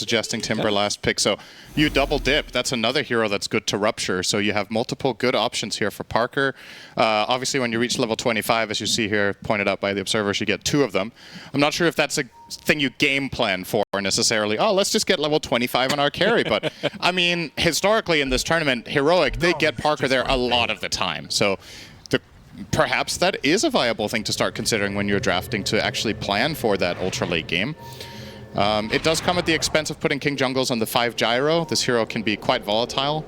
suggesting Timber last pick. So you double dip. That's another hero that's good to rupture. So you have multiple good options here for Parker. Obviously, when you reach level 25, as you see here, pointed out by the observers, you get 2 of them. I'm not sure if that's a thing you game plan for necessarily. Oh, let's just get level 25 on our carry. But, I mean, historically in this tournament, Heroic, they get Parker there a lot of the time. So perhaps that is a viable thing to start considering when you're drafting to actually plan for that ultra late game. It does come at the expense of putting King Jungles on the 5 Gyro. This hero can be quite volatile.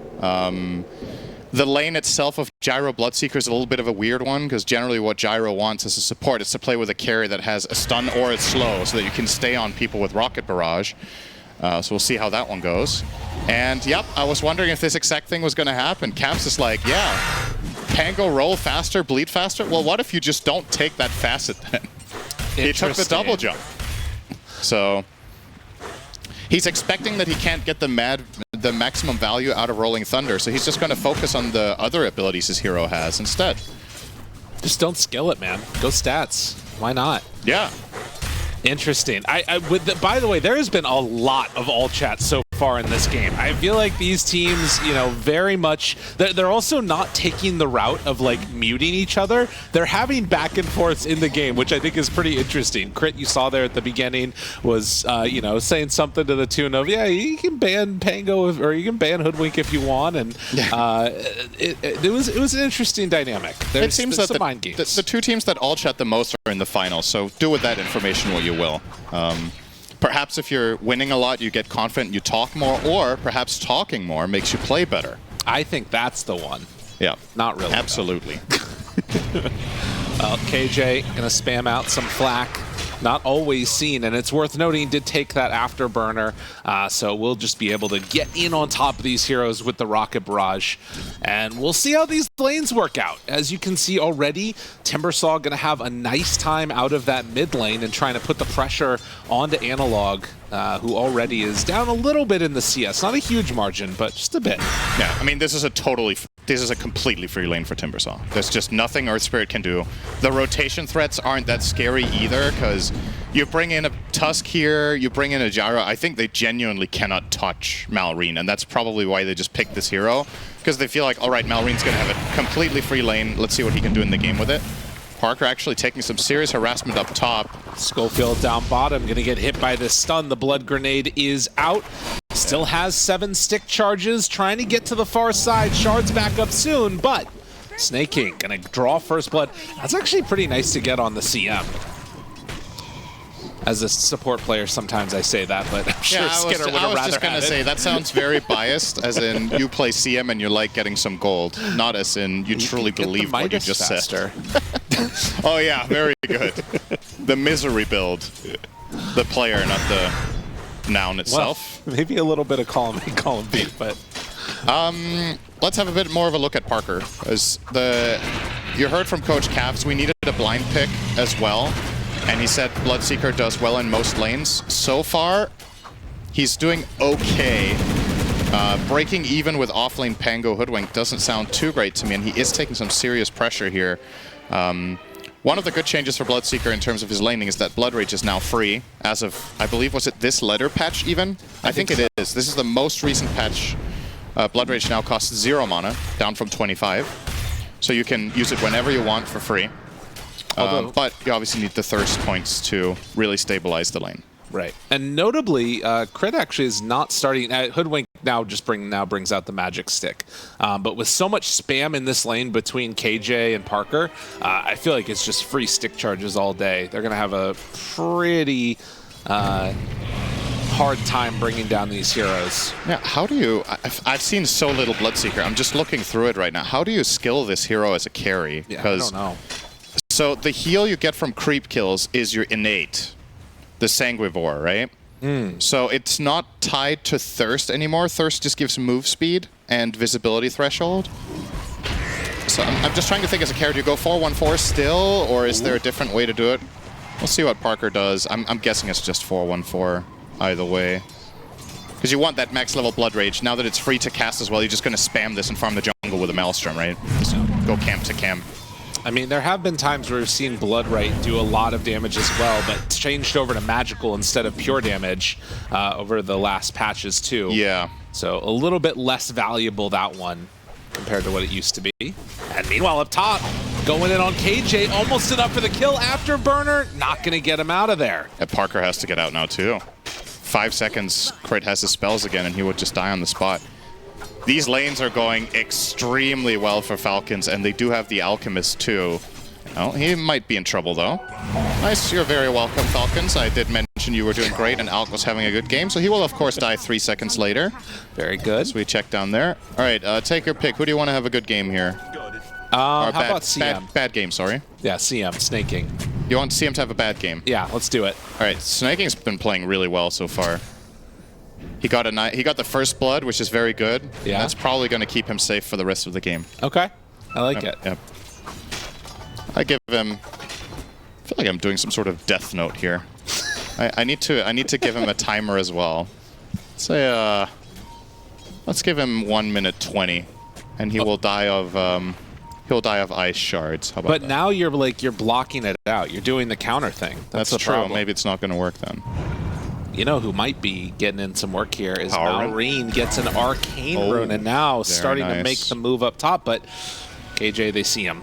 The lane itself of Gyro Bloodseeker is a little bit of a weird one, because generally what Gyro wants as a support is to play with a carry that has a stun or a slow, so that you can stay on people with Rocket Barrage. So we'll see how that one goes. And yep, I was wondering if this exact thing was going to happen. Caps is like, yeah, Pango roll faster, bleed faster. Well, what if you just don't take that facet then? He took the double jump. So he's expecting that he can't get the maximum value out of Rolling Thunder, so he's just going to focus on the other abilities his hero has instead. Just don't skill it, man. Go stats. Why not? Yeah. Interesting. By the way, there has been a lot of all chat so far in this game. I feel like these teams, you know, very much, they're also not taking the route of like muting each other. They're having back and forths in the game, which I think is pretty interesting. Crit, you saw there at the beginning, was, you know, saying something to the tune of, yeah, you can ban Pango or you can ban Hoodwink if you want. And it was an interesting dynamic. It seems that the 2 teams that all chat the most are in the finals, so do with that information what you will. Perhaps if you're winning a lot, you get confident, you talk more, or perhaps talking more makes you play better. I think that's the one. Yeah. Not really. Absolutely. KJ gonna spam out some flak. Not always seen, and it's worth noting he did take that afterburner, so we'll just be able to get in on top of these heroes with the Rocket Barrage, and we'll see how these lanes work out. As you can see already, Timbersaw gonna have a nice time out of that mid lane and trying to put the pressure onto Analog, who already is down a little bit in the CS. Not a huge margin, but just a bit. Yeah, I mean, this is a completely free lane for Timbersaw. There's just nothing Earth Spirit can do. The rotation threats aren't that scary either, because you bring in a Tusk here, you bring in a Gyro. I think they genuinely cannot touch Malrine, and that's probably why they just picked this hero, because they feel like, all right, Malrine's going to have a completely free lane. Let's see what he can do in the game with it. Parker actually taking some serious harassment up top. Schofield down bottom, going to get hit by this stun. The blood grenade is out. Still has 7 stick charges, trying to get to the far side. Shard's back up soon, but Snake King going to draw first blood. That's actually pretty nice to get on the CM. As a support player, sometimes I say that, but I'm sure Skinner would have rather had it. I was just going to say, that sounds very biased, as in you play CM and you like getting some gold, not as in you truly believe what you just said. Oh yeah, very good. The misery build. The player, not the noun itself. Well, maybe a little bit of column A, column B, but... let's have a bit more of a look at Parker. As you heard from Coach Cavs, we needed a blind pick as well. And he said Bloodseeker does well in most lanes. So far, he's doing okay. Breaking even with offlane Pango Hoodwink doesn't sound too great to me, and he is taking some serious pressure here. One of the good changes for Bloodseeker in terms of his laning is that Blood Rage is now free, as of, I believe, was it this letter patch even? I think it is. This is the most recent patch. Blood Rage now costs 0 mana, down from 25. So you can use it whenever you want for free. But you obviously need the thirst points to really stabilize the lane. Right. And notably, Crit actually is not starting... Hoodwink now brings out the magic stick. But with so much spam in this lane between KJ and Parker, I feel like it's just free stick charges all day. They're going to have a pretty hard time bringing down these heroes. Yeah, how do you... I've seen so little Bloodseeker. I'm just looking through it right now. How do you skill this hero as a carry? Yeah, I don't know. So the heal you get from creep kills is your innate, the Sanguivore, right? So it's not tied to Thirst anymore. Thirst just gives move speed and visibility threshold. So I'm just trying to think as a character, you go 4-1-4 still, or is there a different way to do it? We'll see what Parker does. I'm guessing it's just 4-1-4 either way. Because you want that max level Blood Rage. Now that it's free to cast as well, you're just going to spam this and farm the jungle with a Maelstrom, right? Just go camp to camp. I mean, there have been times where we've seen Bloodright do a lot of damage as well, but changed over to magical instead of pure damage over the last patches too. Yeah. So a little bit less valuable, that one, compared to what it used to be. And meanwhile up top, going in on KJ, almost enough for the kill after burner, not gonna get him out of there. And Parker has to get out now too. 5 seconds, Crit has his spells again and he would just die on the spot. These lanes are going extremely well for Falcons, and they do have the Alchemist too. Oh, he might be in trouble though. Nice, you're very welcome, Falcons. I did mention you were doing great and Alk was having a good game, so he will of course die 3 seconds later. Very good. So we check down there. All right, take your pick. Who do you want to have a good game here? How about CM? Bad game, sorry. Yeah, CM, Snaking. You want CM to have a bad game? Yeah, let's do it. All right, Snaking's been playing really well so far. He got the first blood, which is very good. Yeah. That's probably going to keep him safe for the rest of the game. Okay, I like it. Yep. I give him. I feel like I'm doing some sort of death note here. I need to give him a timer as well. Say let's give him 1 minute 20, and he will die of he'll die of ice shards. How about But that? now you're blocking it out. You're doing the counter thing. That's the true. problem. Maybe it's not going to work then. You know who might be getting in some work here is Power Malrine gets an arcane rune and now starting to make the move up top, but KJ, they see him.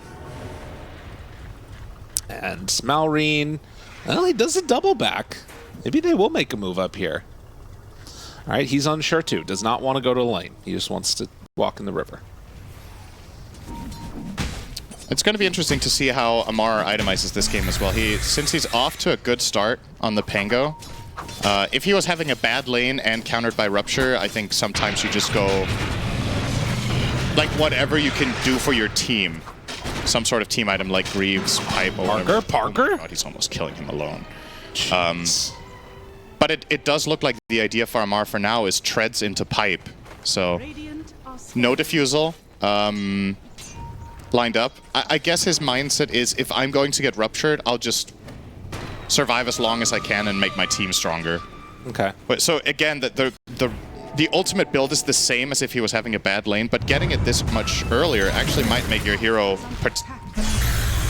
And Malrine, well, he does a double back. Maybe they will make a move up here. All right, he's unsure too. Does not want to go to the lane. He just wants to walk in the river. It's going to be interesting to see how Amar itemizes this game as well. Since he's off to a good start on the Pango, if he was having a bad lane and countered by Rupture, I think sometimes you just go like whatever you can do for your team. Some sort of team item like Greaves, Pipe, or Parker? Oh my God, he's almost killing him alone. But it does look like the idea for Amar for now is treads into Pipe. So no defusal. Lined up. I guess his mindset is if I'm going to get Ruptured, I'll just survive as long as I can and make my team stronger. Okay. But so again, the ultimate build is the same as if he was having a bad lane, but getting it this much earlier actually might make your hero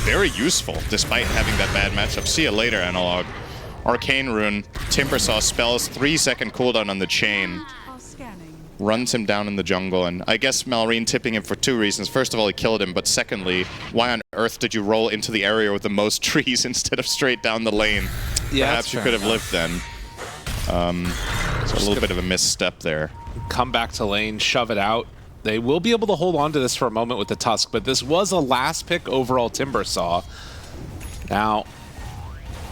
very useful despite having that bad matchup. See you later, Analog. Arcane Rune, Timbersaw spells 3-second cooldown on the chain. Runs him down in the jungle, and I guess Malrine tipping him for 2 reasons. First of all, he killed him, but secondly, why on earth did you roll into the area with the most trees instead of straight down the lane? Yeah, perhaps you could have lived then. So a little bit of a misstep there. Come back to lane, shove it out. They will be able to hold on to this for a moment with the Tusk, but this was a last pick overall Timbersaw. Now,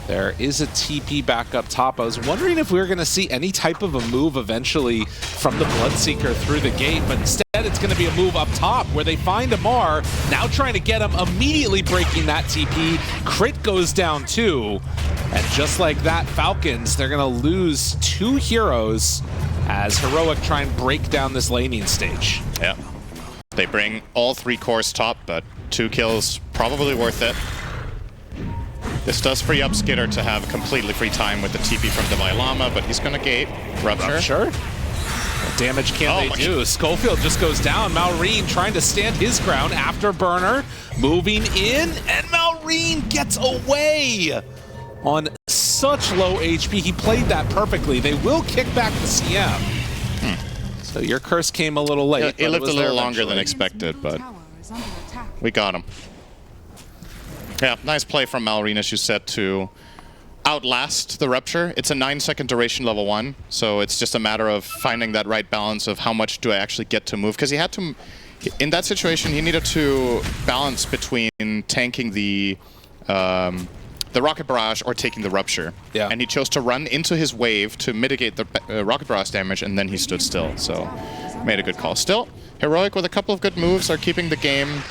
there is a TP back up top. I was wondering if we were going to see any type of a move eventually from the Bloodseeker through the gate, but instead it's going to be a move up top where they find Amar, now trying to get him, immediately breaking that TP. Crit goes down too, and just like that, Falcons, they're going to lose 2 heroes as Heroic try and break down this laning stage. Yeah. They bring all 3 cores top, but 2 kills, probably worth it. This does free up Skitter to have completely free time with the TP from Divine Llama, but he's going to gate Rupture. What damage can they do? Schofield just goes down. Malrine trying to stand his ground after burner. Moving in, and Malrine gets away on such low HP. He played that perfectly. They will kick back the CM. So your curse came a little late. It lived a little longer than expected, but we got him. Yeah, nice play from Malrine, as you said, to outlast the Rupture. It's a 9-second duration level 1, so it's just a matter of finding that right balance of how much do I actually get to move. Because he had to, in that situation, he needed to balance between tanking the Rocket Barrage or taking the Rupture. Yeah. And he chose to run into his wave to mitigate the Rocket Barrage damage, and then he stood still. So, made a good call. Still, Heroic with a couple of good moves are keeping the game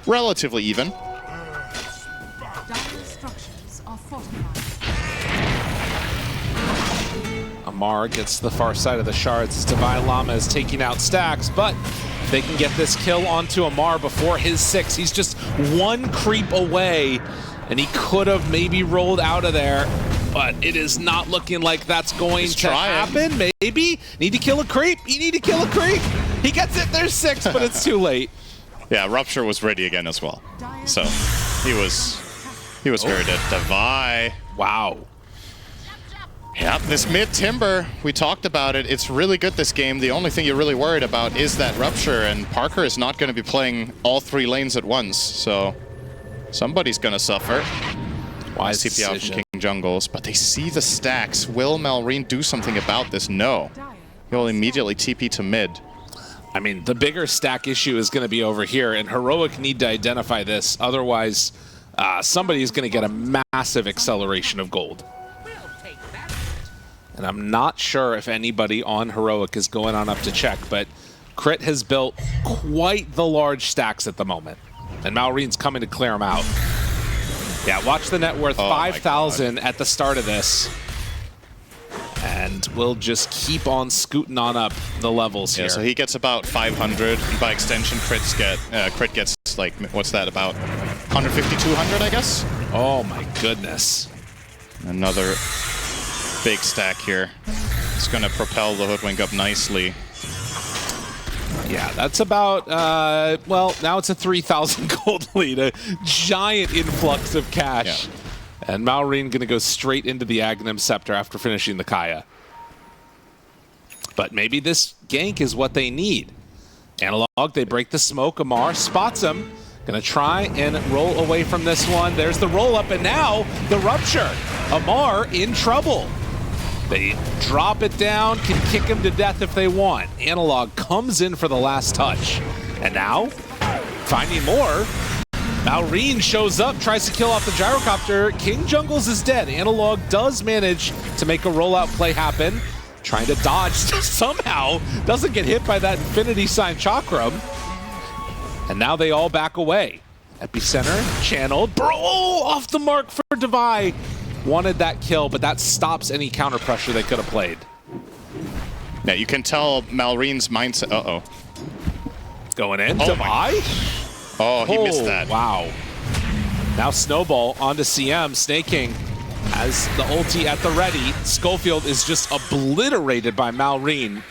relatively even. Amar gets to the far side of the shards as Divine Llama is taking out stacks, but they can get this kill onto Amar before his 6. He's just 1 creep away, and he could have maybe rolled out of there, but it is not looking like that's going to happen. Maybe. Need to kill a creep. You need to kill a creep. He gets it. There's 6, but it's too late. Yeah, Rupture was ready again as well. So he was very dead. Devi. Wow. Yep, this mid Timber, we talked about it. It's really good this game. The only thing you're really worried about is that Rupture, and Parker is not going to be playing all 3 lanes at once, so somebody's going to suffer. Wise CP out decision. from King Jungles, but they see the stacks. Will Malrine do something about this? No. He'll immediately TP to mid. I mean, the bigger stack issue is going to be over here, and Heroic need to identify this. Otherwise, somebody is going to get a massive acceleration of gold. And I'm not sure if anybody on Heroic is going on up to check, but Crit has built quite the large stacks at the moment. And Malrine's coming to clear them out. Yeah, watch the net worth, 5,000 at the start of this. And we'll just keep on scooting on up the levels here. Yeah, so he gets about 500, and by extension, Crit gets like, what's that, about 150, 200, I guess? Oh my goodness. Another big stack here. It's going to propel the Hoodwink up nicely. Yeah, that's about, well, now it's a 3,000 gold lead, a giant influx of cash. Yeah. And Malrine going to go straight into the Aghanim Scepter after finishing the Kaya. But maybe this gank is what they need. Analog, they break the smoke. Amar spots him. Going to try and roll away from this one. There's the roll up, and now the Rupture. Amar in trouble. They drop it down, can kick him to death if they want. Analog comes in for the last touch. And now, finding more. Malrine shows up, tries to kill off the gyrocopter. King Jungles is dead. Analog does manage to make a rollout play happen. Trying to dodge somehow. Doesn't get hit by that Infinity Sign Chakram. And now they all back away. Epicenter, channeled. Bro, off the mark for Devi. Wanted that kill, but that stops any counter pressure they could have played. Yeah, you can tell Malrine's mindset. Uh-oh. Going in, Devi? Oh, he missed that. Wow. Now Snowball onto CM. Snaking has the ulti at the ready. Schofield is just obliterated by Malrine,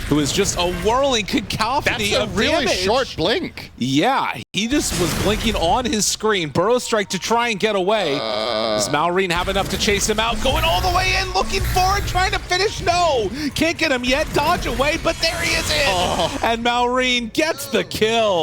who is just a whirling cacophony of really damage. Short blink. Yeah, he just was blinking on his screen. Burrow strike to try and get away. Does Malrine have enough to chase him out? Going all the way in, looking for it, trying to finish. No, can't get him yet. Dodge away, but there he is in. And Malrine gets the kill.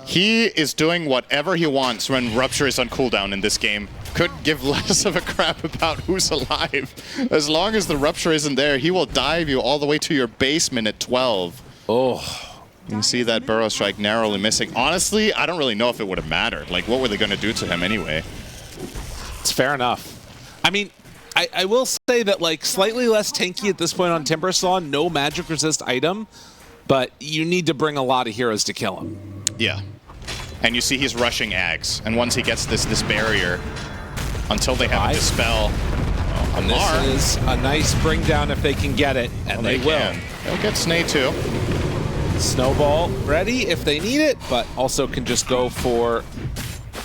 He is doing whatever he wants when Rupture is on cooldown in this game. Could give less of a crap about who's alive. As long as the Rupture isn't there, he will dive you all the way to your basement at 12. Oh. You see that Burrow strike narrowly missing. Honestly, I don't really know if it would have mattered. Like, what were they going to do to him anyway? It's fair enough. I mean, I will say that, like, slightly less tanky at this point on Timbersaw, no magic resist item, but you need to bring a lot of heroes to kill him. Yeah. And you see he's rushing Ags, and once he gets this barrier, until they have a dispel, and this is a nice bring down if they can get it, and they will. They'll get Snay too. Snowball ready if they need it, but also can just go for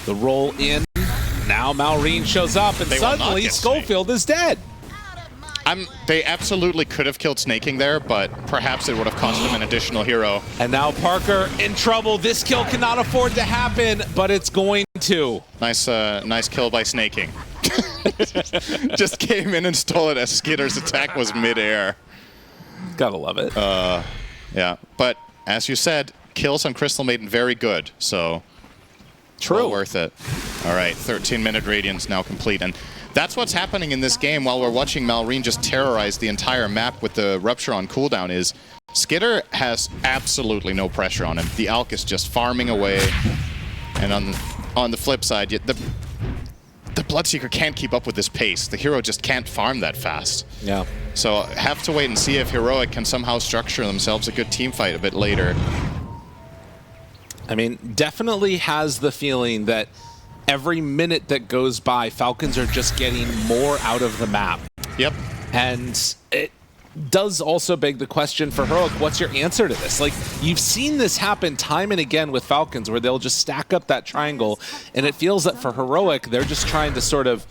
the roll in. Now Malrine shows up, and suddenly Schofield is dead. They absolutely could have killed Snaking there, but perhaps it would have cost them an additional hero. And now Parker in trouble. This kill cannot afford to happen, but it's going to. Nice kill by Snaking. Just came in and stole it as Skitter's attack was midair. Gotta love it. Yeah, but as you said, kills on Crystal Maiden very good, so true. Well worth it. All right, 13-minute Radiance now complete, and that's what's happening in this game while we're watching Malrine just terrorize the entire map with the Rupture on cooldown is Skitter has absolutely no pressure on him. The Alk is just farming away, and on the flip side, the Bloodseeker can't keep up with this pace. The hero just can't farm that fast. Yeah. So have to wait and see if Heroic can somehow structure themselves a good team fight a bit later. I mean, definitely has the feeling that every minute that goes by, Falcons are just getting more out of the map. Yep. And it does also beg the question for Heroic, what's your answer to this? Like, you've seen this happen time and again with Falcons where they'll just stack up that triangle, and it feels that for Heroic, they're just trying to sort of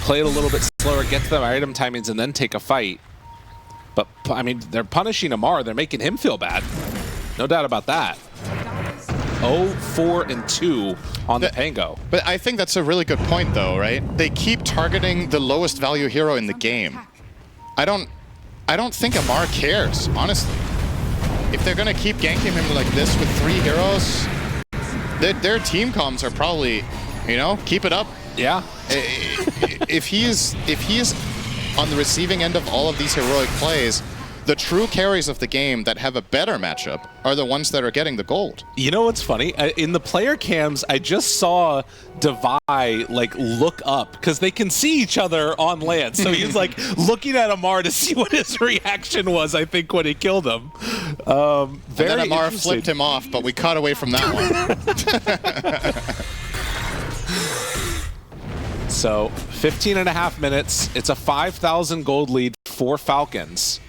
play it a little bit slower, get to their item timings, and then take a fight. But, I mean, they're punishing Amar. They're making him feel bad. No doubt about that. 0-4-2 on the Pango. But I think that's a really good point, though, right? They keep targeting the lowest value hero in the game. I don't think Amar cares, honestly. If they're gonna keep ganking him like this with 3 heroes, their team comms are probably, you know, keep it up. Yeah. If he is on the receiving end of all of these heroic plays, the true carries of the game that have a better matchup are the ones that are getting the gold. You know what's funny? In the player cams, I just saw Devi like look up because they can see each other on land. So he's like looking at Amar to see what his reaction was, I think, when he killed him. And then Amar flipped him off, but we cut away from that one. So 15.5 minutes. It's a 5,000 gold lead for Falcons.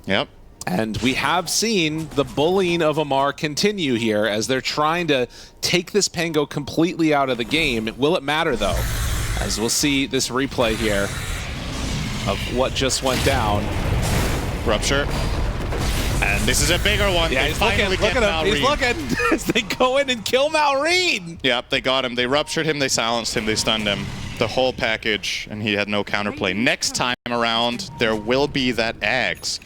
Yep. And we have seen the bullying of Amar continue here as they're trying to take this Pango completely out of the game. Will it matter, though? As we'll see this replay here of what just went down. Rupture. And this is a bigger one. Yeah, he's looking. Look at him. He's looking as they go in and kill Malrine. Yep, they got him. They ruptured him. They silenced him. They stunned him. The whole package, and he had no counterplay. Next time around, there will be that Ags.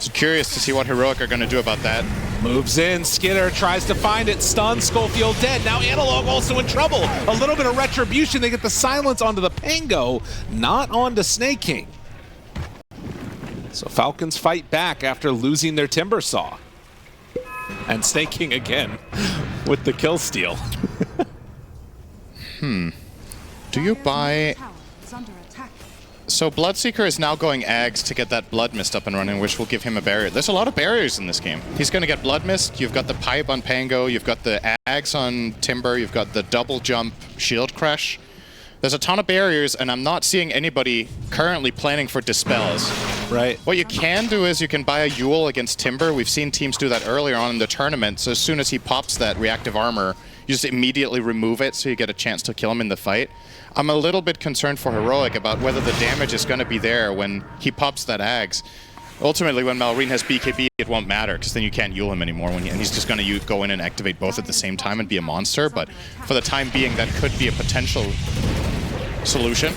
So curious to see what Heroic are going to do about that. Moves in. Skidder tries to find it. Stun. Schofield dead. Now Analog also in trouble. A little bit of retribution. They get the silence onto the Pango, not onto Snake King. So Falcons fight back after losing their Timber Saw. And Snake King again with the kill steal. Do you buy... So Bloodseeker is now going Ags to get that Blood Mist up and running, which will give him a barrier. There's a lot of barriers in this game. He's going to get Blood Mist, you've got the Pipe on Pango, you've got the Ags on Timber, you've got the double jump Shield Crush. There's a ton of barriers, and I'm not seeing anybody currently planning for Dispels. Right. What you can do is you can buy a Yule against Timber. We've seen teams do that earlier on in the tournament, so as soon as he pops that reactive armor, you just immediately remove it so you get a chance to kill him in the fight. I'm a little bit concerned for Heroic about whether the damage is going to be there when he pops that Ags. Ultimately, when Malrine has BKB, it won't matter, because then you can't Yule him anymore, and he's just going to go in and activate both at the same time and be a monster, but for the time being, that could be a potential solution.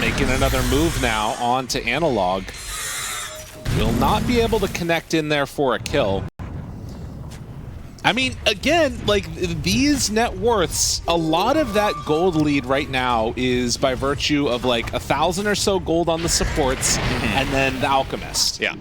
Making another move now onto Analog. Will not be able to connect in there for a kill. I mean, again, like, these net worths, a lot of that gold lead right now is by virtue of like 1,000 or so gold on the supports and then the Alchemist. Yeah.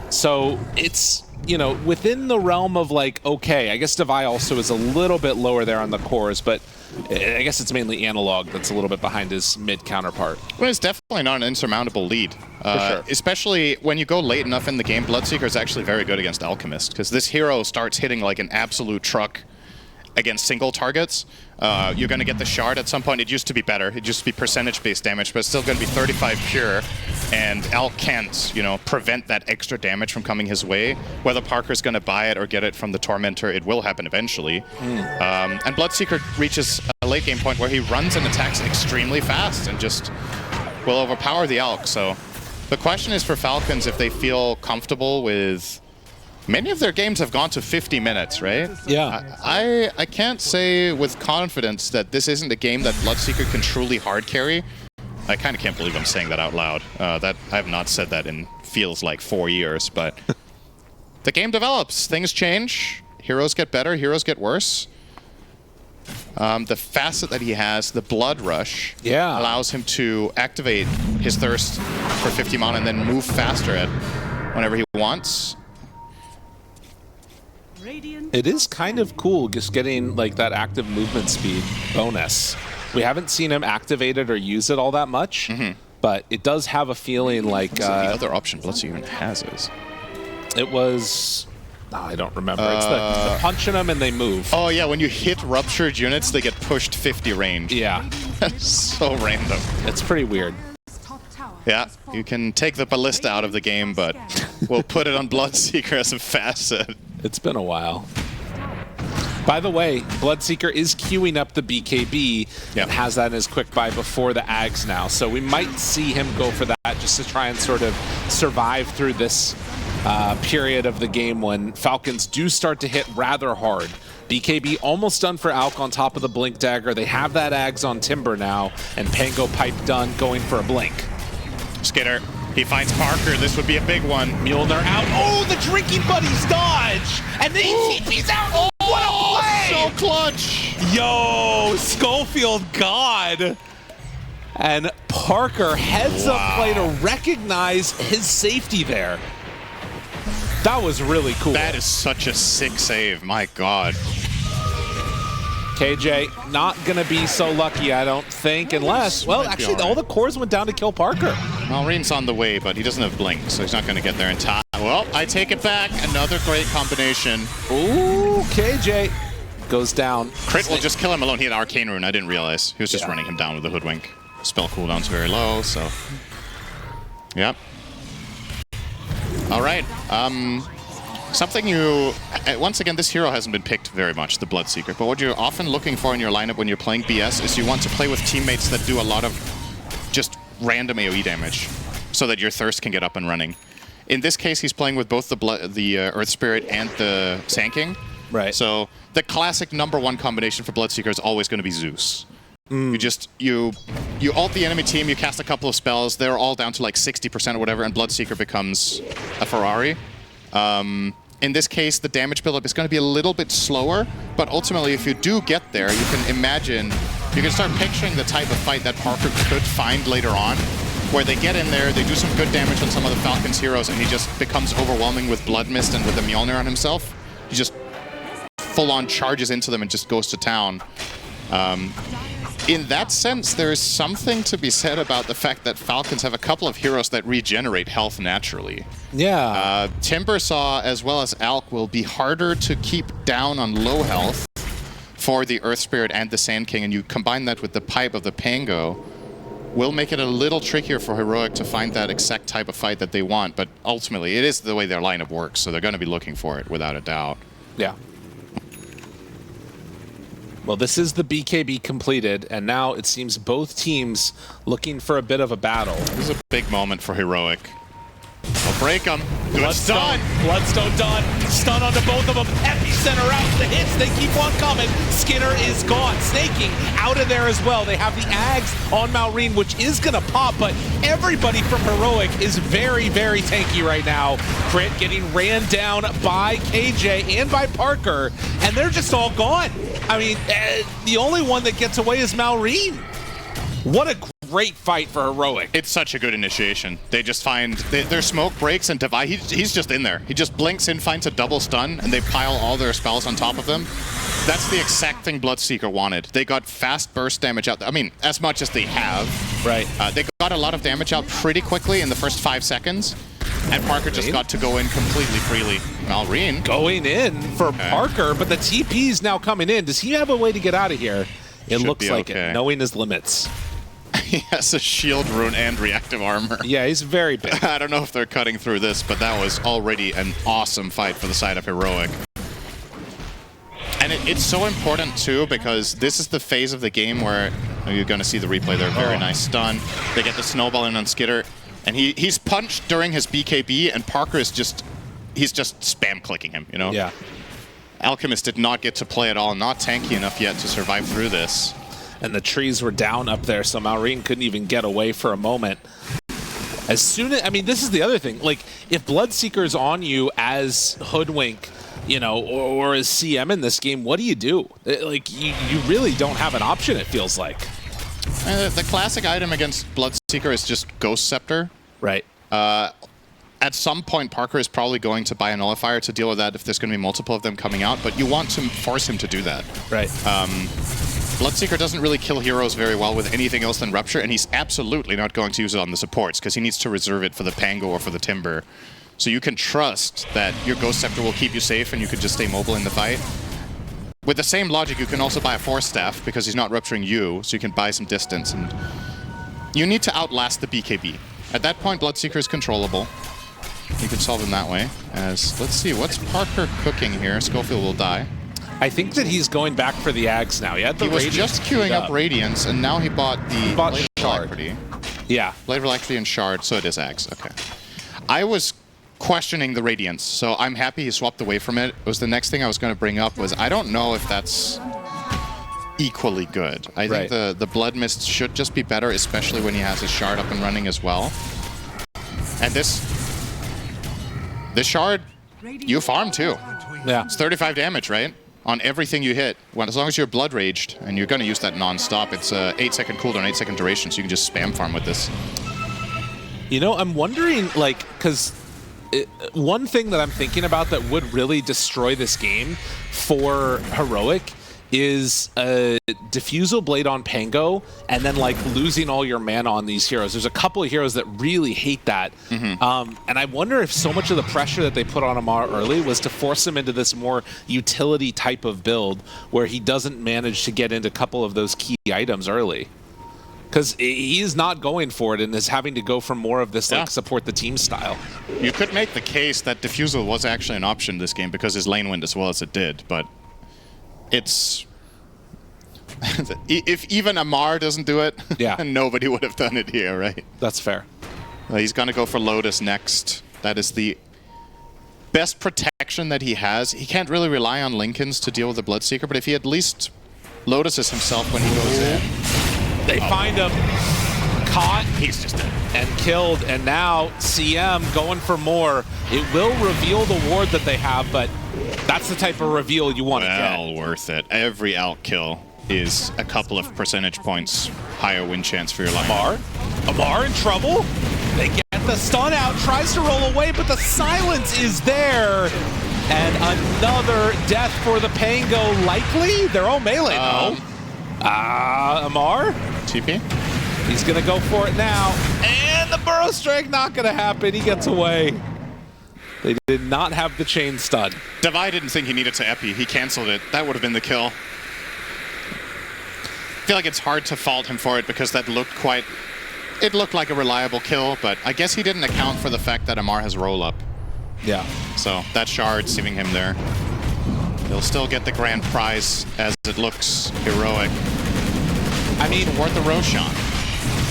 So it's, you know, within the realm of like, okay, I guess Devi also is a little bit lower there on the cores, but I guess it's mainly Analog that's a little bit behind his mid counterpart. Well, it's definitely not an insurmountable lead. Sure. Especially when you go late enough in the game, Bloodseeker is actually very good against Alchemist, because this hero starts hitting like an absolute truck against single targets. You're going to get the shard at some point. It used to be better. It used to be percentage-based damage, but it's still going to be 35 pure, and Al can't, you know, prevent that extra damage from coming his way. Whether Parker's going to buy it or get it from the Tormentor, it will happen eventually. And Bloodseeker reaches a late game point where he runs and attacks extremely fast and just will overpower the Alk. So the question is for Falcons if they feel comfortable with... Many of their games have gone to 50 minutes, right? Yeah. I can't say with confidence that this isn't a game that Bloodseeker can truly hard carry. I kind of can't believe I'm saying that out loud. That I have not said that in feels like 4 years, but the game develops. Things change. Heroes get better. Heroes get worse. The facet that he has, the Blood Rush, allows him to activate his Thirst for 50 mana and then move faster at whenever he wants. It is kind of cool just getting like that active movement speed bonus. We haven't seen him activate it or use it all that much, but it does have a feeling like... the other option Bloodseeker even has is... It was... Oh, I don't remember. It's the punching them and they move. Oh yeah, when you hit ruptured units, they get pushed 50 range. Yeah. That's so random. It's pretty weird. Yeah, you can take the Ballista out of the game, but we'll put it on Bloodseeker as a facet. It's been a while. By the way, Bloodseeker is queuing up the BKB and has that in his quick buy before the Ags now. So we might see him go for that just to try and sort of survive through this period of the game when Falcons do start to hit rather hard. BKB almost done for Alk on top of the Blink Dagger. They have that Ags on Timber now, and Pango Pipe done going for a Blink. Skitter, he finds Parker. This would be a big one. Mjolnir out. Oh, the Drinking Buddies dodge! And then he TP's out. Oh, what a play! So clutch! Yo, Schofield God! And Parker heads up play to recognize his safety there. That was really cool. That is such a sick save, my God. KJ not gonna be so lucky, I don't think, unless, well, actually, all the cores went down to kill Parker. Malreen's on the way, but he doesn't have Blink, so he's not gonna get there in time. Well, I take it back. Another great combination. Ooh, KJ goes down. Crit will just kill him alone. He had Arcane Rune. I didn't realize. He was just running him down with the Hoodwink. Spell cooldown's very low, so... Yep. All right. Something you... Once again, this hero hasn't been picked very much, the Bloodseeker, but what you're often looking for in your lineup when you're playing BS is you want to play with teammates that do a lot of just random AoE damage so that your Thirst can get up and running. In this case, he's playing with both the Earth Spirit and the Sand King. Right. So the classic #1 combination for Bloodseeker is always going to be Zeus. You just, you ult the enemy team, you cast a couple of spells, they're all down to like 60% or whatever, and Bloodseeker becomes a Ferrari. In this case, the damage buildup is going to be a little bit slower, but ultimately, if you do get there, you can imagine, you can start picturing the type of fight that Parker could find later on, where they get in there, they do some good damage on some of the Falcons heroes, and he just becomes overwhelming with Blood Mist and with the Mjolnir on himself. He just full-on charges into them and just goes to town. In that sense, there is something to be said about the fact that Falcons have a couple of heroes that regenerate health naturally. Yeah. Timbersaw as well as Alk will be harder to keep down on low health for the Earth Spirit and the Sand King, and you combine that with the Pipe of the Pango, will make it a little trickier for Heroic to find that exact type of fight that they want, but ultimately it is the way their lineup works, so they're going to be looking for it without a doubt. Yeah. Well, this is the BKB completed, and now it seems both teams looking for a bit of a battle. This is a big moment for Heroic. They'll break them. Bloodstone. Bloodstone done. Stun onto both of them. Epicenter out. The hits, they keep on coming. Skinner is gone. Snaking out of there as well. They have the Ags on Malreen, which is going to pop, but everybody from Heroic is very, very tanky right now. Crit getting ran down by KJ and by Parker, and they're just all gone. I mean, the only one that gets away is Malreen. What a great fight for Heroic. It's such a good initiation. They just find their smoke breaks and divide. He's just in there. He just blinks in, finds a double stun, and they pile all their spells on top of them. That's the exact thing Bloodseeker wanted. They got fast burst damage out. I mean, as much as they have. Right. They got a lot of damage out pretty quickly in the first 5 seconds. And Parker just got to go in completely freely. Malreen going in for Parker, but the TP's now coming in. Does he have a way to get out of here? It looks like it, knowing his limits. He has a shield rune and reactive armor. Yeah, he's very big. I don't know if they're cutting through this, but that was already an awesome fight for the side of Heroic. And it's so important, too, because this is the phase of the game where you're going to see the replay there. Very nice stun. They get the snowball in on Skitter. And he's punched during his BKB, and Parker is he's just spam clicking him, you know? Yeah. Alchemist did not get to play at all, not tanky enough yet to survive through this. And the trees were down up there, so Malreen couldn't even get away for a moment. As soon as, I mean, this is the other thing. Like, if Bloodseeker's on you as Hoodwink, you know, or as CM in this game, what do you do? Like, you really don't have an option, it feels like. The classic item against Bloodseeker is just Ghost Scepter. Right. At some point, Parker is probably going to buy a Nullifier to deal with that if there's going to be multiple of them coming out, but you want to force him to do that. Right. Bloodseeker doesn't really kill heroes very well with anything else than Rupture, and he's absolutely not going to use it on the supports, because he needs to reserve it for the Pango or for the Timber. So you can trust that your Ghost Scepter will keep you safe and you can just stay mobile in the fight. With the same logic, you can also buy a Force Staff, because he's not rupturing you, so you can buy some distance, and you need to outlast the BKB. At that point, Bloodseeker is controllable. You can solve him that way. As, let's see, what's Parker cooking here? Schofield will die. I think that he's going back for the Ags now. He was just queuing up Radiance, and now he bought the Blade of Alacrity. Yeah. Blade of Alacrity and Shard, so it is Ags. Okay. I was questioning the Radiance. So I'm happy he swapped away from it. It was the next thing I was going to bring up was I don't know if that's equally good. I think the Blood Mist should just be better, especially when he has his shard up and running as well. And this shard, you farm too. Yeah. It's 35 damage, right? On everything you hit. Well, as long as you're Blood Raged, and you're going to use that non-stop, it's a 8-second cooldown, 8-second duration, so you can just spam farm with this. You know, I'm wondering, like, because one thing that I'm thinking about that would really destroy this game for Heroic is a Diffusal Blade on Pango and then like losing all your mana on these heroes. There's a couple of heroes that really hate that. And I wonder if so much of the pressure that they put on Ammar early was to force him into this more utility type of build where he doesn't manage to get into a couple of those key items early. Because he's not going for it and is having to go for more of this like support the team style. You could make the case that Diffusal was actually an option this game because his lane went as well as it did, but it's... if even Ammar doesn't do it, nobody would have done it here, right? That's fair. He's going to go for Lotus next. That is the best protection that he has. He can't really rely on Lincolns to deal with the Bloodseeker, but if he at least Lotuses himself when he goes in... They find him caught. He's just dead. And killed, and now CM going for more. It will reveal the ward that they have, but that's the type of reveal you want to get. Well worth it. Every out kill is a couple of percentage points higher win chance for your life. Ammar in trouble. They get the stun out, tries to roll away, but the silence is there. And another death for the Pango, likely? They're all melee, though. Ammar? TP? He's going to go for it now. And the Burrow Strike not going to happen. He gets away. They did not have the chain stun. Devi didn't think he needed to epi. He canceled it. That would have been the kill. I feel like it's hard to fault him for it because that looked quite... It looked like a reliable kill, but I guess he didn't account for the fact that Ammar has roll-up. Yeah. So that shard saving him there. He'll still get the grand prize as it looks heroic. I mean, worth a Roshan.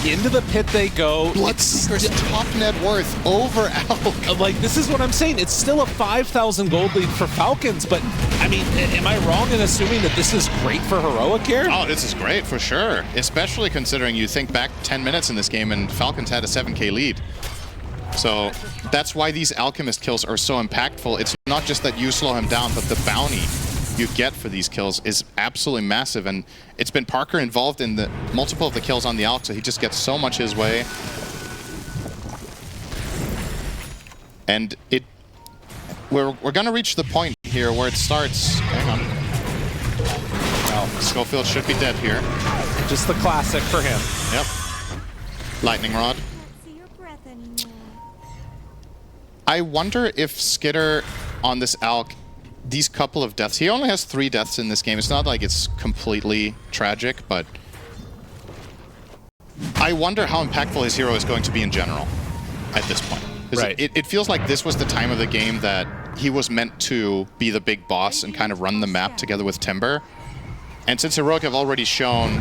Into the pit they go. Bloodseeker's top net worth over Alk. Like, this is what I'm saying. It's still a 5,000 gold lead for Falcons, but, I mean, am I wrong in assuming that this is great for Heroic here? Oh, this is great for sure. Especially considering you think back 10 minutes in this game and Falcons had a 7k lead. So that's why these Alchemist kills are so impactful. It's not just that you slow him down, but the bounty you get for these kills is absolutely massive. And it's been Parker involved in the multiple of the kills on the Alk, so he just gets so much his way. And we're going to reach the point here where it starts. Hang on. Well, Schofield should be dead here. Just the classic for him. Yep. Lightning Rod. I wonder if Skitter on this Alk, these couple of deaths, he only has 3 deaths in this game. It's not like it's completely tragic, but I wonder how impactful his hero is going to be in general at this point. Right. It feels like this was the time of the game that he was meant to be the big boss and kind of run the map together with Timber. And since Heroic have already shown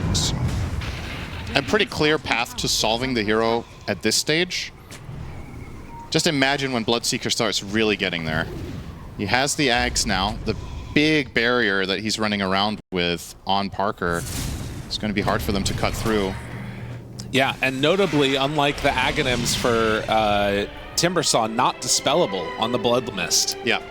a pretty clear path to solving the hero at this stage, just imagine when Bloodseeker starts really getting there. He has the Ags now. The big barrier that he's running around with on Parker. It's going to be hard for them to cut through. Yeah, and notably, unlike the Aghanims for Timbersaw, not dispellable on the Blood Mist. Yeah.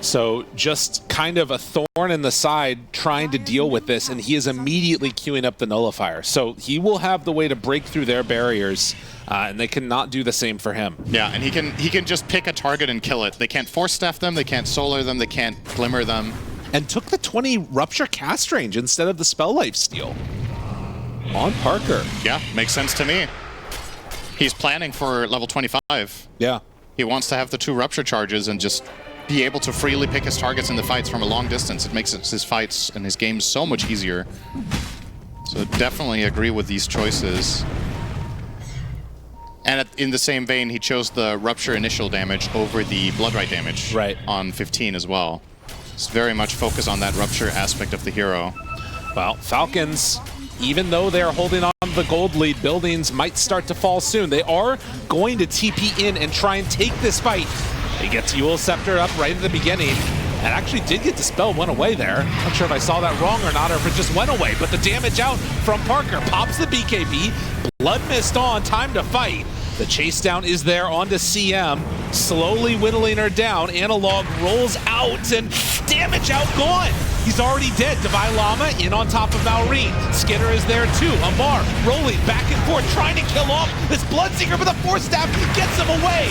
So just kind of a thorn in the side trying to deal with this, and he is immediately queuing up the Nullifier. So he will have the way to break through their barriers, and they cannot do the same for him. Yeah, and he can just pick a target and kill it. They can't force staff them, they can't solar them, they can't glimmer them. And took the 20 Rupture cast range instead of the Spell Life Steal. On Parker. Yeah, makes sense to me. He's planning for level 25. Yeah. He wants to have the 2 Rupture charges and just be able to freely pick his targets in the fights from a long distance. It makes his fights and his games so much easier. So definitely agree with these choices. And in the same vein, he chose the Rupture initial damage over the Bloodright damage on 15 as well. It's very much focused on that Rupture aspect of the hero. Well, Falcons even though they are holding on the gold lead, buildings might start to fall soon. They are going to TP in and try and take this fight. He gets Yule Scepter up right at the beginning, and actually did get Dispel, went away there. Not sure if I saw that wrong or not, or if it just went away, but the damage out from Parker. Pops the BKB, Blood Mist on, time to fight. The chase down is there onto CM, slowly whittling her down. Analog rolls out, and damage out, gone. He's already dead. Divine Llama in on top of Maureen. Skinner is there too. Amar rolling back and forth, trying to kill off this Bloodseeker, but the Force Staff gets him away.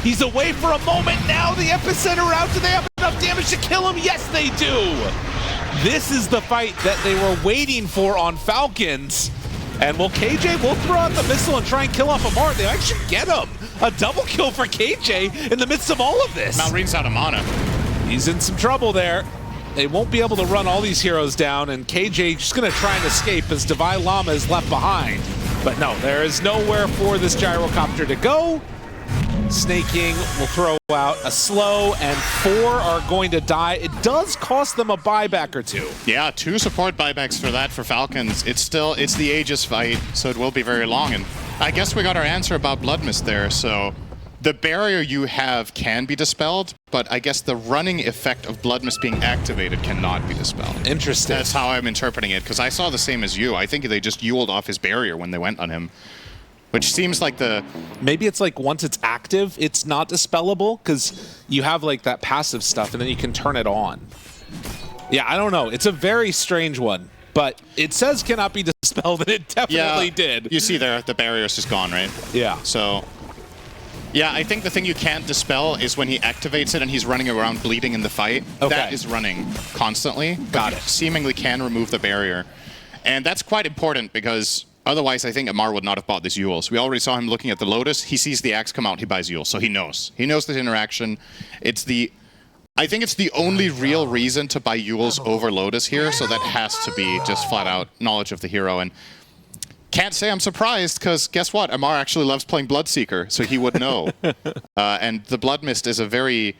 He's away for a moment now. The epicenter out. Do they have enough damage to kill him? Yes, they do. This is the fight that they were waiting for on Falcons. And will KJ will throw out the missile and try and kill off Amar. They actually get him. A double kill for KJ in the midst of all of this. Maureen's out of mana. He's in some trouble there. They won't be able to run all these heroes down, and KJ just going to try and escape as Divine Llama is left behind. But no, there is nowhere for this gyrocopter to go. Snaking will throw out a slow, and 4 are going to die. It does cost them a buyback or 2. Yeah, 2 support buybacks for that for Falcons. It's the Aegis fight, so it will be very long. And I guess we got our answer about Blood Mist there. So the barrier you have can be dispelled, but I guess the running effect of Blood Mist being activated cannot be dispelled. Interesting. That's how I'm interpreting it, because I saw the same as you. I think they just Yuled off his barrier when they went on him. Which seems like the... Maybe it's like once it's active, it's not dispellable, because you have like that passive stuff and then you can turn it on. Yeah, I don't know. It's a very strange one, but it says cannot be dispelled, and it definitely did. You see there, the barrier's just gone, right? Yeah. So, yeah, I think the thing you can't dispel is when he activates it and he's running around bleeding in the fight. Okay. That is running constantly. Got it. it. Seemingly can remove the barrier. And that's quite important, because otherwise, I think Amar would not have bought this Yules. We already saw him looking at the Lotus. He sees the axe come out, he buys Yules, so he knows. He knows this interaction. I think it's the only real reason to buy Yules over Lotus here, so that has to be just flat out knowledge of the hero. And can't say I'm surprised, because guess what? Amar actually loves playing Bloodseeker, so he would know. And the Blood Mist is a very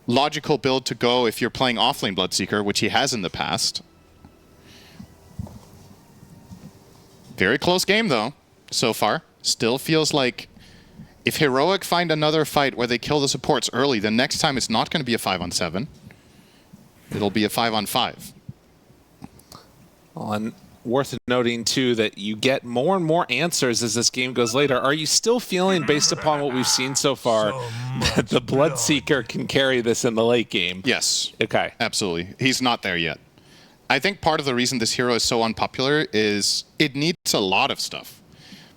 logical build to go if you're playing offlane Bloodseeker, which he has in the past. Very close game, though, so far. Still feels like if Heroic find another fight where they kill the supports early, the next time it's not going to be a 5-on-7. It'll be a 5-on-5. Well, and worth noting, too, that you get more and more answers as this game goes later. Are you still feeling, based upon what we've seen so far, that the Bloodseeker can carry this in the late game? Yes. Okay. Absolutely. He's not there yet. I think part of the reason this hero is so unpopular is it needs a lot of stuff.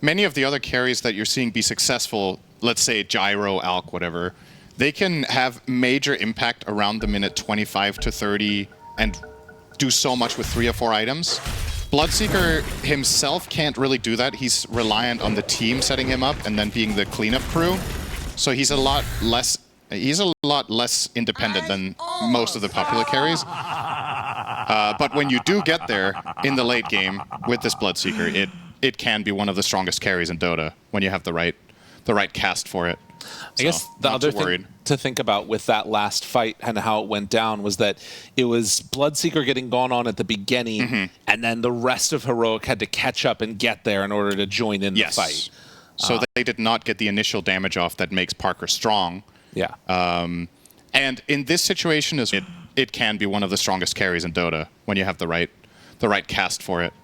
Many of the other carries that you're seeing be successful, let's say Gyro, Alk, whatever, they can have major impact around the minute 25 to 30 and do so much with 3 or 4 items. Bloodseeker himself can't really do that. He's reliant on the team setting him up and then being the cleanup crew. So he's a lot less independent than most of the popular carries. But when you do get there in the late game with this Bloodseeker, it can be one of the strongest carries in Dota when you have the right cast for it. I guess the other thing to think about with that last fight and how it went down was that it was Bloodseeker getting gone on at the beginning, and then the rest of Heroic had to catch up and get there in order to join in the fight. So they did not get the initial damage off that makes Parker strong. Yeah. And in this situation, it can be one of the strongest carries in Dota when you have the right cast for it.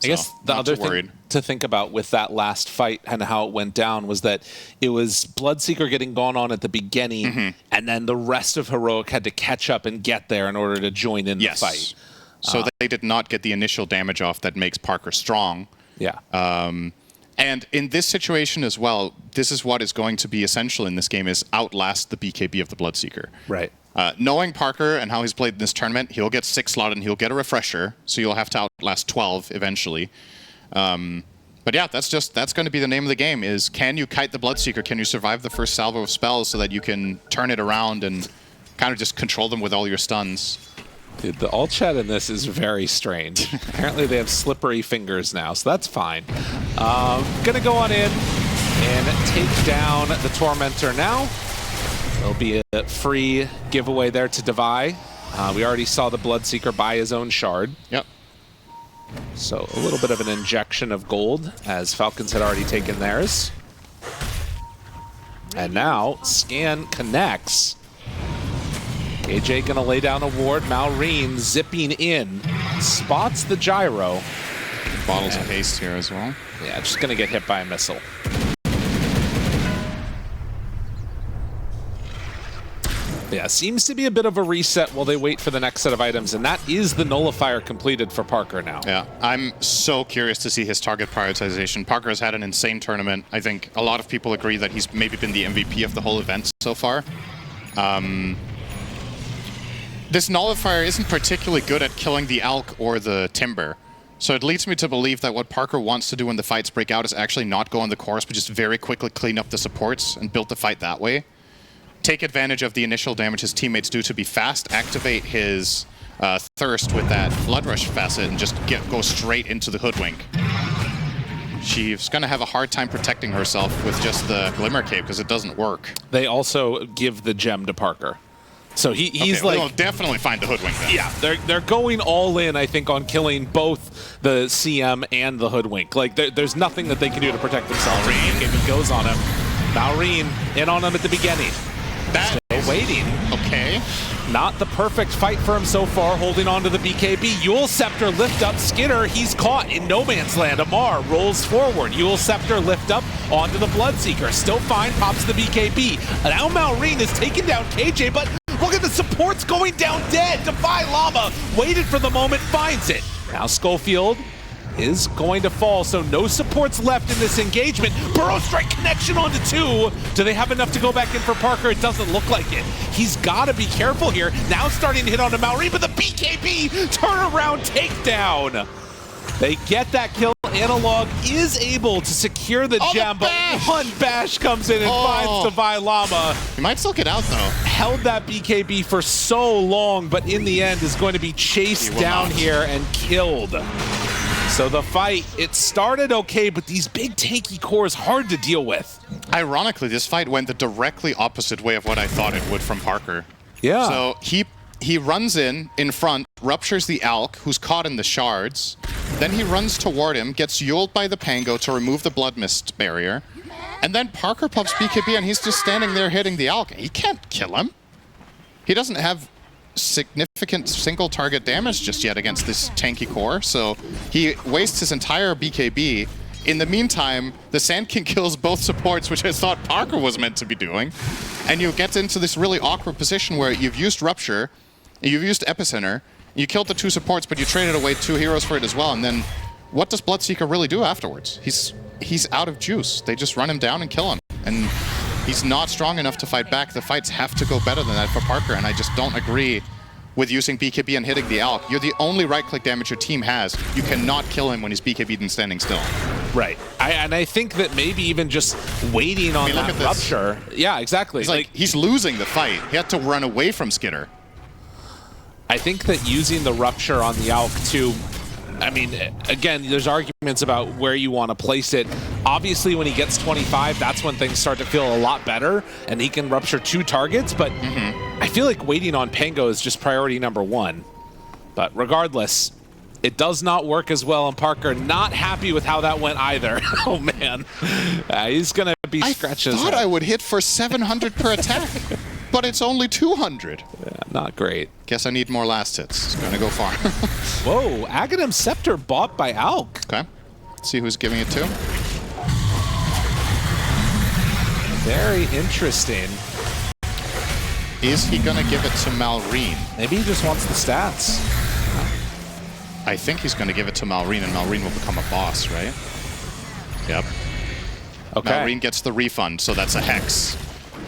I guess the other thing to think about with that last fight and how it went down was that it was Bloodseeker getting gone on at the beginning, and then the rest of Heroic had to catch up and get there in order to join in the fight. So they did not get the initial damage off that makes Parker strong. Yeah. And in this situation as well, this is what is going to be essential in this game, is outlast the BKB of the Bloodseeker. Right. Knowing Parker and how he's played in this tournament, he'll get 6 slotted and he'll get a refresher, so you'll have to outlast 12 eventually. But yeah, that's going to be the name of the game, is can you kite the Bloodseeker? Can you survive the first salvo of spells so that you can turn it around and kind of just control them with all your stuns? Dude, the alt chat in this is very strange. Apparently they have slippery fingers now, so that's fine. Gonna go on in and take down the Tormentor now. There'll be a free giveaway there to Devi. We already saw the Bloodseeker buy his own shard. Yep. So a little bit of an injection of gold as Falcons had already taken theirs. And now Scan connects. KJ gonna lay down a ward. Malrine zipping in. Spots the gyro. Bottles of haste here as well. Yeah, just gonna get hit by a missile. Yeah, seems to be a bit of a reset while they wait for the next set of items, and that is the nullifier completed for Parker now. Yeah, I'm so curious to see his target prioritization. Parker has had an insane tournament. I think a lot of people agree that he's maybe been the MVP of the whole event so far. This nullifier isn't particularly good at killing the Alk or the Timber. So it leads me to believe that what Parker wants to do when the fights break out is actually not go on the course, but just very quickly clean up the supports and build the fight that way. Take advantage of the initial damage his teammates do to be fast, activate his Thirst with that Blood Rush facet, and just go straight into the Hoodwink. She's going to have a hard time protecting herself with just the Glimmer Cape because it doesn't work. They also give the gem to Parker. So he's okay, like... We'll definitely find the Hoodwink then. Yeah, they're going all in, I think, on killing both the CM and the Hoodwink. Like, there's nothing that they can do to protect themselves. If it goes on him. Malrine in on him at the beginning. Still waiting. Okay. Not the perfect fight for him so far, holding on to the BKB. Yule Scepter lift up Skinner. He's caught in no man's land. Amar rolls forward. Yule Scepter lift up onto the Bloodseeker. Still fine, pops the BKB. Now Malrine is taking down KJ, but look at the supports going down dead. Defy Llama waited for the moment, finds it. Now Schofield is going to fall, so no supports left in this engagement. Burrow Strike connection onto 2. Do they have enough to go back in for Parker? It doesn't look like it. He's got to be careful here. Now starting to hit onto Malrine, but the BKB turnaround takedown. They get that kill. Analog is able to secure the gem, but one bash comes in and finds Defy Llama. He might still get out, though. Held that BKB for so long, but in the end is going to be chased down here and killed. So the fight, it started okay, but these big tanky cores hard to deal with. Ironically, this fight went the directly opposite way of what I thought it would from Parker. Yeah. So he runs in front, ruptures the Alk, who's caught in the shards. Then he runs toward him, gets Yuled by the Pango to remove the Blood Mist barrier. And then Parker pops BKB and he's just standing there hitting the Alk. He can't kill him. He doesn't have significant single target damage just yet against this tanky core, so he wastes his entire BKB. In the meantime, the Sand King kills both supports, which I thought Parker was meant to be doing, and you get into this really awkward position where you've used Rupture, you've used Epicenter, you killed the 2 supports, but you traded away 2 heroes for it as well, and then what does Bloodseeker really do afterwards? He's out of juice. They just run him down and kill him, and he's not strong enough to fight back. The fights have to go better than that for Parker, and I just don't agree with using BKB and hitting the Alk. You're the only right-click damage your team has. You cannot kill him when he's BKB'd and standing still. Right. And I think that maybe even just waiting on that Rupture. Yeah, exactly. He's losing the fight. He had to run away from Skidder. I think that using the Rupture on the Alk too, I mean, again, there's arguments about where you want to place it. Obviously, when he gets 25, that's when things start to feel a lot better, and he can rupture 2 targets, but I feel like waiting on Pango is just priority number 1. But regardless, it does not work as well, and Parker not happy with how that went either. Oh, man. He's going to be scratching his head. I thought I would hit for 700 per attack, but it's only 200. Yeah, not great. Guess I need more last hits. It's going to go far. Whoa, Aghanim Scepter bought by Alk. Okay. Let's see who's giving it to. Very interesting. Is he going to give it to Malrine? Maybe he just wants the stats. I think he's going to give it to Malrine, and Malrine will become a boss, right? Yep. Okay. Malrine gets the refund, so that's a Hex.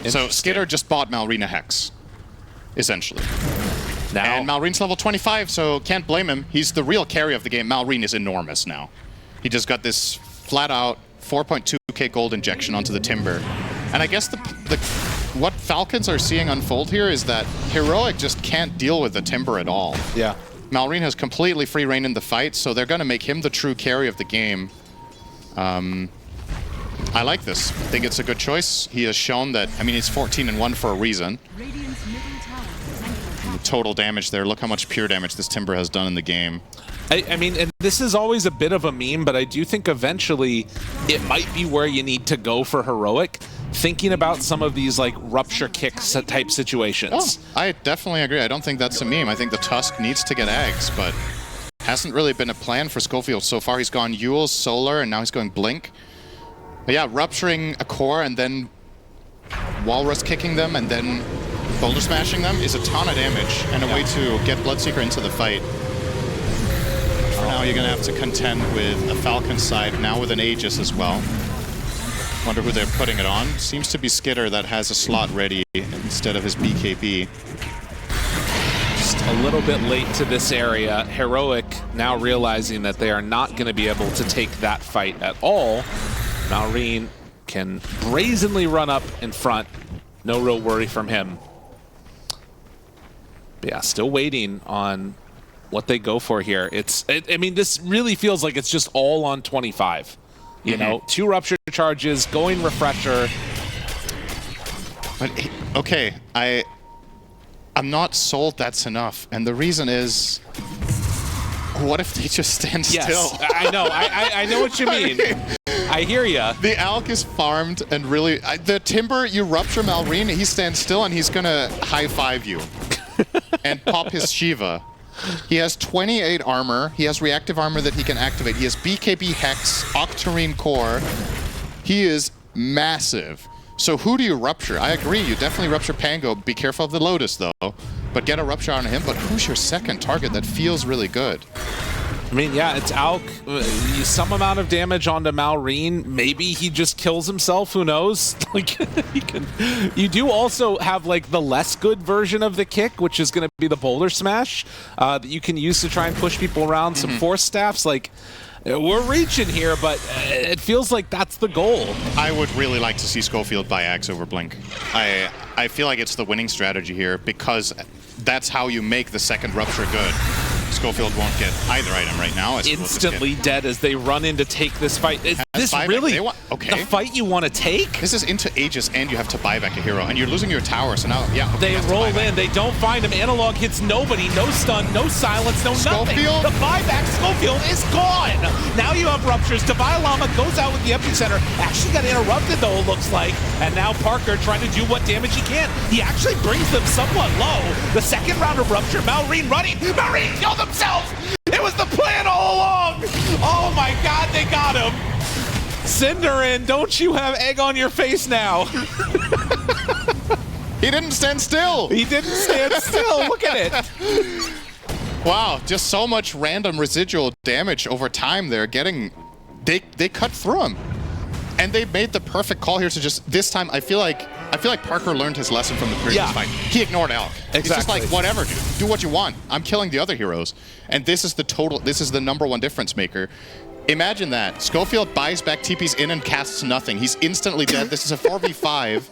So Skidder just bought Malrine a Hex, essentially. Now, and Malrine's level 25, so can't blame him. He's the real carry of the game. Malrine is enormous now. He just got this flat-out 4.2k gold injection onto the Timber. And I guess what Falcons are seeing unfold here is that Heroic just can't deal with the Timber at all. Yeah. Malrine has completely free reign in the fight, so they're going to make him the true carry of the game. I like this. I think it's a good choice. He has shown that, I mean, he's 14-1 for a reason. The total damage there, look how much pure damage this Timber has done in the game. I mean, and this is always a bit of a meme, but I do think eventually it might be where you need to go for heroic, thinking about some of these like rupture kicks type situations. Oh, I definitely agree. I don't think that's a meme. I think the Tusk needs to get eggs, but hasn't really been a plan for Schofield so far. He's gone Yule, Solar, and now he's going Blink. But yeah, rupturing a core and then Walrus kicking them and then Boulder smashing them is a ton of damage and a way to get Bloodseeker into the fight. For now, you're going to have to contend with a Falcon side, now with an Aegis as well. Wonder who they're putting it on. Seems to be Skitter that has a slot ready instead of his BKB. Just a little bit late to this area. Heroic now realizing that they are not going to be able to take that fight at all. Malrine can brazenly run up in front. No real worry from him. But yeah, still waiting on what they go for here. I mean, this really feels like it's just all on 25. You know, 2 rupture charges, going refresher. But okay, I'm not sold that's enough, and the reason is, what if they just stand still? Yes, I know. I know what you mean. I hear ya. The Alk is farmed and really, the Timber, you rupture Malrine, he stands still and he's gonna high-five you and pop his Shiva. He has 28 armor. He has reactive armor that he can activate. He has BKB Hex, Octarine Core. He is massive. So who do you rupture? I agree, you definitely rupture Pango. Be careful of the Lotus though. But get a rupture on him. But who's your second target that feels really good? I mean, yeah, it's Alk. Some amount of damage onto Malrine. Maybe he just kills himself. Who knows? Like, you do also have like the less good version of the kick, which is going to be the Boulder Smash that you can use to try and push people around. Some Force Staffs. Like, we're reaching here, but it feels like that's the goal. I would really like to see Schofield buy Axe over Blink. I feel like it's the winning strategy here because that's how you make the second rupture good. Schofield won't get either item right now. Instantly dead as they run in to take this fight. Is this really the fight you want to take? This is into Aegis and you have to buy back a hero and you're losing your tower, so now, yeah. Okay, they roll in, they don't find him. Analog hits nobody, no stun, no silence, no nothing. The buyback, Schofield is gone. Now you have ruptures. Divine Llama goes out with the epicenter. Actually got interrupted though, it looks like. And now Parker trying to do what damage he can. He actually brings them somewhat low. The second round of rupture, Malrine running. Malrine killed themselves! It was the plan all along! Oh my god, they got him! Cinderin, don't you have egg on your face now? He didn't stand still! He didn't stand still, look at it! Wow, just so much random residual damage over time there, they cut through him. And they made the perfect call here to just, this time, I feel like Parker learned his lesson from the previous fight. He ignored Alk. Exactly. He's just like, whatever, dude. Do what you want. I'm killing the other heroes. And this is the #1 difference maker. Imagine that. Schofield buys back TPs in and casts nothing. He's instantly dead. This is a 4v5.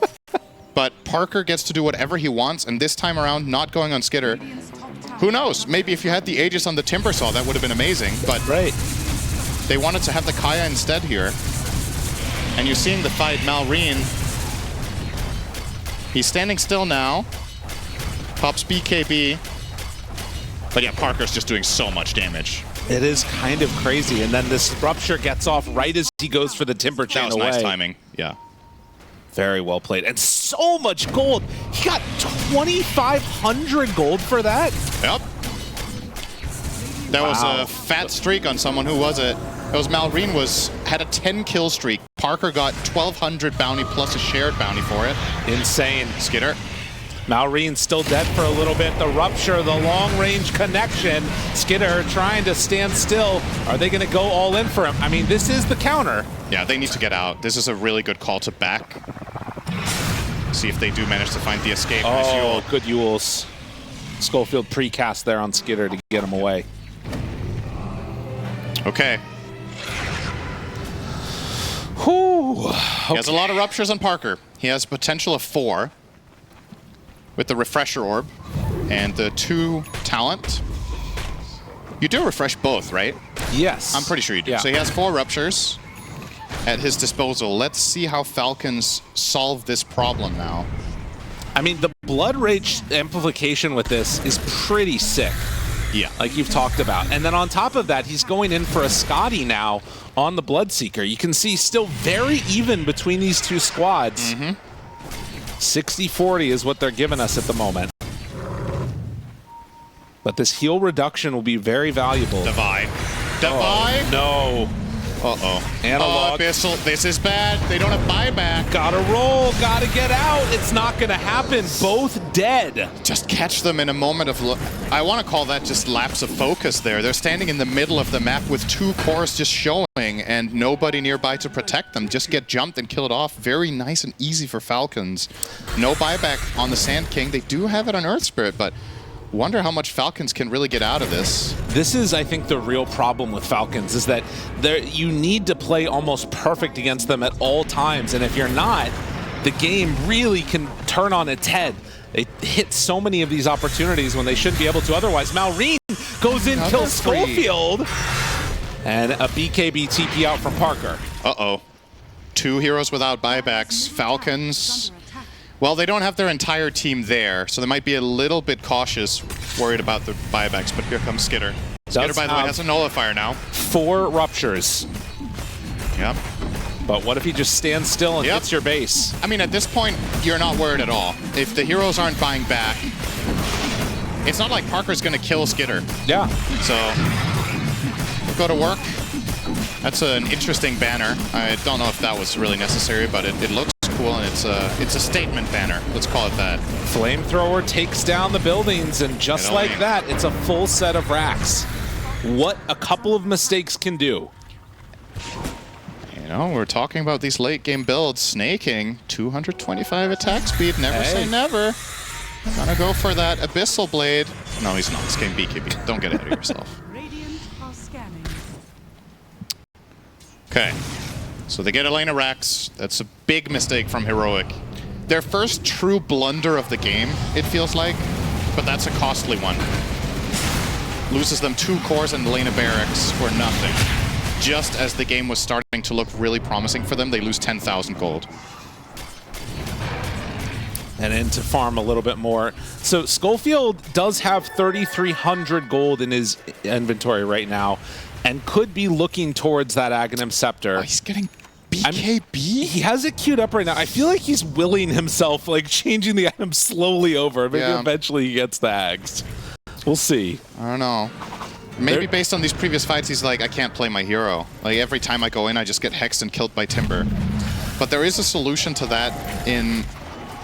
But Parker gets to do whatever he wants, and this time around, not going on Skitter. Who knows? Maybe if you had the Aegis on the Timbersaw, that would have been amazing. But they wanted to have the Kaya instead here. And you're seeing the fight, Malrine. He's standing still now. Pops BKB. But yeah, Parker's just doing so much damage. It is kind of crazy. And then this rupture gets off right as he goes for the Timber chain away. That was nice timing, yeah. Very well played. And so much gold. He got 2,500 gold for that. Yep. That was a fat streak on someone. Who was it? It was Malrine had a 10 kill streak. Parker got 1,200 bounty plus a shared bounty for it. Insane. Skitter. Malrine's still dead for a little bit. The rupture, the long-range connection. Skitter trying to stand still. Are they going to go all in for him? I mean, this is the counter. Yeah, they need to get out. This is a really good call to back. See if they do manage to find the escape. Oh, good Yules. Schofield precast there on Skitter to get him away. Okay. Whew. He has a lot of ruptures on Parker. He has potential of 4 with the refresher orb and the 2 talent. You do refresh both, right? Yes. I'm pretty sure you do. Yeah. So he has 4 ruptures at his disposal. Let's see how Falcons solve this problem now. I mean, the Blood Rage amplification with this is pretty sick. Yeah. like you've talked about. And then on top of that, he's going in for a Scotty now on the Bloodseeker. You can see still very even between these two squads. 60-40 is what they're giving us at the moment. But this heal reduction will be very valuable. Divide. Oh, no. Uh-oh. Analog. Abyssal, this is bad. They don't have buyback. Gotta roll, gotta get out. It's not gonna happen. Both dead. Just catch them in a moment of... I want to call that just lapse of focus there. They're standing in the middle of the map with 2 cores just showing and nobody nearby to protect them. Just get jumped and killed off. Very nice and easy for Falcons. No buyback on the Sand King. They do have it on Earth Spirit, but... wonder how much Falcons can really get out of this. This is, I think, the real problem with Falcons is that you need to play almost perfect against them at all times. And if you're not, the game really can turn on its head. They hit so many of these opportunities when they shouldn't be able to otherwise. Malrine goes in, kills Schofield, and a BKB TP out from Parker. Uh-oh. 2 heroes without buybacks. Falcons... well, they don't have their entire team there, so they might be a little bit cautious, worried about the buybacks, but here comes Skitter. Skitter, by the way, has a nullifier now. 4 ruptures. Yep. But what if he just stands still and hits your base? I mean, at this point, you're not worried at all. If the heroes aren't buying back, it's not like Parker's going to kill Skitter. Yeah. So, we'll go to work. That's an interesting banner. I don't know if that was really necessary, but it looks cool, and it's a statement banner. Let's call it that. Flamethrower takes down the buildings, and just like that, it's a full set of racks. What a couple of mistakes can do. You know, we're talking about these late game builds. Snaking, 225 attack speed. Never say never. Gonna go for that Abyssal Blade. No, he's not. This game BKB. Don't get ahead of yourself. Okay. So they get a lane of racks. That's a big mistake from Heroic. Their first true blunder of the game, it feels like, but that's a costly one. Loses them 2 cores in the lane of barracks for nothing. Just as the game was starting to look really promising for them, they lose 10,000 gold. And in to farm a little bit more. So Schofield does have 3,300 gold in his inventory right now, and could be looking towards that Aghanim Scepter. Oh, he's getting BKB? He has it queued up right now. I feel like he's willing himself, like changing the item slowly over. Maybe eventually he gets the Ags. We'll see. I don't know. Maybe based on these previous fights, he's like, I can't play my hero. Like, every time I go in, I just get hexed and killed by Timber. But there is a solution to that in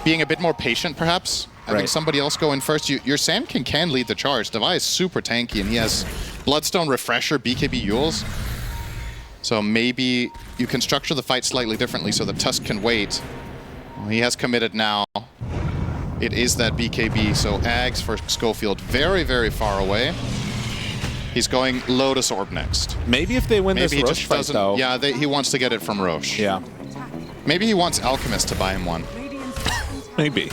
being a bit more patient, perhaps. Having somebody else go in first. Your Sand King can lead the charge. Devi is super tanky, and he has Bloodstone, Refresher, BKB Yules. So maybe you can structure the fight slightly differently so that Tusk can wait. Well, he has committed now. It is that BKB, so Ags for Schofield very, very far away. He's going Lotus Orb next. Maybe if they win this Roche fight, though. Yeah, he wants to get it from Roche. Yeah. Maybe he wants Alchemist to buy him one. Maybe.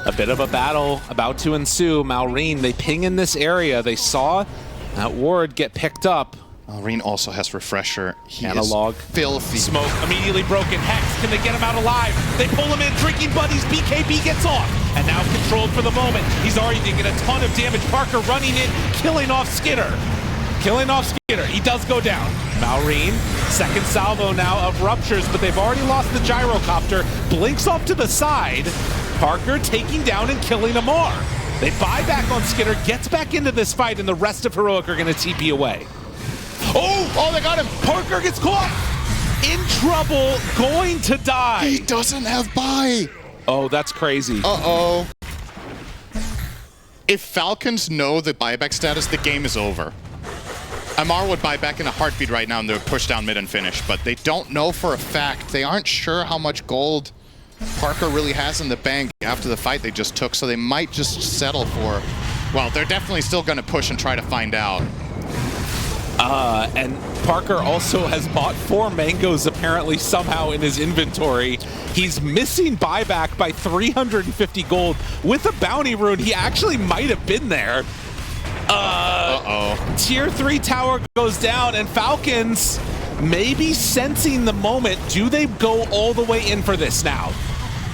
A bit of a battle about to ensue. Malrine, they ping in this area. They saw that ward get picked up. Malrine also has Refresher. He Analog. is filthy. Smoke immediately broken. Hex, can they get him out alive? They pull him in, drinking buddies. BKB gets off. And now controlled for the moment. He's already taking a ton of damage. Parker running in, killing off Skitter. Killing off Skitter. He does go down. Malrine, second salvo now of ruptures, but they've already lost the gyrocopter. Blinks off to the side. Parker taking down and killing Amar. They buy back on Skitter, gets back into this fight, and the rest of Heroic are going to TP away. Oh, they got him. Parker gets caught. In trouble, going to die. He doesn't have buy. Oh, that's crazy. Uh-oh. If Falcons know the buyback status, the game is over. Amar would buy back in a heartbeat right now and they would push down mid and finish, but they don't know for a fact. They aren't sure how much gold Parker really has in the bank after the fight they just took, so they might just settle for... well, they're definitely still going to push and try to find out. And Parker also has bought 4 mangoes apparently somehow in his inventory. He's missing buyback by 350 gold with a bounty rune. He actually might have been there. Tier 3 tower goes down, and Falcons maybe sensing the moment. Do they go all the way in for this now?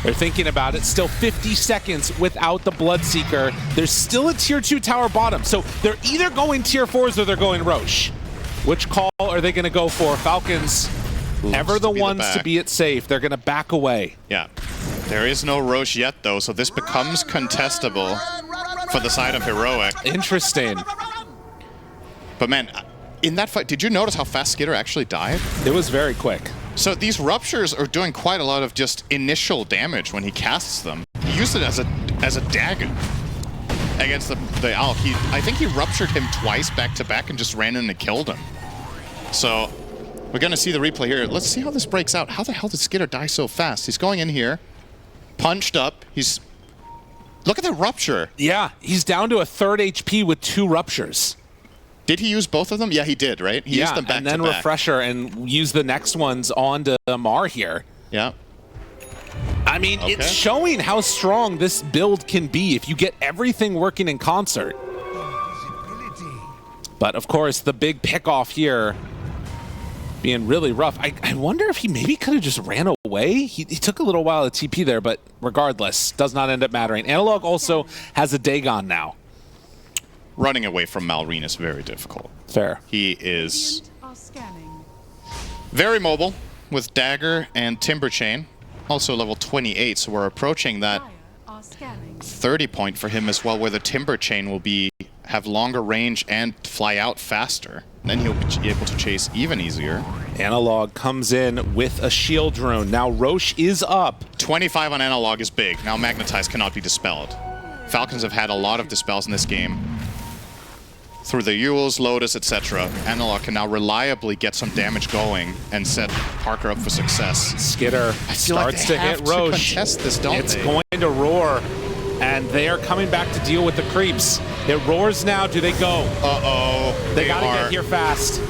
They're thinking about it. Still 50 seconds without the Bloodseeker. There's still a tier 2 tower bottom. So they're either going tier 4s or they're going Roche. Which call are they going to go for? Falcons, ever the ones to be it safe. They're going to back away. Yeah. There is no Roche yet, though, so this becomes contestable for the side of Heroic. Interesting. But man, in that fight, did you notice how fast Skitter actually died? It was very quick. So these ruptures are doing quite a lot of just initial damage when he casts them. He used it as a dagger against the Alp. I think he ruptured him twice back to back and just ran in and killed him. So we're gonna see the replay here. Let's see how this breaks out. How the hell did Skitter die so fast? He's going in here, punched up. Look at the rupture. Yeah, he's down to a 3rd HP with 2 ruptures. Did he use both of them? Yeah, he did, right? He used them back and then to back. Refresher and use the next ones onto Mar here. Yeah. I mean, it's showing how strong this build can be if you get everything working in concert. But of course, the big pick-off here being really rough. I wonder if he maybe could have just ran away. He took a little while to TP there, but regardless, does not end up mattering. Analog also has a Dagon now. Running away from Malrine is very difficult. Fair. He is very mobile with Dagger and Timber Chain. Also level 28, so we're approaching that 30 point for him as well, where the Timber Chain will have longer range and fly out faster. And then he'll be able to chase even easier. Analog comes in with a shield drone. Now Roche is up. 25 on Analog is big. Now Magnetize cannot be dispelled. Falcons have had a lot of dispels in this game. Through the AVULUS, Lotus, etc. Analog can now reliably get some damage going and set Parker up for success. Skitter starts to hit Roche. Contest this, don't it's going to roar, and they are coming back to deal with the creeps. It roars now. Do they go? Uh-oh. They gotta get here fast.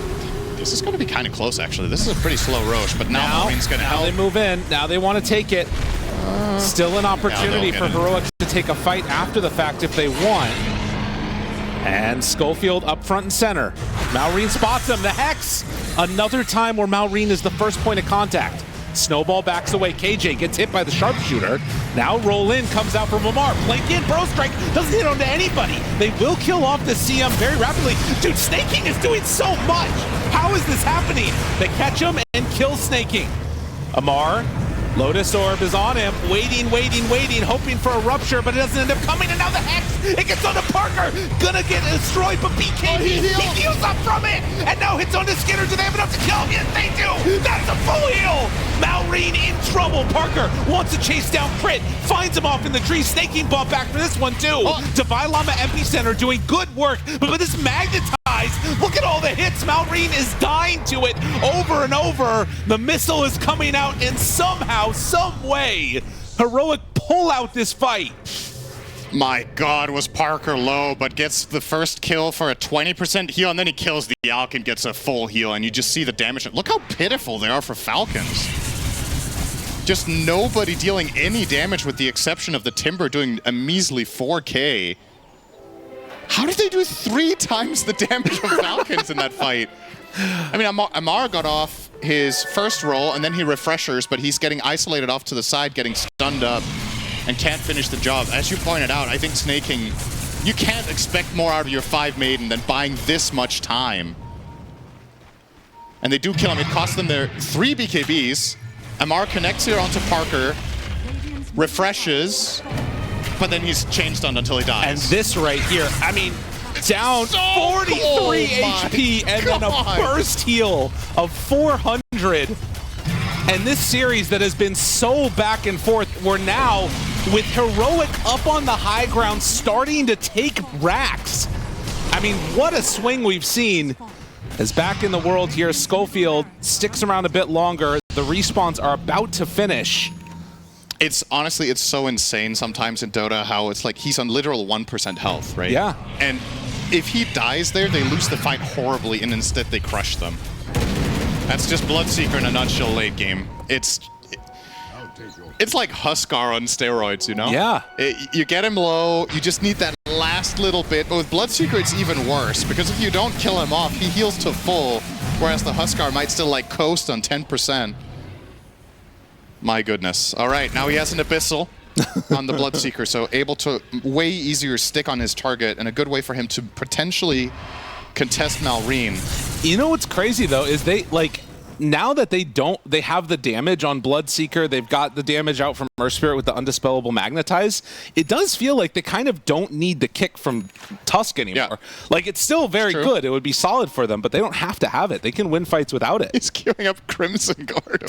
This is going to be kind of close, actually. This is a pretty slow Roche, but now Marine's going to help. Now they move in. Now they want to take it. Still an opportunity for Heroic to take a fight after the fact if they want. And Schofield up front and center. Malrine spots him. The Hex! Another time where Malrine is the first point of contact. Snowball backs away. KJ gets hit by the sharpshooter. Now roll in, comes out from Amar. Blink in, Bro Strike doesn't hit onto anybody. They will kill off the CM very rapidly. Dude, Snaking is doing so much. How is this happening? They catch him and kill Snaking. Amar, Lotus Orb is on him, waiting, hoping for a rupture, but it doesn't end up coming, and now the Hex, it gets onto Parker, gonna get destroyed, but BK, he heals up from it, and now hits onto Skitter. Do they have enough to kill him? Yes, they do! That's a full heal! Malrine in trouble. Parker wants to chase down Crit, finds him off in the tree, Snaking ball back for this one too. Divine Llama Epicenter doing good work, but with this Magnetize, look at all the hits. Malrine is dying to it over and over. The missile is coming out, and somehow, some way, Heroic pull out this fight. My God, was Parker low, but gets the first kill for a 20% heal, and then he kills the Alk and gets a full heal, and you just see the damage. Look how pitiful they are for Falcons. Just nobody dealing any damage with the exception of the Timber doing a measly 4K. How did they do 3 times the damage of Falcons in that fight? I mean, Amar got off his first roll, and then he refreshers, but he's getting isolated off to the side, getting stunned up, and can't finish the job. As you pointed out, I think Snaking, you can't expect more out of your 5 Maiden than buying this much time. And they do kill him. It costs them their 3 BKBs. Amar connects here onto Parker, refreshes, but then he's chain stunned until he dies. And this right here, I mean, down so 43 HP and then a burst heal of 400. And this series that has been so back and forth, we're now with Heroic up on the high ground starting to take racks. I mean, what a swing we've seen. As back in the world here, Schofield sticks around a bit longer. The respawns are about to finish. It's honestly, it's so insane sometimes in Dota how it's like he's on literal 1% health, right? Yeah. And if he dies there, they lose the fight horribly, and instead they crush them. That's just Bloodseeker in a nutshell late game. It's like Huskar on steroids, you know? Yeah. You get him low, you just need that last little bit. But with Bloodseeker, it's even worse, because if you don't kill him off, he heals to full, whereas the Huskar might still like coast on 10%. My goodness. All right, now he has an Abyssal on the Bloodseeker, so able to way easier stick on his target, and a good way for him to potentially contest Malrine. You know what's crazy though is they now that they have the damage on Bloodseeker, they've got the damage out from Earth Spirit with the Undispellable Magnetize. It does feel like they kind of don't need the kick from Tusk anymore. Yeah. Like, it's still very good. It would be solid for them, but they don't have to have it. They can win fights without it. He's queuing up Crimson Guard.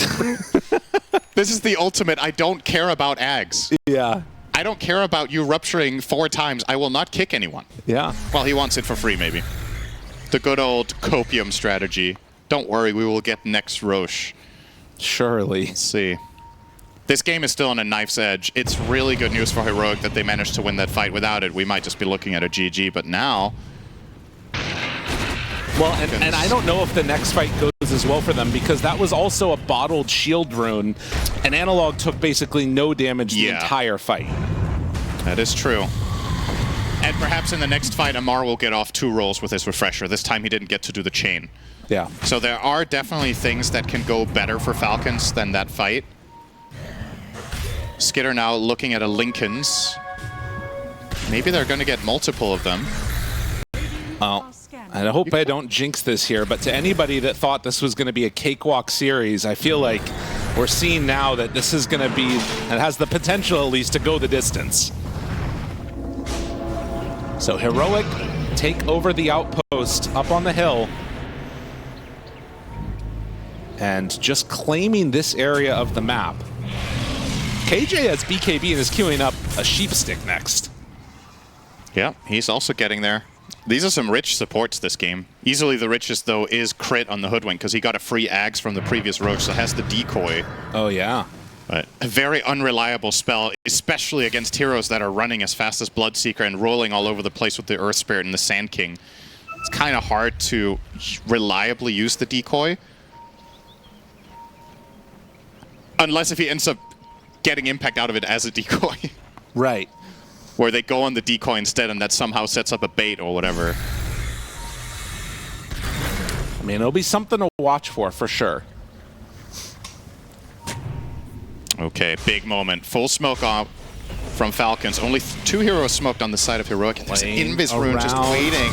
This is the ultimate, I don't care about Ags. Yeah. I don't care about you rupturing 4 times. I will not kick anyone. Yeah. Well, he wants it for free, maybe. The good old copium strategy. Don't worry, we will get next Roche. Surely. Let's see. This game is still on a knife's edge. It's really good news for Heroic that they managed to win that fight. Without it, we might just be looking at a GG, but now... Well, and I don't know if the next fight goes as well for them, because that was also a bottled shield rune, and Analog took basically no damage the entire fight. That is true. And perhaps in the next fight, Amar will get off 2 rolls with his Refresher. This time he didn't get to do the chain. Yeah. So there are definitely things that can go better for Falcons than that fight. Skitter now looking at a Lincoln's. Maybe they're going to get multiple of them. Oh, and I hope I don't jinx this here, but to anybody that thought this was going to be a cakewalk series, I feel like we're seeing now that this is going to be, it has the potential at least to go the distance. So Heroic take over the outpost up on the hill. And just claiming this area of the map. KJ has BKB and is queuing up a Sheep Stick next. Yeah, he's also getting there. These are some rich supports this game. Easily the richest, though, is Crit on the Hoodwink, because he got a free Ags from the previous Roach, so has the Decoy. Oh, yeah. But a very unreliable spell, especially against heroes that are running as fast as Bloodseeker and rolling all over the place with the Earth Spirit and the Sand King. It's kind of hard to reliably use the Decoy. Unless if he ends up getting impact out of it as a decoy. Right. Where they go on the decoy instead and that somehow sets up a bait or whatever. I mean, it'll be something to watch for sure. Okay, big moment. Full smoke off from Falcons. Only 2 heroes smoked on the side of Heroic. There's an Invis rune just waiting.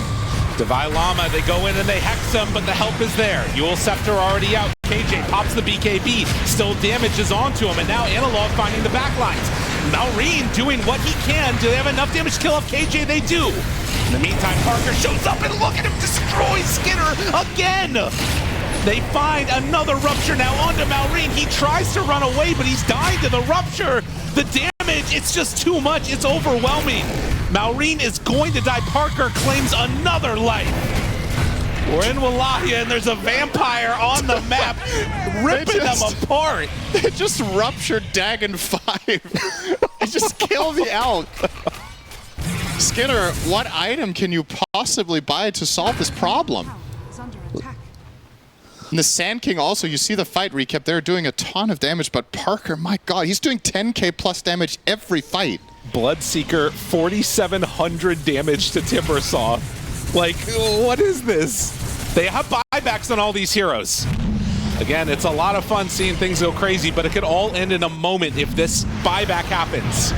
Divine Llama, they go in and they hex him, but the help is there. Eul Scepter already out. KJ pops the BKB, still damages onto him, and now Analog finding the backlines. Malrine doing what he can. Do they have enough damage to kill off KJ? They do. In the meantime, Parker shows up and look at him destroy Skinner again. They find another Rupture now onto Malrine. He tries to run away, but he's dying to the Rupture. The damage, it's just too much. It's overwhelming. Malrine is going to die. Parker claims another life. We're in Wallachia, and there's a vampire on the map ripping them apart. They just ruptured Dagon 5. They just kill the elk. Skinner, what item can you possibly buy to solve this problem? And the Sand King also, you see the fight recap, they're doing a ton of damage, but Parker, my god, he's doing 10k plus damage every fight. Bloodseeker, 4,700 damage to Timbersaw. Like, what is this? They have buybacks on all these heroes. Again, it's a lot of fun seeing things go crazy, but it could all end in a moment if this buyback happens.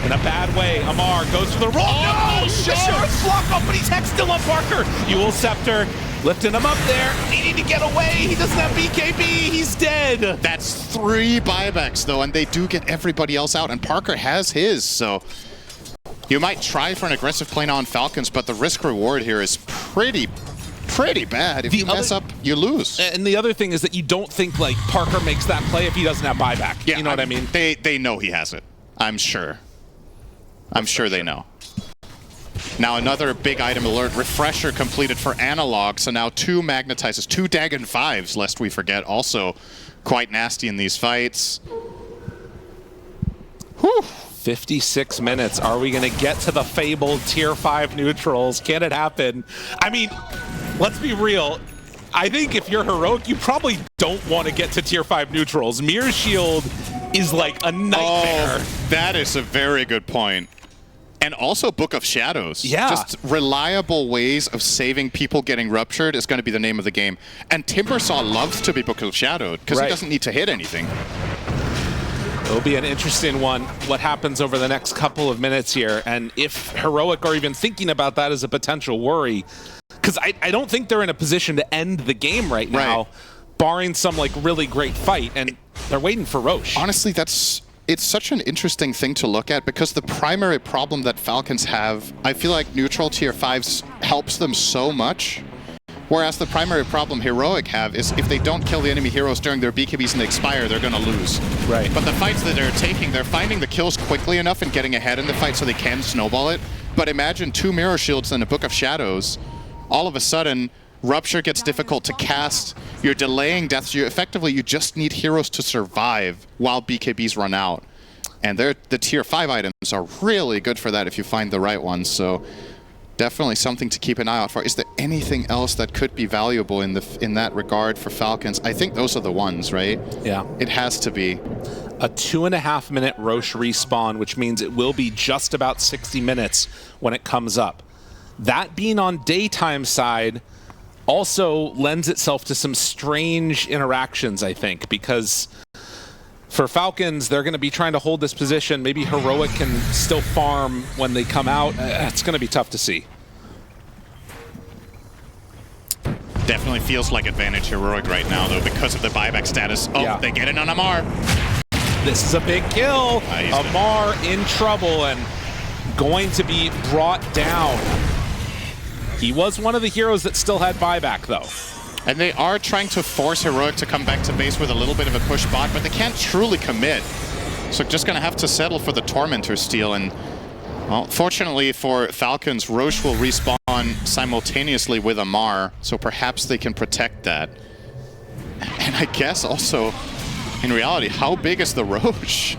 In a bad way, Amar goes for the roll. Oh, no! Shards block up, but he's hexed still on Parker. Eul Scepter lifting him up there, needing to get away. He doesn't have BKB. He's dead. That's 3 buybacks, though, and they do get everybody else out, and Parker has his, so... You might try for an aggressive play now on Falcons, but the risk-reward here is pretty bad. If you mess up, you lose. And the other thing is that you don't think, like, Parker makes that play if he doesn't have buyback. Yeah, you know what I mean? They know he has it. I'm sure. I'm sure they know. Now another big item alert. Refresher completed for Analog, so now 2 Magnetizes, 2 Dagon 5s, lest we forget. Also quite nasty in these fights. Whew. 56 minutes. Are we going to get to the fabled tier 5 neutrals? Can it happen? I mean, let's be real. I think if you're Heroic, you probably don't want to get to tier 5 neutrals. Mirror Shield is like a nightmare. Oh, that is a very good point. And also Book of Shadows. Yeah. Just reliable ways of saving people getting ruptured is going to be the name of the game. And Timbersaw loves to be Book of Shadowed because he doesn't need to hit anything. It'll be an interesting one, what happens over the next couple of minutes here, and if Heroic are even thinking about that as a potential worry. Because I don't think they're in a position to end the game right now, barring some like really great fight, and they're waiting for Roche. Honestly, it's such an interesting thing to look at, because the primary problem that Falcons have, I feel like neutral tier 5s helps them so much. Whereas the primary problem Heroic have is if they don't kill the enemy heroes during their BKBs and they expire, they're going to lose. Right. But the fights that they're taking, they're finding the kills quickly enough and getting ahead in the fight so they can snowball it. But imagine 2 Mirror Shields and a Book of Shadows. All of a sudden, Rupture gets difficult to cast. You're delaying deaths. Effectively, you just need heroes to survive while BKBs run out. And the tier 5 items are really good for that if you find the right ones. So definitely something to keep an eye out for. Is there anything else that could be valuable in that regard for Falcons? I think those are the ones, right? Yeah. It has to be. A 2.5-minute Roche respawn, which means it will be just about 60 minutes when it comes up. That being on daytime side also lends itself to some strange interactions, I think, because for Falcons, they're going to be trying to hold this position. Maybe Heroic can still farm when they come out. It's going to be tough to see. Definitely feels like advantage Heroic right now, though, because of the buyback status. Oh, yeah. They get it on Amar. This is a big kill. Amar in trouble and going to be brought down. He was one of the heroes that still had buyback, though. And they are trying to force Heroic to come back to base with a little bit of a push bot, but they can't truly commit. So just going to have to settle for the Tormentor steal. And, well, fortunately for Falcons, Roche will respawn simultaneously with Amar, so perhaps they can protect that. And I guess also, in reality, how big is the Roche?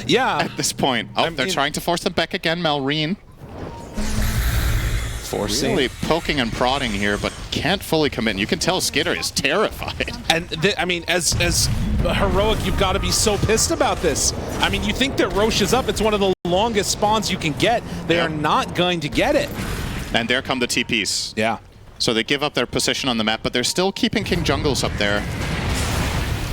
Yeah. At this point. Oh, they're trying to force them back again, Malrine. Really poking and prodding here, but can't fully commit. And you can tell Skitter is terrified. And I mean, as Heroic, you've got to be so pissed about this. I mean, you think that Roche is up. It's one of the longest spawns you can get. They are not going to get it. And there come the TPs. Yeah. So they give up their position on the map, but they're still keeping King Jungles up there.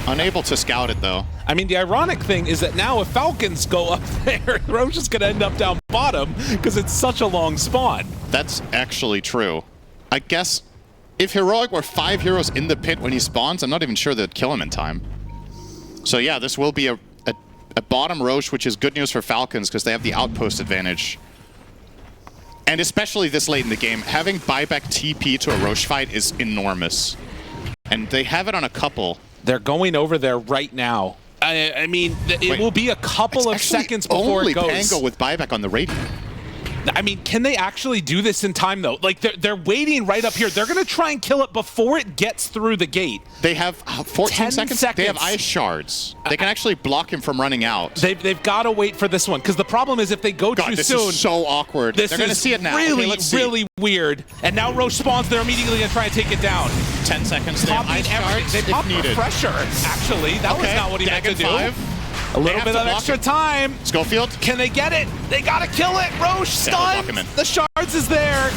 Unable to scout it, though. I mean, the ironic thing is that now if Falcons go up there, Roche is going to end up down bottom because it's such a long spawn. That's actually true. I guess if Heroic were 5 heroes in the pit when he spawns, I'm not even sure they'd kill him in time. So yeah, this will be a bottom Roche, which is good news for Falcons because they have the outpost advantage. And especially this late in the game, having buyback TP to a Roche fight is enormous. And they have it on a couple. They're going over there right now. I mean, it will be a couple of seconds before it goes. Only Pango with buyback on the radio. I mean, can they actually do this in time, though? Like, they're waiting right up here. They're going to try and kill it before it gets through the gate. They have 14 seconds? They have ice shards. They can actually block him from running out. They've got to wait for this one, because the problem is if they go too soon... this is so awkward. They're going to see it now. Really, really weird. And now Roche spawns. They're immediately going to try and take it down. 10 seconds. They have ice shards They pop for pressure, actually. That was not what he meant to do. 5. A little bit of extra time. Schofield. Can they get it? They gotta kill it. Roche stunned. The shards is there.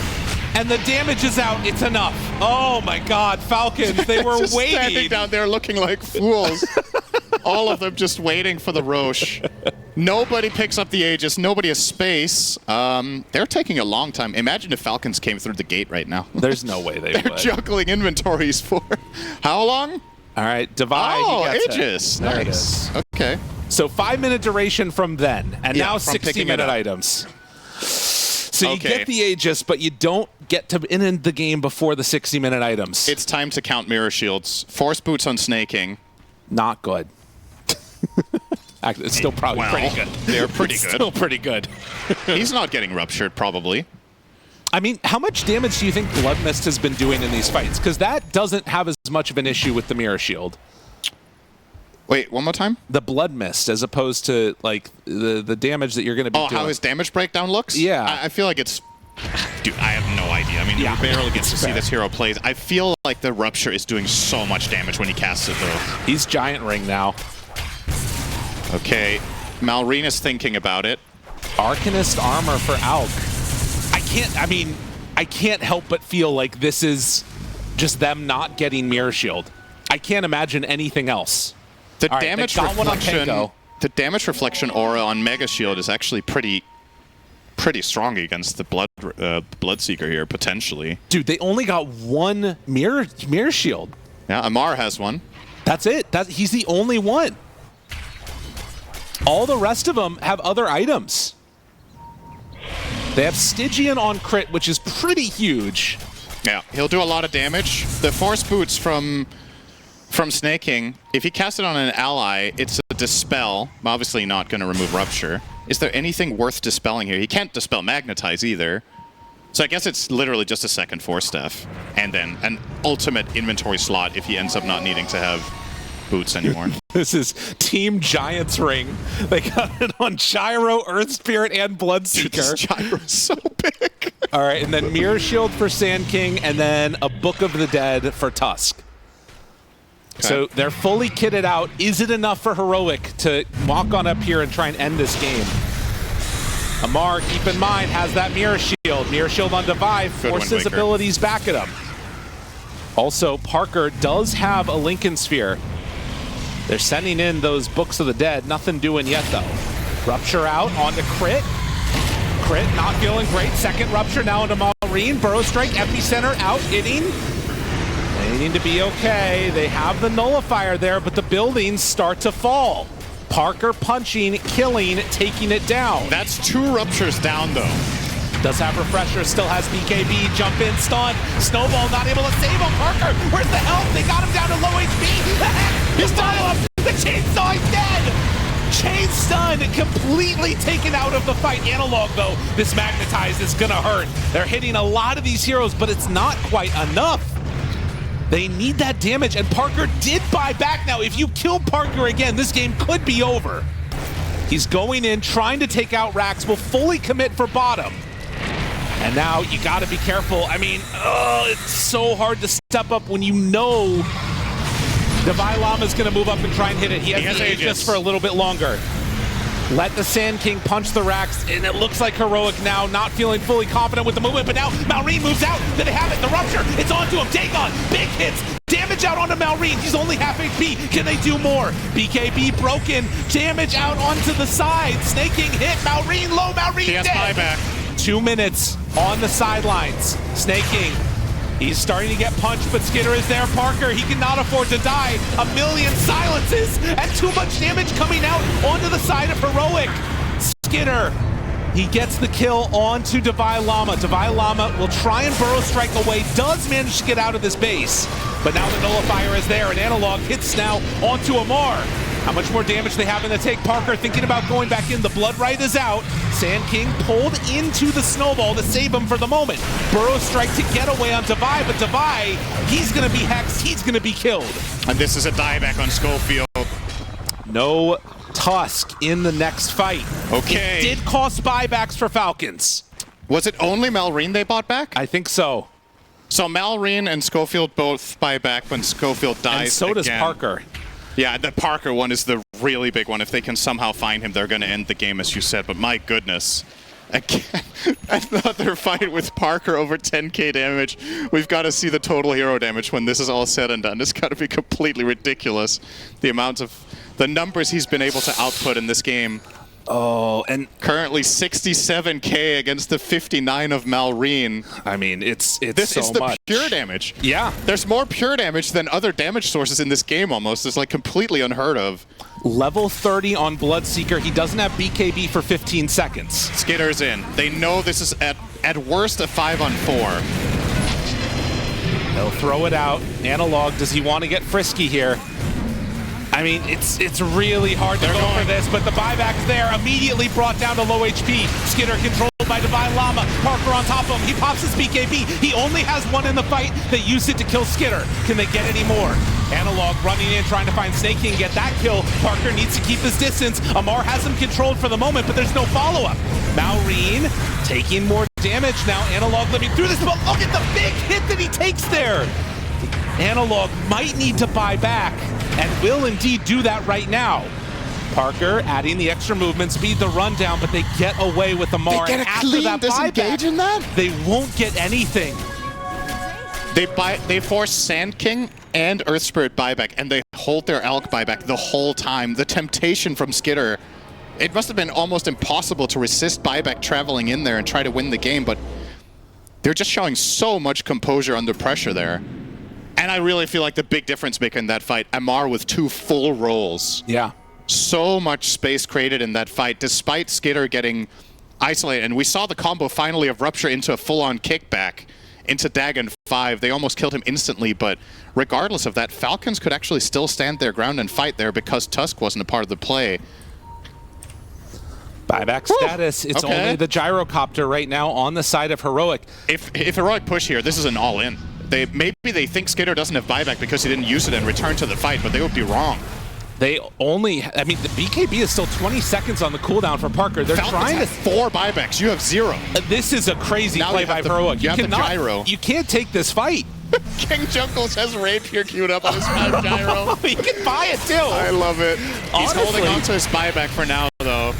And the damage is out. It's enough. Oh my god, Falcons. They were just waiting. Standing down there looking like fools. All of them just waiting for the Roche. Nobody picks up the Aegis. Nobody has space. They're taking a long time. Imagine if Falcons came through the gate right now. There's no way they They're would. juggling inventories for how long? All right, Divide. Oh, Aegis. There it Nice. is. Okay. So 5-minute duration from then, and now 60-minute items. So you get the Aegis, but you don't get to end the game before the 60-minute items. It's time to count Mirror Shields. Force Boots on snaking. Not good. It's still probably pretty good. They're pretty good. Still pretty good. He's not getting ruptured, probably. I mean, how much damage do you think Blood Mist has been doing in these fights? Because that doesn't have as much of an issue with the Mirror Shield. Wait, one more time? The Blood Mist, as opposed to, like, the damage that you're going to be doing. Oh, how his damage breakdown looks? Yeah. I feel like it's... Dude, I have no idea. I mean, you barely get to see this hero plays. I feel like the Rupture is doing so much damage when he casts it, though. He's Giant Ring now. Okay. Malrine is thinking about it. Arcanist armor for Alk. I can't help but feel like this is just them not getting Mirror Shield. I can't imagine anything else. The damage reflection The damage reflection aura on Mega Shield is actually pretty strong against the Bloodseeker here, potentially. Dude, they only got one mirror shield. Yeah, Amar has one. That's it. He's the only one. All the rest of them have other items. They have Stygian on crit, which is pretty huge. Yeah, he'll do a lot of damage. The Force Boots from Snake King, if he casts it on an ally, it's a Dispel. Obviously not going to remove Rupture. Is there anything worth dispelling here? He can't Dispel Magnetize either. So I guess it's literally just a second Force Staff. And then an ultimate inventory slot if he ends up not needing to have boots anymore. This is Team Giants Ring. They got it on Gyro, Earth Spirit, and Bloodseeker. Dude, this Gyro is so big. All right, and then Mirror Shield for Sand King, and then a Book of the Dead for Tusk. Okay. So they're fully kitted out. Is it enough for Heroic to walk on up here and try and end this game? Amar, keep in mind, has that Mirror Shield. Mirror Shield on Divide, forces abilities back at him. Also, Parker does have a Lincoln Sphere. They're sending in those Books of the Dead. Nothing doing yet, though. Rupture out onto Crit. Crit not feeling great. Second Rupture now into Maureen. Burrow Strike, Epicenter out, hitting. They need to be okay. They have the Nullifier there, but the buildings start to fall. Parker punching, killing, taking it down. That's 2 Ruptures down, though. Does have Refresher, still has BKB, jump in, stun. Snowball not able to save him. Parker, where's the help? They got him down to low HP. The heck? He's follow-up. The chainsaw is dead. Chain stun completely taken out of the fight. Analog, though, this Magnetize is gonna hurt. They're hitting a lot of these heroes, but it's not quite enough. They need that damage, and Parker did buy back. Now, if you kill Parker again, this game could be over. He's going in, trying to take out Rax, will fully commit for bottom. And now you gotta be careful. I mean, it's so hard to step up when you know Divine Llama's gonna move up and try and hit it. He has the Aegis for a little bit longer. Let the Sand King punch the Rax, and it looks like Heroic now not feeling fully confident with the movement, but now Maureen moves out. Then they have it, the Rupture, it's onto him. Dagon, big hits, damage out onto Maureen. He's only half HP. Can they do more? BKB broken, damage out onto the side. Snake King hit, Maureen low, Maureen dead. Buyback. 2 minutes on the sidelines. Snake King, he's starting to get punched, but Skitter is there. Parker, he cannot afford to die. A million silences and too much damage coming out onto the side of Heroic. Skitter, he gets the kill onto Divine Llama. Divine Llama will try and Burrow Strike away, does manage to get out of this base, but now the Nullifier is there, and Analog hits now onto Amar. How much more damage they have in the take? Parker thinking about going back in. The Blood Right is out. Sand King pulled into the Snowball to save him for the moment. Burrow Strike to get away on Divide, but Divide, he's going to be hexed. He's going to be killed. And this is a dieback on Schofield. No Tusk in the next fight. Okay. It did cost buybacks for Falcons. Was it only Maureen they bought back? I think so. So Maureen and Schofield both buy back when Schofield dies. And so does Parker. Yeah, the Parker one is the really big one. If they can somehow find him, they're going to end the game, as you said. But my goodness. Again, another fight with Parker over 10k damage. We've got to see the total hero damage when this is all said and done. It's got to be completely ridiculous. The numbers he's been able to output in this game. Oh, and currently 67k against the 59 of Maureen. I mean, it's this so is the much. Pure damage. Yeah. There's more pure damage than other damage sources in this game almost. It's like completely unheard of. Level 30 on Bloodseeker. He doesn't have BKB for 15 seconds. Skitter's in. They know this is at worst a 5-on-4. They'll throw it out. Analog, does he want to get frisky here? I mean, it's really hard to go for this, but the buyback's there. Immediately brought down to low HP. Skitter controlled by Divine Llama. Parker on top of him. He pops his BKB. He only has one in the fight. They used it to kill Skitter. Can they get any more? Analog running in, trying to find Snake King, get that kill. Parker needs to keep his distance. Amar has him controlled for the moment, but there's no follow-up. Maureen taking more damage now. Analog living through this, but look at the big hit that he takes there. Analog might need to buy back, and will indeed do that right now. Parker adding the extra movement speed, the rundown, but they get away with Amar. They get a clean disengage in that? They won't get anything. They force Sand King and Earth Spirit buyback, and they hold their Elk buyback the whole time. The temptation from Skitter, it must have been almost impossible to resist buyback traveling in there and try to win the game, but they're just showing so much composure under pressure there. And I really feel like the big difference maker in that fight, Amar with 2 full rolls. Yeah. So much space created in that fight, despite Skitter getting isolated. And we saw the combo finally of Rupture into a full-on kickback into Dagon 5. They almost killed him instantly, but regardless of that, Falcons could actually still stand their ground and fight there because Tusk wasn't a part of the play. Buyback status. It's only the gyrocopter right now on the side of Heroic. If Heroic push here, this is an all-in. Maybe they think Skitter doesn't have buyback because he didn't use it and return to the fight, but they would be wrong. They only, I mean, the BKB is still 20 seconds on the cooldown for Parker. They're Falcons trying to... have 4 buybacks. You have 0. This is a crazy Now play by Heroic. You have the gyro. You can't take this fight. King Junkles has Rapier queued up on his 5 gyro. He can buy it too. I love it. Honestly, he's holding on to his buyback for now, though.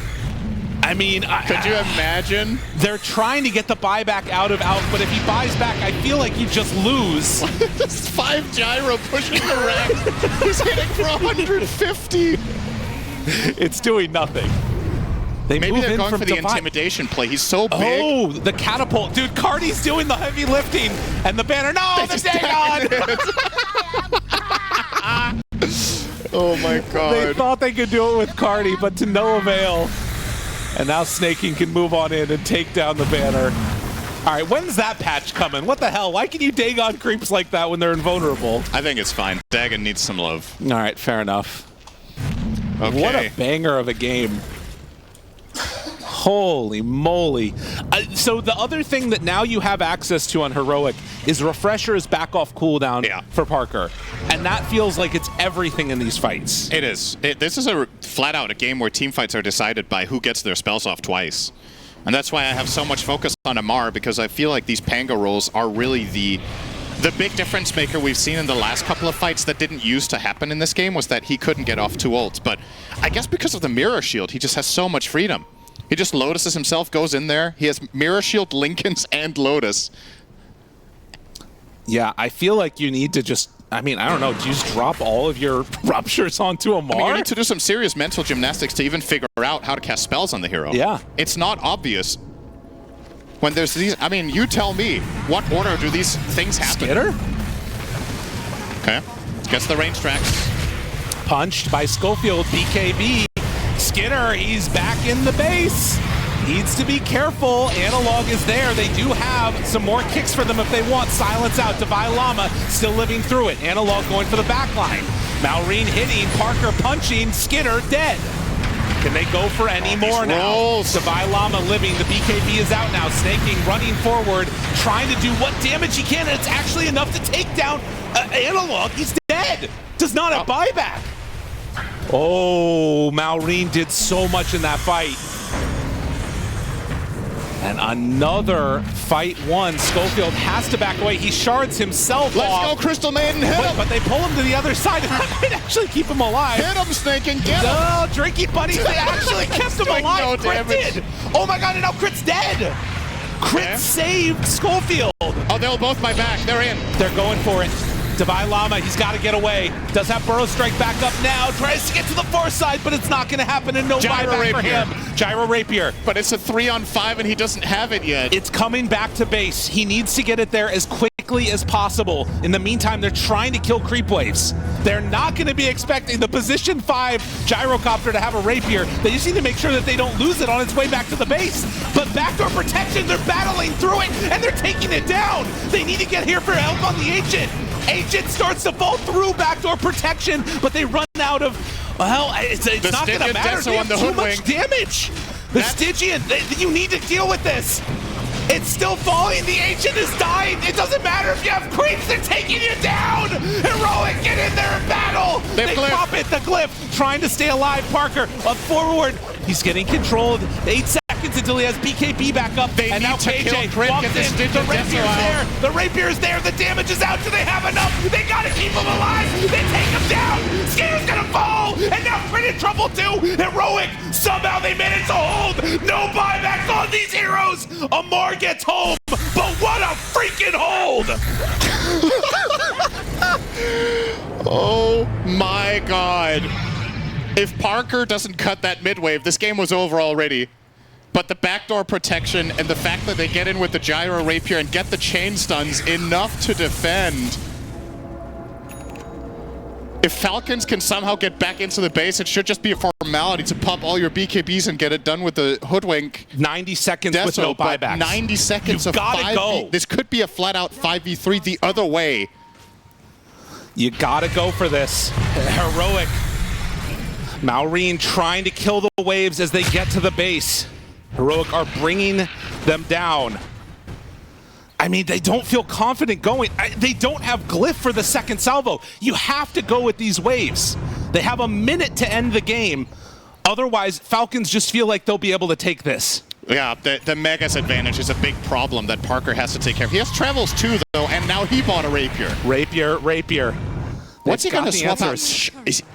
I mean, could you imagine? They're trying to get the buyback out of Alk, but if he buys back, I feel like you just lose. This 5 gyro pushing the rank. He's hitting for 150. It's doing nothing. Maybe they're going for the divide. Intimidation play. He's so big. Oh, the catapult. Dude, Cardi's doing the heavy lifting. And the banner. No, the Dagon! Oh my god. They thought they could do it with Cardi, but to no avail. And now Snaking can move on in and take down the banner. All right, when's that patch coming? What the hell? Why can you Dagon creeps like that when they're invulnerable? I think it's fine. Dagon needs some love. All right, fair enough. Okay. What a banger of a game. Holy moly. So the other thing that now you have access to on Heroic is Refresher's back off cooldown for Parker. And that feels like it's everything in these fights. It is. This is flat out a game where team fights are decided by who gets their spells off twice. And that's why I have so much focus on Amar, because I feel like these Pango rolls are really the big difference maker we've seen in the last couple of fights that didn't used to happen in this game, was that he couldn't get off 2 ults. But I guess because of the Mirror Shield, he just has so much freedom. He just Lotuses himself, goes in there. He has Mirror Shield, Lincolns, and Lotus. Yeah, I feel like you need to just, I mean, I don't know, do you just drop all of your Ruptures onto Amar? I mean, you need to do some serious mental gymnastics to even figure out how to cast spells on the hero. Yeah. It's not obvious. When there's these, I mean, you tell me, what order do these things happen? Skitter? Okay. Gets the range tracks. Punched by Schofield, BKB. Skitter, he's back in the base. Needs to be careful. Analog is there. They do have some more kicks for them if they want. Silence out. Divine Llama still living through it. Analog going for the back line. Malrine hitting. Parker punching. Skitter dead. Can they go for any more now? Divine Llama living. The BKB is out now. Snaking, running forward, trying to do what damage he can, and it's actually enough to take down Analog. He's dead. Does not have buyback. Oh, Malrine did so much in that fight. And another fight won. Schofield has to back away. He shards himself Let's off. go, Crystal Maiden, hit him! But they pull him to the other side, and that might actually keep him alive. Hit him, Snake, and get him! No, Drinky Buddies, they actually kept him alive. No Crit damage. did. Oh my god, and now Crit's dead. Crit saved Schofield. Oh, they'll both buy back. They're in. They're going for it. Divine Llama, he's got to get away. Does have Burrow Strike back up now. Tries to get to the far side, but it's not going to happen, and no buyback for him. Gyro Rapier. But it's a 3-on-5, and he doesn't have it yet. It's coming back to base. He needs to get it there as quickly as possible. In the meantime, they're trying to kill creep waves. They're not going to be expecting the position 5 gyrocopter to have a Rapier. They just need to make sure that they don't lose it on its way back to the base. But backdoor protection, they're battling through it, and they're taking it down. They need to get here for help on the Agent. Agent starts to fall through backdoor protection, but they run out of, well, it's not going to matter. They have too much damage. The Stygian, you need to deal with this. It's still falling. The Agent is dying. It doesn't matter if you have creeps. They're taking you down. Heroic, get in there and battle. They pop it. The Glyph trying to stay alive. Parker up forward. He's getting controlled. 8 seconds until he has BKB back up. They and need now to KJ kill Crit, walks get the in. The Rapier's there. The Rapier's there. The damage is out. Do they have enough? They gotta keep him alive. They take him down. Skitter's gonna fall. And now Crit in trouble too. Heroic. Somehow they managed to hold. No buybacks on these heroes. Amar gets home. But what a freaking hold. Oh my god. If Parker doesn't cut that mid-wave, this game was over already. But the backdoor protection and the fact that they get in with the gyro rapier and get the chain stuns enough to defend. If Falcons can somehow get back into the base, it should just be a formality to pop all your BKBs and get it done with the hoodwink. 90 seconds with no buybacks. 90 seconds You've of gotta 5v. go. This could be a flat-out 5v3 the other way. You gotta go for this. Heroic. Maureen trying to kill the waves as they get to the base. Heroic are bringing them down. I mean, they don't feel confident going. They don't have glyph for the second salvo. You have to go with these waves. They have a minute to end the game. Otherwise, Falcons just feel like they'll be able to take this. Yeah, the Megas advantage is a big problem that Parker has to take care of. He has travels too, though, and now he bought a rapier. Rapier. What's he going to swap out?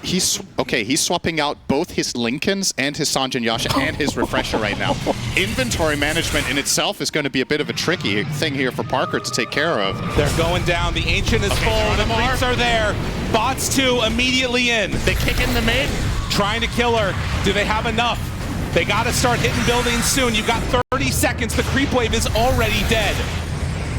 He's swapping out both his Lincolns and his Sanjin Yasha and his Refresher right now. Inventory management in itself is going to be a bit of a tricky thing here for Parker to take care of. They're going down. The Ancient is full. The creeps are there. Bots 2 immediately in. They kick in the mid. Trying to kill her. Do they have enough? They got to start hitting buildings soon. You've got 30 seconds. The creep wave is already dead.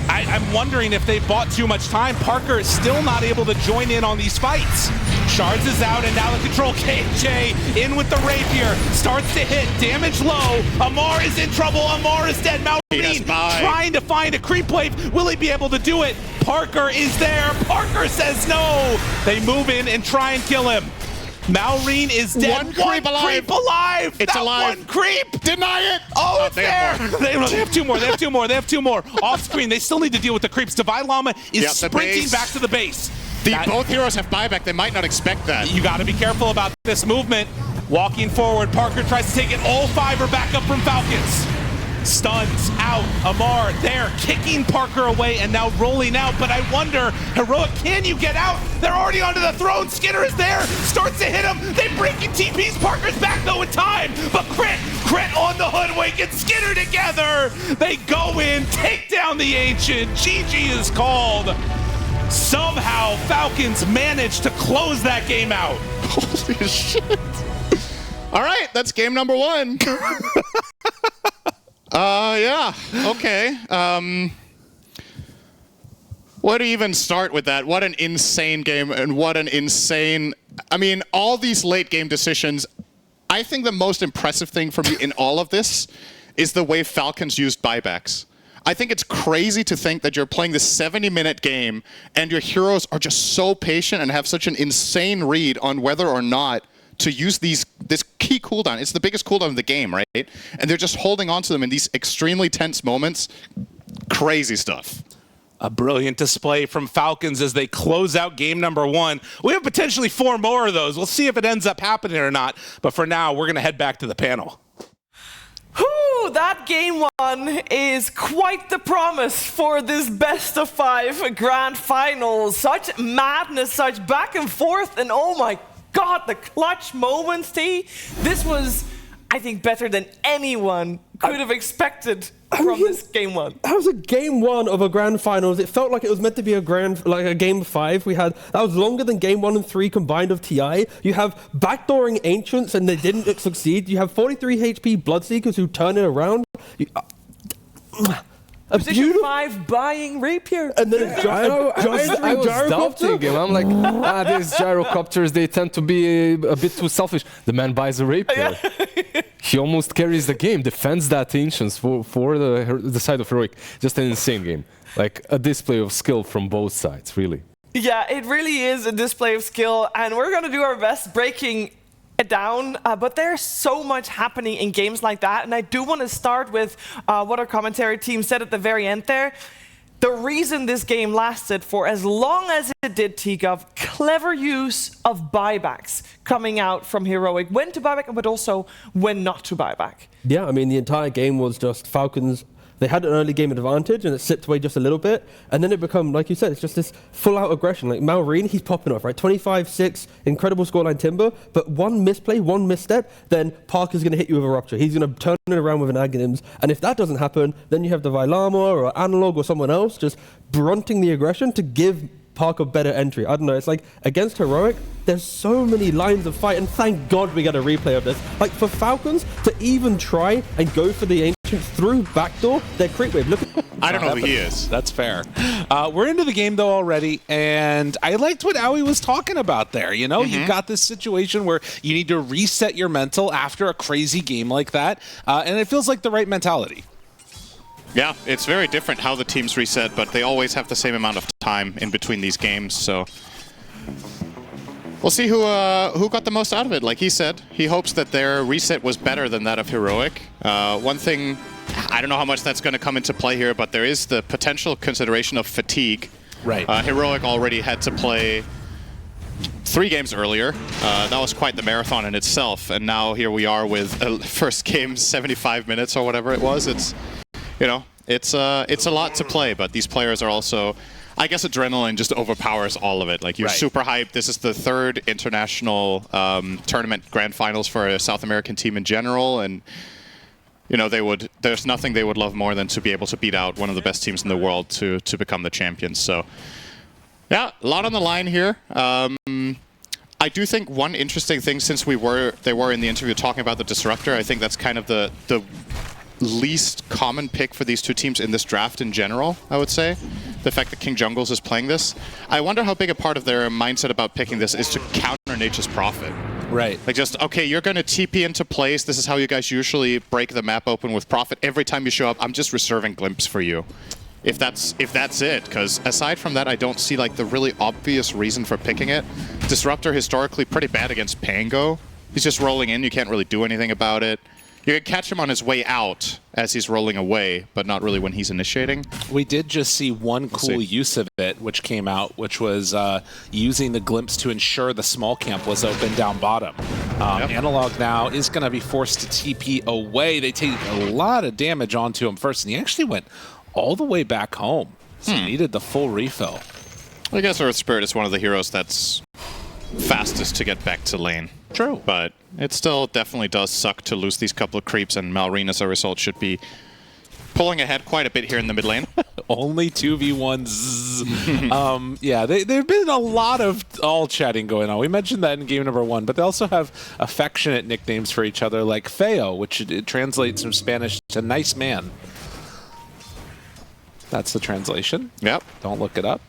I'm wondering if they bought too much time. Parker is still not able to join in on these fights. Shards is out, and now the control. KJ in with the rapier. Starts to hit. Damage low. Amar is in trouble. Amar is dead. Maureen trying to find a creep wave. Will he be able to do it? Parker is there. Parker says no. They move in and try and kill him. Maureen is dead. One creep alive. It's Not alive. one creep. Deny it. Oh, it's there. They have two more. They have two more. Off screen. They still need to deal with the creeps. Divine Llama is sprinting back to the base. Both heroes have buyback. They might not expect that. You got to be careful about this movement. Walking forward, Parker tries to take it. All 5 are back up from Falcons. Stuns out. Amar there, kicking Parker away and now rolling out. But I wonder, Heroic, can you get out? They're already onto the throne. Skinner is there, starts to hit him. They break in TPs. Parker's back though in time. But crit on the hoodwink and Skinner together. They go in, take down the Ancient. GG is called. Somehow Falcons managed to close that game out. Holy shit. All right, that's game number 1. Yeah, okay. Where to even start with that? What an insane game and what an insane... I mean, all these late game decisions, I think the most impressive thing for me in all of this is the way Falcons used buybacks. I think it's crazy to think that you're playing this 70-minute game and your heroes are just so patient and have such an insane read on whether or not to use this key cooldown. It's the biggest cooldown of the game, right? And they're just holding on to them in these extremely tense moments. Crazy stuff. A brilliant display from Falcons as they close out game number 1. We have potentially 4 more of those. We'll see if it ends up happening or not. But for now, we're going to head back to the panel. Whew, that game 1 is quite the promise for this best of 5 grand final. Such madness, such back and forth, and oh my God, the clutch moments, T. This was, I think, better than anyone could have expected from this game 1. That was a game 1 of a grand finals. It felt like it was meant to be a game 5. That was longer than game 1 and 3 combined of TI. You have backdooring Ancients and they didn't succeed. You have 43 HP Bloodseekers who turn it around. Position 5 buying rapier. And then I was doubting him. I'm like, these gyrocopters, they tend to be a bit too selfish. The man buys a rapier. He almost carries the game, defends that Ancients for the side of Heroic. Just an insane game. Like a display of skill from both sides, really. Yeah, it really is a display of skill, and we're going to do our best breaking it down, but there's so much happening in games like that, and I do want to start with what our commentary team said at the very end there. The reason this game lasted for as long as it did, T-Gov, clever use of buybacks coming out from Heroic. When to buyback, but also when not to buyback. Yeah, I mean, the entire game was just Falcons. They had an early game advantage and it slipped away just a little bit. And then it become, like you said, it's just this full-out aggression. Like Maureen, he's popping off, right? 25-6, incredible scoreline Timber. But one misplay, one misstep, then Parker's going to hit you with a Rupture. He's going to turn it around with an Aghanims. And if that doesn't happen, then you have the Vailama or Analog or someone else just brunting the aggression to give Parker better entry. I don't know. It's like against Heroic, there's so many lines of fight, and thank God we get a replay of this. Like for Falcons to even try and go for the Ancient through backdoor, their creep wave. Look, I don't know who he is. That's fair. We're into the game though already, and I liked what Owie was talking about there. You know, you've got this situation where you need to reset your mental after a crazy game like that, and it feels like the right mentality. Yeah, it's very different how the teams reset, but they always have the same amount of time in between these games, so we'll see who got the most out of it. Like he said, he hopes that their reset was better than that of Heroic. One thing, I don't know how much that's going to come into play here, but there is the potential consideration of fatigue. Right. Heroic already had to play 3 games earlier. That was quite the marathon in itself, and now here we are with first game 75 minutes or whatever it was. It's, you know, it's a lot to play, but these players are also, I guess adrenaline just overpowers all of it. Like, you're super hyped. This is the 3rd international tournament grand finals for a South American team in general, and you know, there's nothing they would love more than to be able to beat out one of the best teams in the world to become the champions. So yeah, a lot on the line here. I do think one interesting thing, since they were in the interview talking about the Disruptor, I think that's kind of the least common pick for these two teams in this draft in general, I would say. The fact that King Jungles is playing this. I wonder how big a part of their mindset about picking this is to counter Nature's Prophet. Right. Like, just, okay, you're going to TP into place. This is how you guys usually break the map open with Prophet. Every time you show up, I'm just reserving Glimpse for you. If that's it, because aside from that, I don't see like the really obvious reason for picking it. Disruptor historically pretty bad against Pango. He's just rolling in. You can't really do anything about it. You can catch him on his way out as he's rolling away, but not really when he's initiating. We did just see one cool use of it, which came out, which was using the Glimpse to ensure the small camp was open down bottom. Analog now is going to be forced to TP away. They take a lot of damage onto him first, and he actually went all the way back home. So he needed the full refill. I guess Earth Spirit is one of the heroes that's fastest to get back to lane. True. But it still definitely does suck to lose these couple of creeps, and Malrine, as a result, should be pulling ahead quite a bit here in the mid lane. Only 2v1s. Yeah, there've been a lot of all chatting going on. We mentioned that in game number 1, but they also have affectionate nicknames for each other, like Feo, which it translates from Spanish to nice man. That's the translation. Yep. Don't look it up.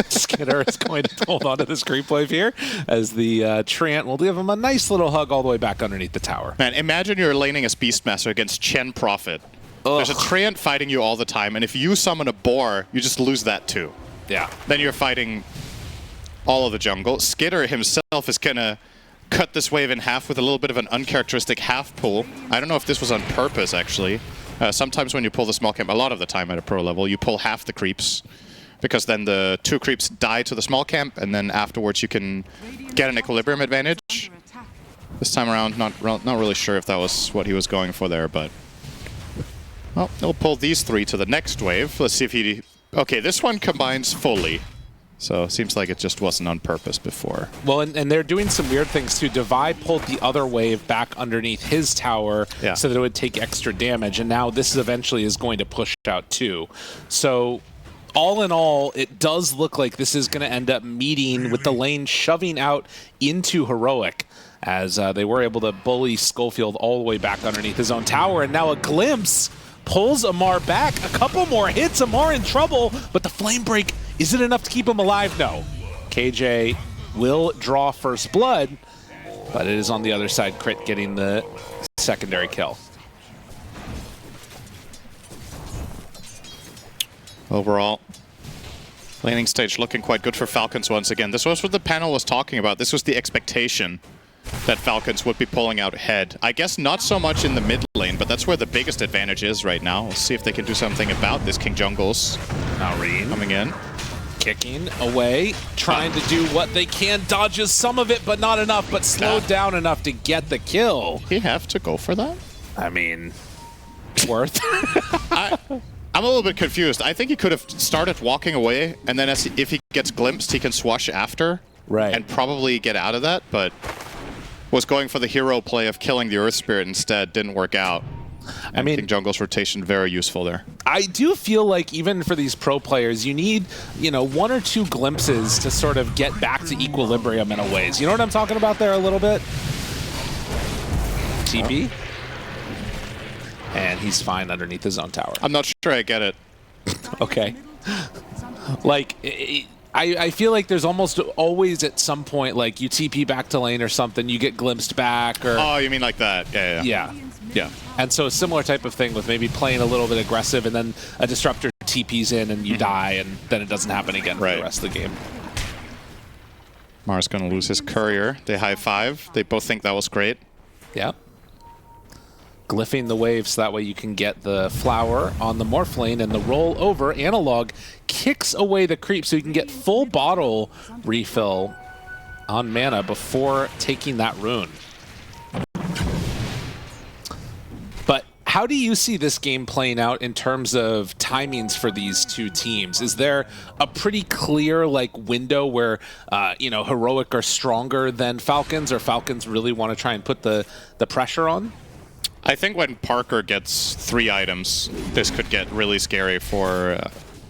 Skidder is going to hold on to this creep wave here as the Trant will give him a nice little hug all the way back underneath the tower. Man, imagine you're laning as Beastmaster against Chen Prophet. Ugh. There's a Trant fighting you all the time, and if you summon a boar, you just lose that too. Yeah. Then you're fighting all of the jungle. Skidder himself is going to cut this wave in half with a little bit of an uncharacteristic half pull. I don't know if this was on purpose, actually. Sometimes when you pull the small camp, a lot of the time at a pro level, you pull half the creeps, because then the 2 creeps die to the small camp, and then afterwards you can get an equilibrium advantage. This time around, not really sure if that was what he was going for there, but... Well, he'll pull these 3 to the next wave. Let's see if he... Okay, this one combines fully. So it seems like it just wasn't on purpose before. Well, and they're doing some weird things too. Divide pulled the other wave back underneath his tower so that it would take extra damage, and now this eventually is going to push out too. So... all in all, it does look like this is going to end up meeting with the lane shoving out into Heroic, as they were able to bully Schofield all the way back underneath his own tower, and now a Glimpse pulls Amar back. A couple more hits, Amar in trouble, but the Flame Break, is it enough to keep him alive? No. KJ will draw first blood, but it is on the other side, Crit getting the secondary kill. Overall, laning stage looking quite good for Falcons once again. This was what the panel was talking about. This was the expectation that Falcons would be pulling out ahead. I guess not so much in the mid lane, but that's where the biggest advantage is right now. We'll see if they can do something about this. King Jungles coming in. Kicking away, trying to do what they can. Dodges some of it, but not enough, but slowed down enough to get the kill. He have to go for that? I mean, worth. I'm a little bit confused. I think he could have started walking away, and then if he gets glimpsed, he can swash after and probably get out of that, but was going for the hero play of killing the Earth Spirit instead. Didn't work out. I mean, King Jungle's rotation very useful there. I do feel like even for these pro players, you need, you know, 1 or 2 glimpses to sort of get back to equilibrium in a ways. You know what I'm talking about there a little bit? TP. And he's fine underneath his own tower. I'm not sure I get it. Okay. Like, I feel like there's almost always at some point, like, you TP back to lane or something, you get glimpsed back, or... Oh, you mean like that? Yeah. Yeah. And so a similar type of thing with maybe playing a little bit aggressive, and then a disruptor TPs in and you die, and then it doesn't happen again for the rest of the game. Mars going to lose his courier. They high five. They both think that was great. Yeah. Glyphing the wave so that way you can get the flower on the morph lane, and the roll over analog kicks away the creep so you can get full bottle refill on mana before taking that rune. But how do you see this game playing out in terms of timings for these two teams? Is there a pretty clear like window where you know, Heroic are stronger than Falcons, or Falcons really want to try and put the pressure on? I think when Parker gets 3 items, this could get really scary for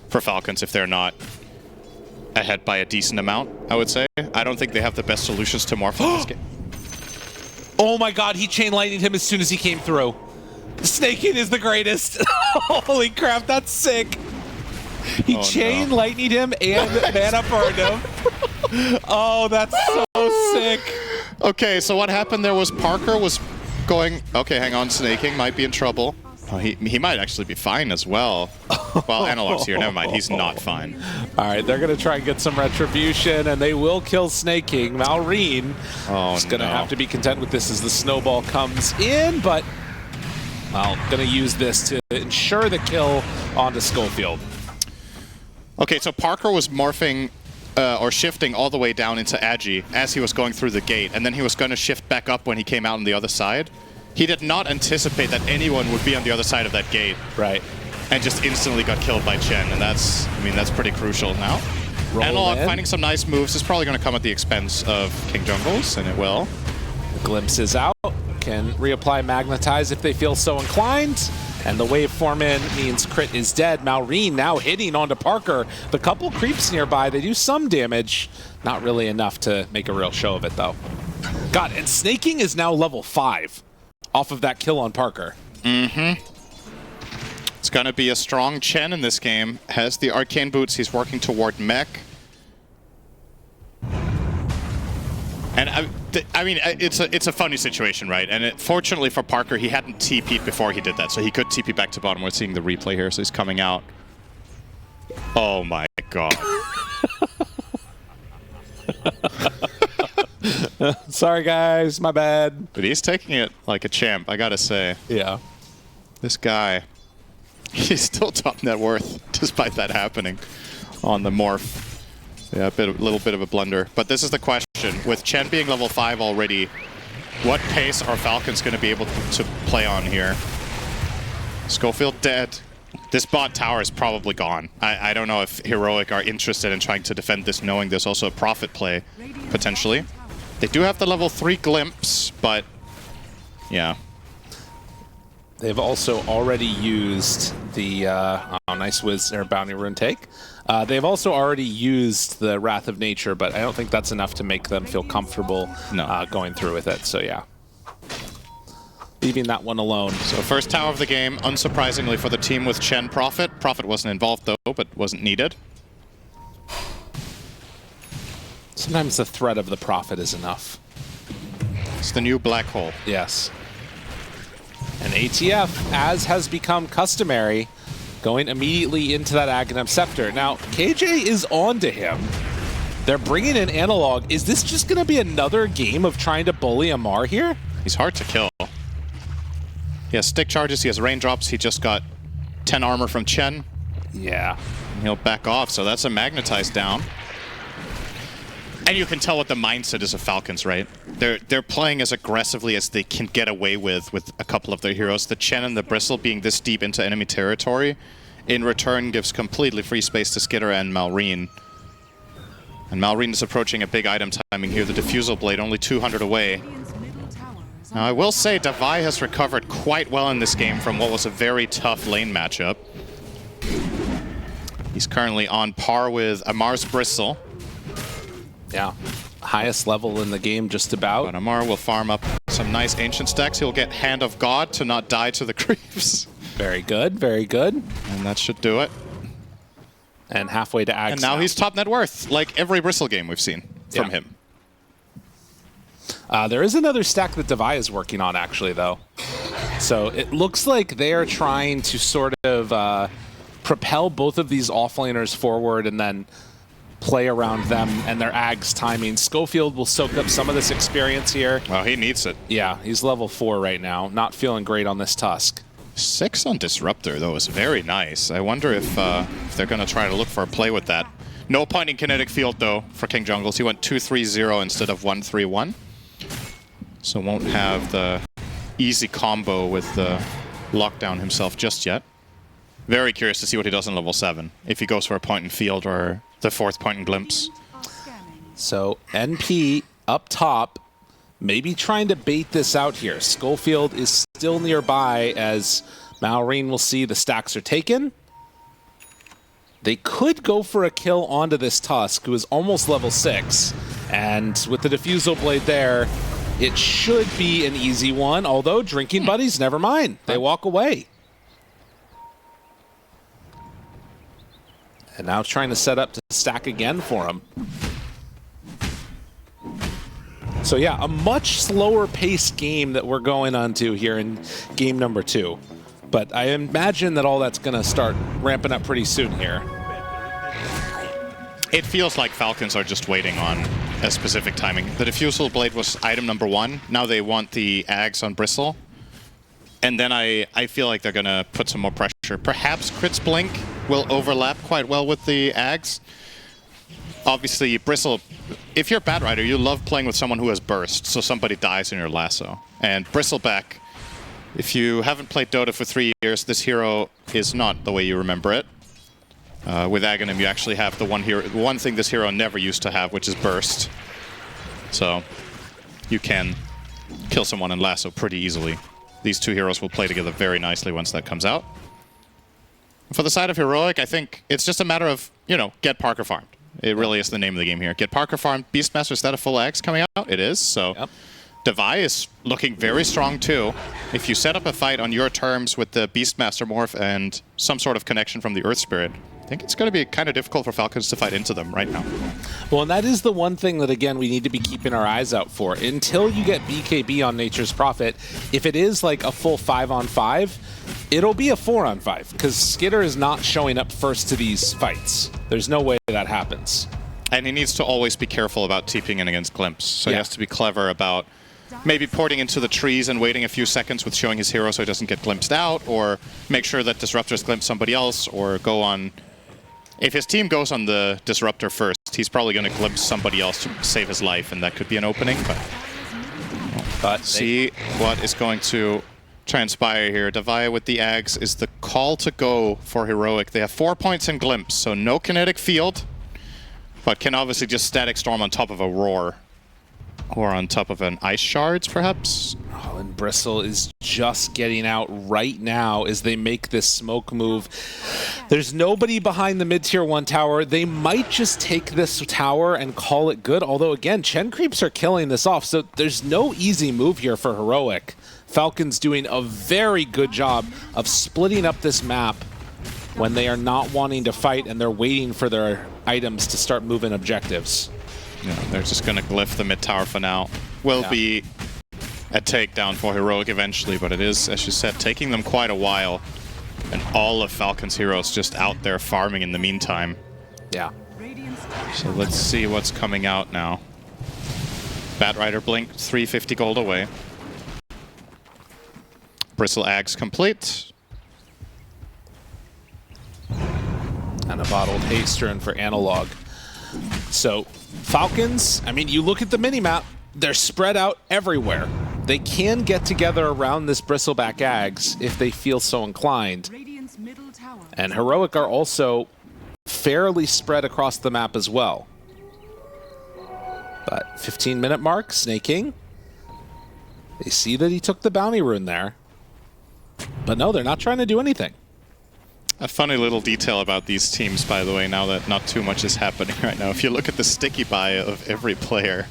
Falcons if they're not ahead by a decent amount, I would say. I don't think they have the best solutions to morph in this game. Oh my god, he chain lightninged him as soon as he came through. Snaking is the greatest. Holy crap, that's sick. He chain lightninged him and mana burned him. Oh, that's so sick. Okay, so what happened there was Parker was going, okay, hang on, Snaking might be in trouble. Oh, he might actually be fine as well. Well, Analog's here, never mind, he's not fine. All right, they're going to try and get some retribution, and they will kill Snaking. Malrine is going to have to be content with this as the snowball comes in, but, well, going to use this to ensure the kill onto Schofield. Okay, so Parker was morphing or shifting all the way down into Agi as he was going through the gate, and then he was going to shift back up when he came out on the other side. He did not anticipate that anyone would be on the other side of that gate. Right. And just instantly got killed by Chen, and that's, I mean, that's pretty crucial now. Analog finding some nice moves is probably going to come at the expense of King Jungles, and it will. The glimpse is out. Can reapply Magnetize if they feel so inclined. And the wave form in means crit is dead. Malrine now hitting onto Parker. The couple creeps nearby, they do some damage. Not really enough to make a real show of it, though. God, and Snaking is now level 5 off of that kill on Parker. Mm-hmm. It's going to be a strong Chen in this game. Has the Arcane Boots. He's working toward Mech. And I mean, it's a funny situation, right? And fortunately for Parker, he hadn't TP'd before he did that, so he could TP back to bottom. We're seeing the replay here, so he's coming out. Oh my god. Sorry guys, my bad. But he's taking it like a champ, I gotta say. Yeah. This guy, he's still top net worth despite that happening on the morph. Yeah, a little bit of a blunder. But this is the question. With Chen being level 5 already, what pace are Falcons going to be able to play on here? Schofield dead. This bot tower is probably gone. I don't know if Heroic are interested in trying to defend this, knowing there's also a profit play, potentially. They do have the level 3 glimpse, but yeah. They've also already used the nice Wiz or Bounty Rune take. They've also already used the Wrath of Nature, but I don't think that's enough to make them feel comfortable going through with it. So yeah, leaving that one alone. So first tower of the game, unsurprisingly for the team with Chen Profit. Profit wasn't involved though, but wasn't needed. Sometimes the threat of the Prophet is enough. It's the new black hole. Yes. And ATF, as has become customary, going immediately into that Aghanim Scepter. Now, KJ is on to him. They're bringing in Analog. Is this just going to be another game of trying to bully Amar here? He's hard to kill. He has stick charges, he has raindrops, he just got 10 armor from Chen. Yeah. And he'll back off, so that's a magnetized down. And you can tell what the mindset is of Falcons, right? They're playing as aggressively as they can get away with a couple of their heroes. The Chen and the Bristle being this deep into enemy territory, in return gives completely free space to Skitter and Malrine. And Malrine is approaching a big item timing here. The Diffusal Blade only 200 away. Now, I will say Davai has recovered quite well in this game from what was a very tough lane matchup. He's currently on par with Amar's Bristle. Yeah, highest level in the game just about. But Amar will farm up some nice ancient stacks. He'll get Hand of God to not die to the creeps. Very good, very good. And that should do it. And halfway to Axe And now he's top net worth, like every Bristle game we've seen from him. There is another stack that Davai is working on, actually, though. So it looks like they are trying to sort of propel both of these offlaners forward and then play around them and their Ags timing. Schofield will soak up some of this experience here. Well, he needs it. Yeah, he's level 4 right now. Not feeling great on this Tusk. 6 on Disruptor, though, is very nice. I wonder if they're going to try to look for a play with that. No point in Kinetic Field, though, for King Jungles. He went 2-3-0 instead of 1-3-1. So won't have the easy combo with the lockdown himself just yet. Very curious to see what he does in level 7. If he goes for a point in field or the 4th point in glimpse. So NP up top, maybe trying to bait this out here. Schofield is still nearby as Malrine will see the stacks are taken. They could go for a kill onto this Tusk, who is almost level 6. And with the Diffusal Blade there, it should be an easy one, although Drinking Buddies, never mind. They walk away. And now trying to set up to stack again for him. So yeah, a much slower paced game that we're going on to here in game number 2. But I imagine that all that's going to start ramping up pretty soon here. It feels like Falcons are just waiting on a specific timing. The Diffusal Blade was item number 1. Now they want the Ags on Bristle. And then I feel like they're going to put some more pressure. Perhaps Crit's Blink will overlap quite well with the Ags. Obviously, Bristle, if you're a Bat Rider, you love playing with someone who has burst, so somebody dies in your lasso. And Bristleback, if you haven't played Dota for 3 years, this hero is not the way you remember it. With Aghanim, you actually have the one thing this hero never used to have, which is burst. So you can kill someone in lasso pretty easily. These two heroes will play together very nicely once that comes out. For the side of Heroic, I think it's just a matter of, you know, get Parker farmed. It really is the name of the game here. Get Parker farmed. Beastmaster, is that a full Axe coming out? It is, so Yep. Davai is looking very strong too. If you set up a fight on your terms with the Beastmaster morph and some sort of connection from the Earth Spirit, I think it's going to be kind of difficult for Falcons to fight into them right now. Well, and that is the one thing that, again, we need to be keeping our eyes out for. Until you get BKB on Nature's Prophet, if it is like a full 5-on-5, it'll be a 4-on-5, because Skitter is not showing up first to these fights. There's no way that happens. And he needs to always be careful about TPing in against Glimpse. So he has to be clever about maybe porting into the trees and waiting a few seconds with showing his hero so he doesn't get glimpsed out, or make sure that Disruptors glimpse somebody else, or go on... If his team goes on the Disruptor first, he's probably going to glimpse somebody else to save his life, and that could be an opening. But see what is going to transpire here. Davai with the Ags is the call to go for Heroic. They have 4 points in Glimpse, so no kinetic field, but can obviously just Static Storm on top of a Roar. Or on top of an Ice Shards, perhaps? Oh, and Bristle is just getting out right now as they make this smoke move. There's nobody behind the mid-tier 1 tower. They might just take this tower and call it good, although, again, Chen Creeps are killing this off, so there's no easy move here for Heroic. Falcons doing a very good job of splitting up this map when they are not wanting to fight and they're waiting for their items to start moving objectives. Yeah, they're just going to glyph the mid tower for now. Will be a takedown for Heroic eventually, but it is, as you said, taking them quite a while. And all of Falcon's heroes just out there farming in the meantime. Yeah. So let's see what's coming out now. Bat Rider Blink, 350 gold away. Bristle Ags complete. And a bottled Haystern for Analog. So, Falcons, I mean, you look at the minimap, they're spread out everywhere. They can get together around this Bristleback Ags if they feel so inclined. And Heroic are also fairly spread across the map as well. But 15-minute mark, Snake King. They see that he took the bounty rune there. But no, they're not trying to do anything. A funny little detail about these teams, by the way, now that not too much is happening right now. If you look at the sticky buy of every player,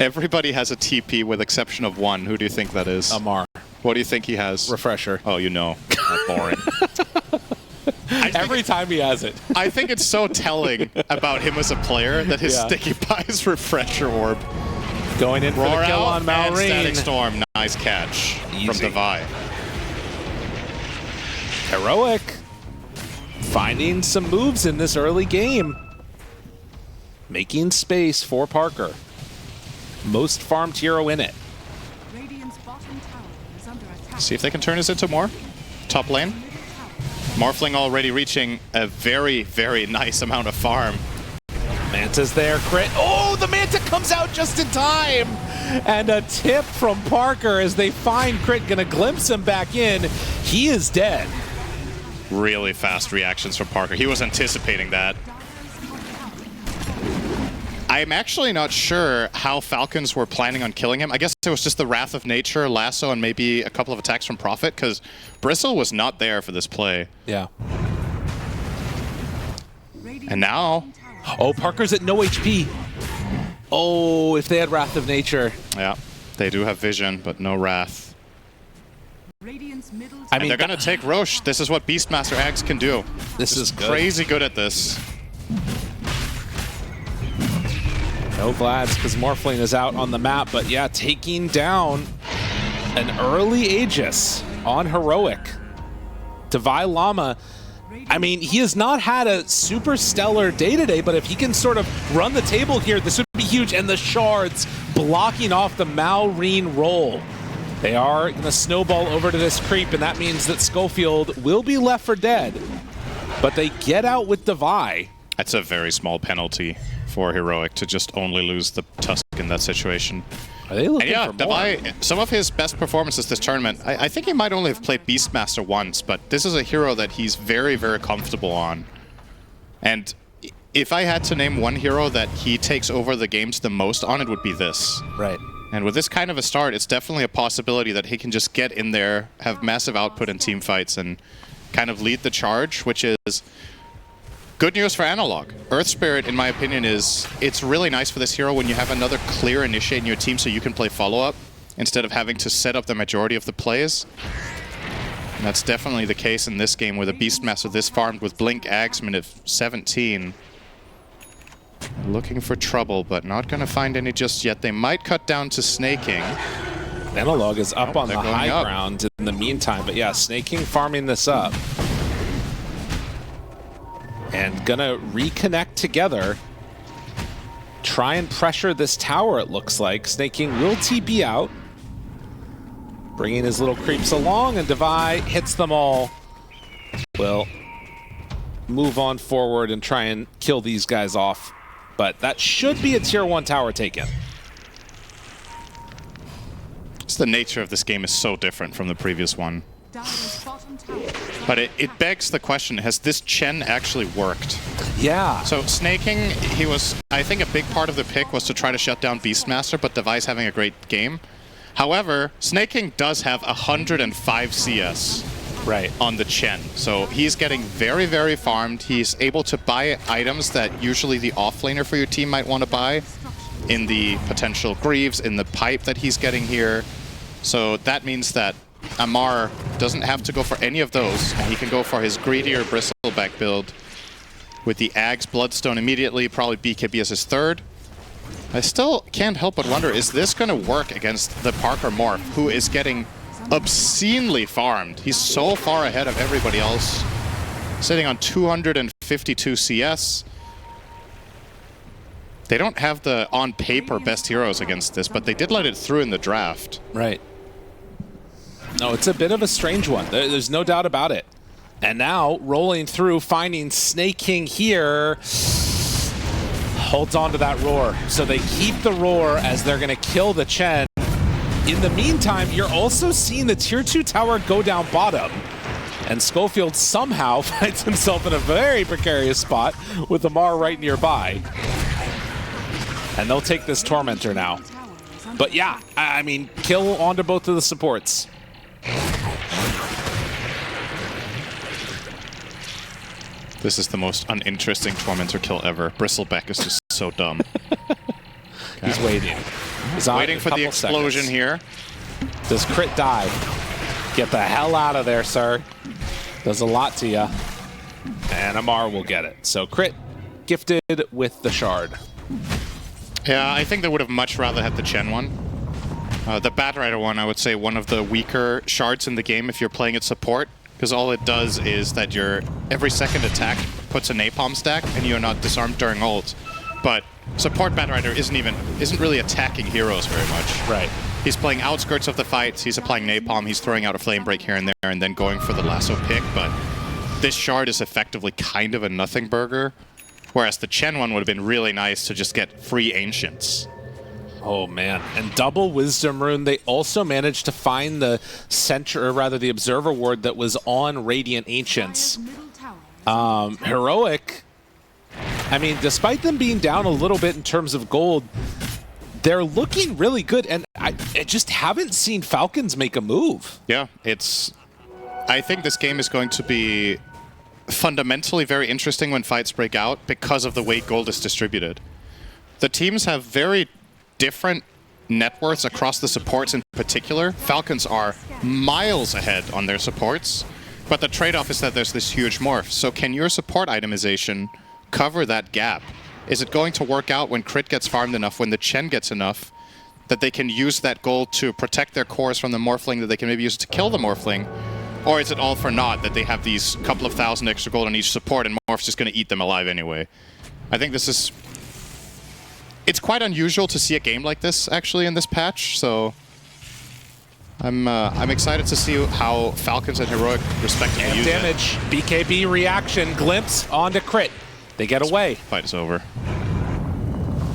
everybody has a TP with exception of one. Who do you think that is? Amar. What do you think he has? Refresher. Oh, you know. Not boring. Every time he has it. I think it's so telling about him as a player that his sticky buy is Refresher Orb. Going in for the kill on and Malrine. Static Storm. Nice catch from Devi. Heroic. Finding some moves in this early game. Making space for Parker. Most farmed hero in it. See if they can turn this into more. Top lane. Morphling already reaching a very, very nice amount of farm. Manta's there, crit. Oh, the Manta comes out just in time! And a tip from Parker as they find Crit, gonna glimpse him back in. He is dead. Really fast reactions from Parker. He was anticipating that. I'm actually not sure how Falcons were planning on killing him. I guess it was just the Wrath of Nature, Lasso, and maybe a couple of attacks from Prophet, because Bristle was not there for this play. Yeah. And now... Oh, Parker's at no HP. Oh, if they had Wrath of Nature. Yeah, they do have vision, but no Wrath. I mean, they're going to take Roche. This is what Beastmaster Axe can do. This is good. Crazy good at this. No Vlads, because Morphling is out on the map, but yeah, taking down an early Aegis on Heroic. Devi Llama, I mean, he has not had a super stellar day-to-day, but if he can sort of run the table here, this would be huge. And the shards blocking off the Malrine roll. They are going to snowball over to this creep, and that means that Schofield will be left for dead. But they get out with Devi. That's a very small penalty for Heroic to just only lose the Tusk in that situation. Are they looking yeah, for more? Devi, some of his best performances this tournament, I think he might only have played Beastmaster once, but this is a hero that he's very, very comfortable on. And if I had to name one hero that he takes over the games the most on, it would be this. Right. And with this kind of a start, it's definitely a possibility that he can just get in there, have massive output in team fights, and kind of lead the charge, which is good news for Analog. Earth Spirit, in my opinion, it's really nice for this hero when you have another clear initiate in your team so you can play follow-up instead of having to set up the majority of the plays. And that's definitely the case in this game with a Beastmaster this farmed with Blink Axeman at 17. Looking for trouble, but not going to find any just yet. They might cut down to Snaking. Analog is up on the high up. ground in the meantime, but yeah, Snaking farming this up. And gonna reconnect together. Try and pressure this tower, it looks like. Snaking will TP out. Bringing his little creeps along, and Devi hits them all. Will move on forward and try and kill these guys off. But that should be a tier 1 tower taken. Just the nature of this game is so different from the previous one. But it begs the question, has this Chen actually worked? Yeah. So Snaking, he was, I think a big part of the pick was to try to shut down Beastmaster, but Devi's having a great game. However, Snaking does have 105 CS. Right. On the Chen. So he's getting very, very farmed. He's able to buy items that usually the offlaner for your team might want to buy in the potential Greaves, in the pipe that he's getting here. So that means that Amar doesn't have to go for any of those. He can go for his greedier Bristleback build with the Ags Bloodstone immediately, probably BKB as his third. I still can't help but wonder, is this going to work against the Parker Morph, who is getting obscenely farmed? He's so far ahead of everybody else, sitting on 252 CS. They don't have the on paper best heroes against this, but they did let it through in the draft. Right. No, it's a bit of a strange one. There's no doubt about it. And now rolling through, finding Snaking here. Holds on to that roar. So they keep the roar as they're going to kill the Chen. In the meantime, you're also seeing the tier 2 tower go down bottom. And Schofield somehow finds himself in a very precarious spot with Amar right nearby. And they'll take this Tormentor now. But yeah, I mean, kill onto both of the supports. This is the most uninteresting Tormentor kill ever. Bristleback is just so dumb. He's waiting. He's on Waiting for the explosion here. Does Crit die? Get the hell out of there, sir. Does a lot to ya. And Amar will get it. So Crit gifted with the shard. Yeah, I think they would have much rather had the Chen one. The Batrider one, I would say, one of the weaker shards in the game if you're playing it support, because all it does is that your every second attack puts a napalm stack and you're not disarmed during ult. But support Batrider isn't really attacking heroes very much. Right. He's playing outskirts of the fights, he's applying napalm, he's throwing out a flame break here and there, and then going for the lasso pick, but this shard is effectively kind of a nothing burger, whereas the Chen one would have been really nice to just get free Ancients. Oh man, and double Wisdom Rune. They also managed to find the the Observer Ward that was on Radiant Ancients. Heroic, I mean, despite them being down a little bit in terms of gold, they're looking really good, and I just haven't seen Falcons make a move. Yeah, I think this game is going to be fundamentally very interesting when fights break out because of the way gold is distributed. The teams have very different net worths across the supports in particular. Falcons are miles ahead on their supports, but the trade-off is that there's this huge morph. So can your support itemization cover that gap? Is it going to work out when Crit gets farmed enough, when the Chen gets enough, that they can use that gold to protect their cores from the Morphling, that they can maybe use it to kill the Morphling? Or is it all for naught, that they have these couple of thousand extra gold on each support and Morph's just going to eat them alive anyway? I think this is... It's quite unusual to see a game like this, actually, in this patch, so... I'm excited to see how Falcons and Heroic respectively use damage. BKB reaction, glimpse onto Crit. They get away. Fight is over.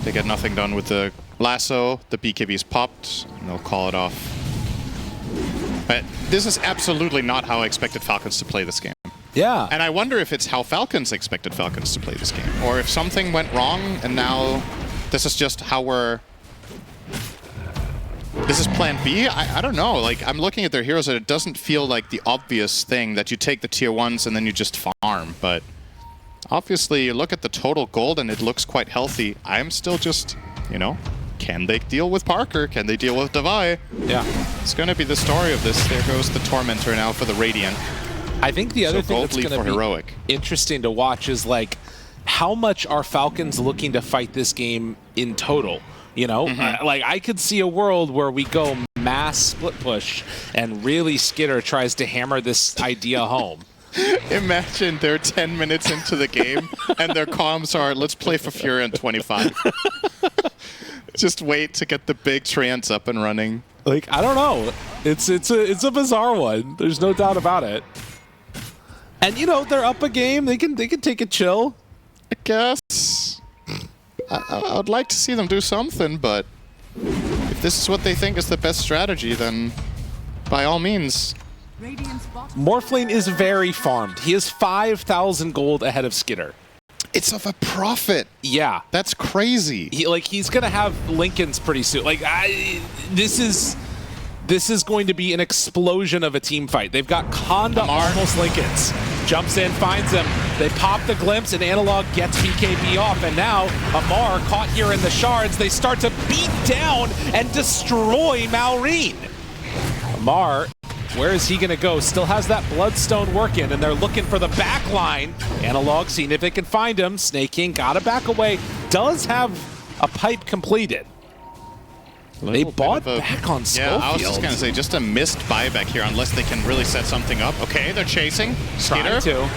They get nothing done with the lasso, the BKB is popped, and they'll call it off. But this is absolutely not how I expected Falcons to play this game. Yeah. And I wonder if it's how Falcons expected Falcons to play this game, or if something went wrong and now this is just how we're... This is plan B? I don't know. Like, I'm looking at their heroes and it doesn't feel like the obvious thing that you take the tier 1s and then you just farm, but obviously you look at the total gold and it looks quite healthy. I'm still just, you know, can they deal with Parker? Can they deal with Devi? Yeah. It's going to be the story of this. There goes the Tormentor now for the Radiant. I think the other thing that's going to be Heroic. Interesting to watch is, like, how much are Falcons looking to fight this game in total? You know, like, I could see a world where we go mass split push and really Skitter tries to hammer this idea home. Imagine they're 10 minutes into the game and their comms are, let's play for Fury on 25. Just wait to get the big trans up and running. Like, I don't know. It's a bizarre one. There's no doubt about it. And, you know, they're up a game. They can take a chill. I guess. I would like to see them do something, but if this is what they think is the best strategy, then by all means. Morphling is very farmed. He is 5,000 gold ahead of Skitter. It's of a profit. Yeah. That's crazy. He's going to have Lincolns pretty soon. Like, this is going to be an explosion of a team fight. They've got Conda almost Lincolns. Jumps in, finds him. They pop the glimpse, and Analog gets BKB off. And now, Amar, caught here in the shards, they start to beat down and destroy Maureen. Amar, where is he going to go? Still has that Bloodstone working, and they're looking for the back line. Analog, seeing if they can find him. Snake King got to back away. Does have a pipe completed. They bought back on Schofield. Yeah, I was just going to say, just a missed buyback here, unless they can really set something up. Okay, they're chasing. Trying to.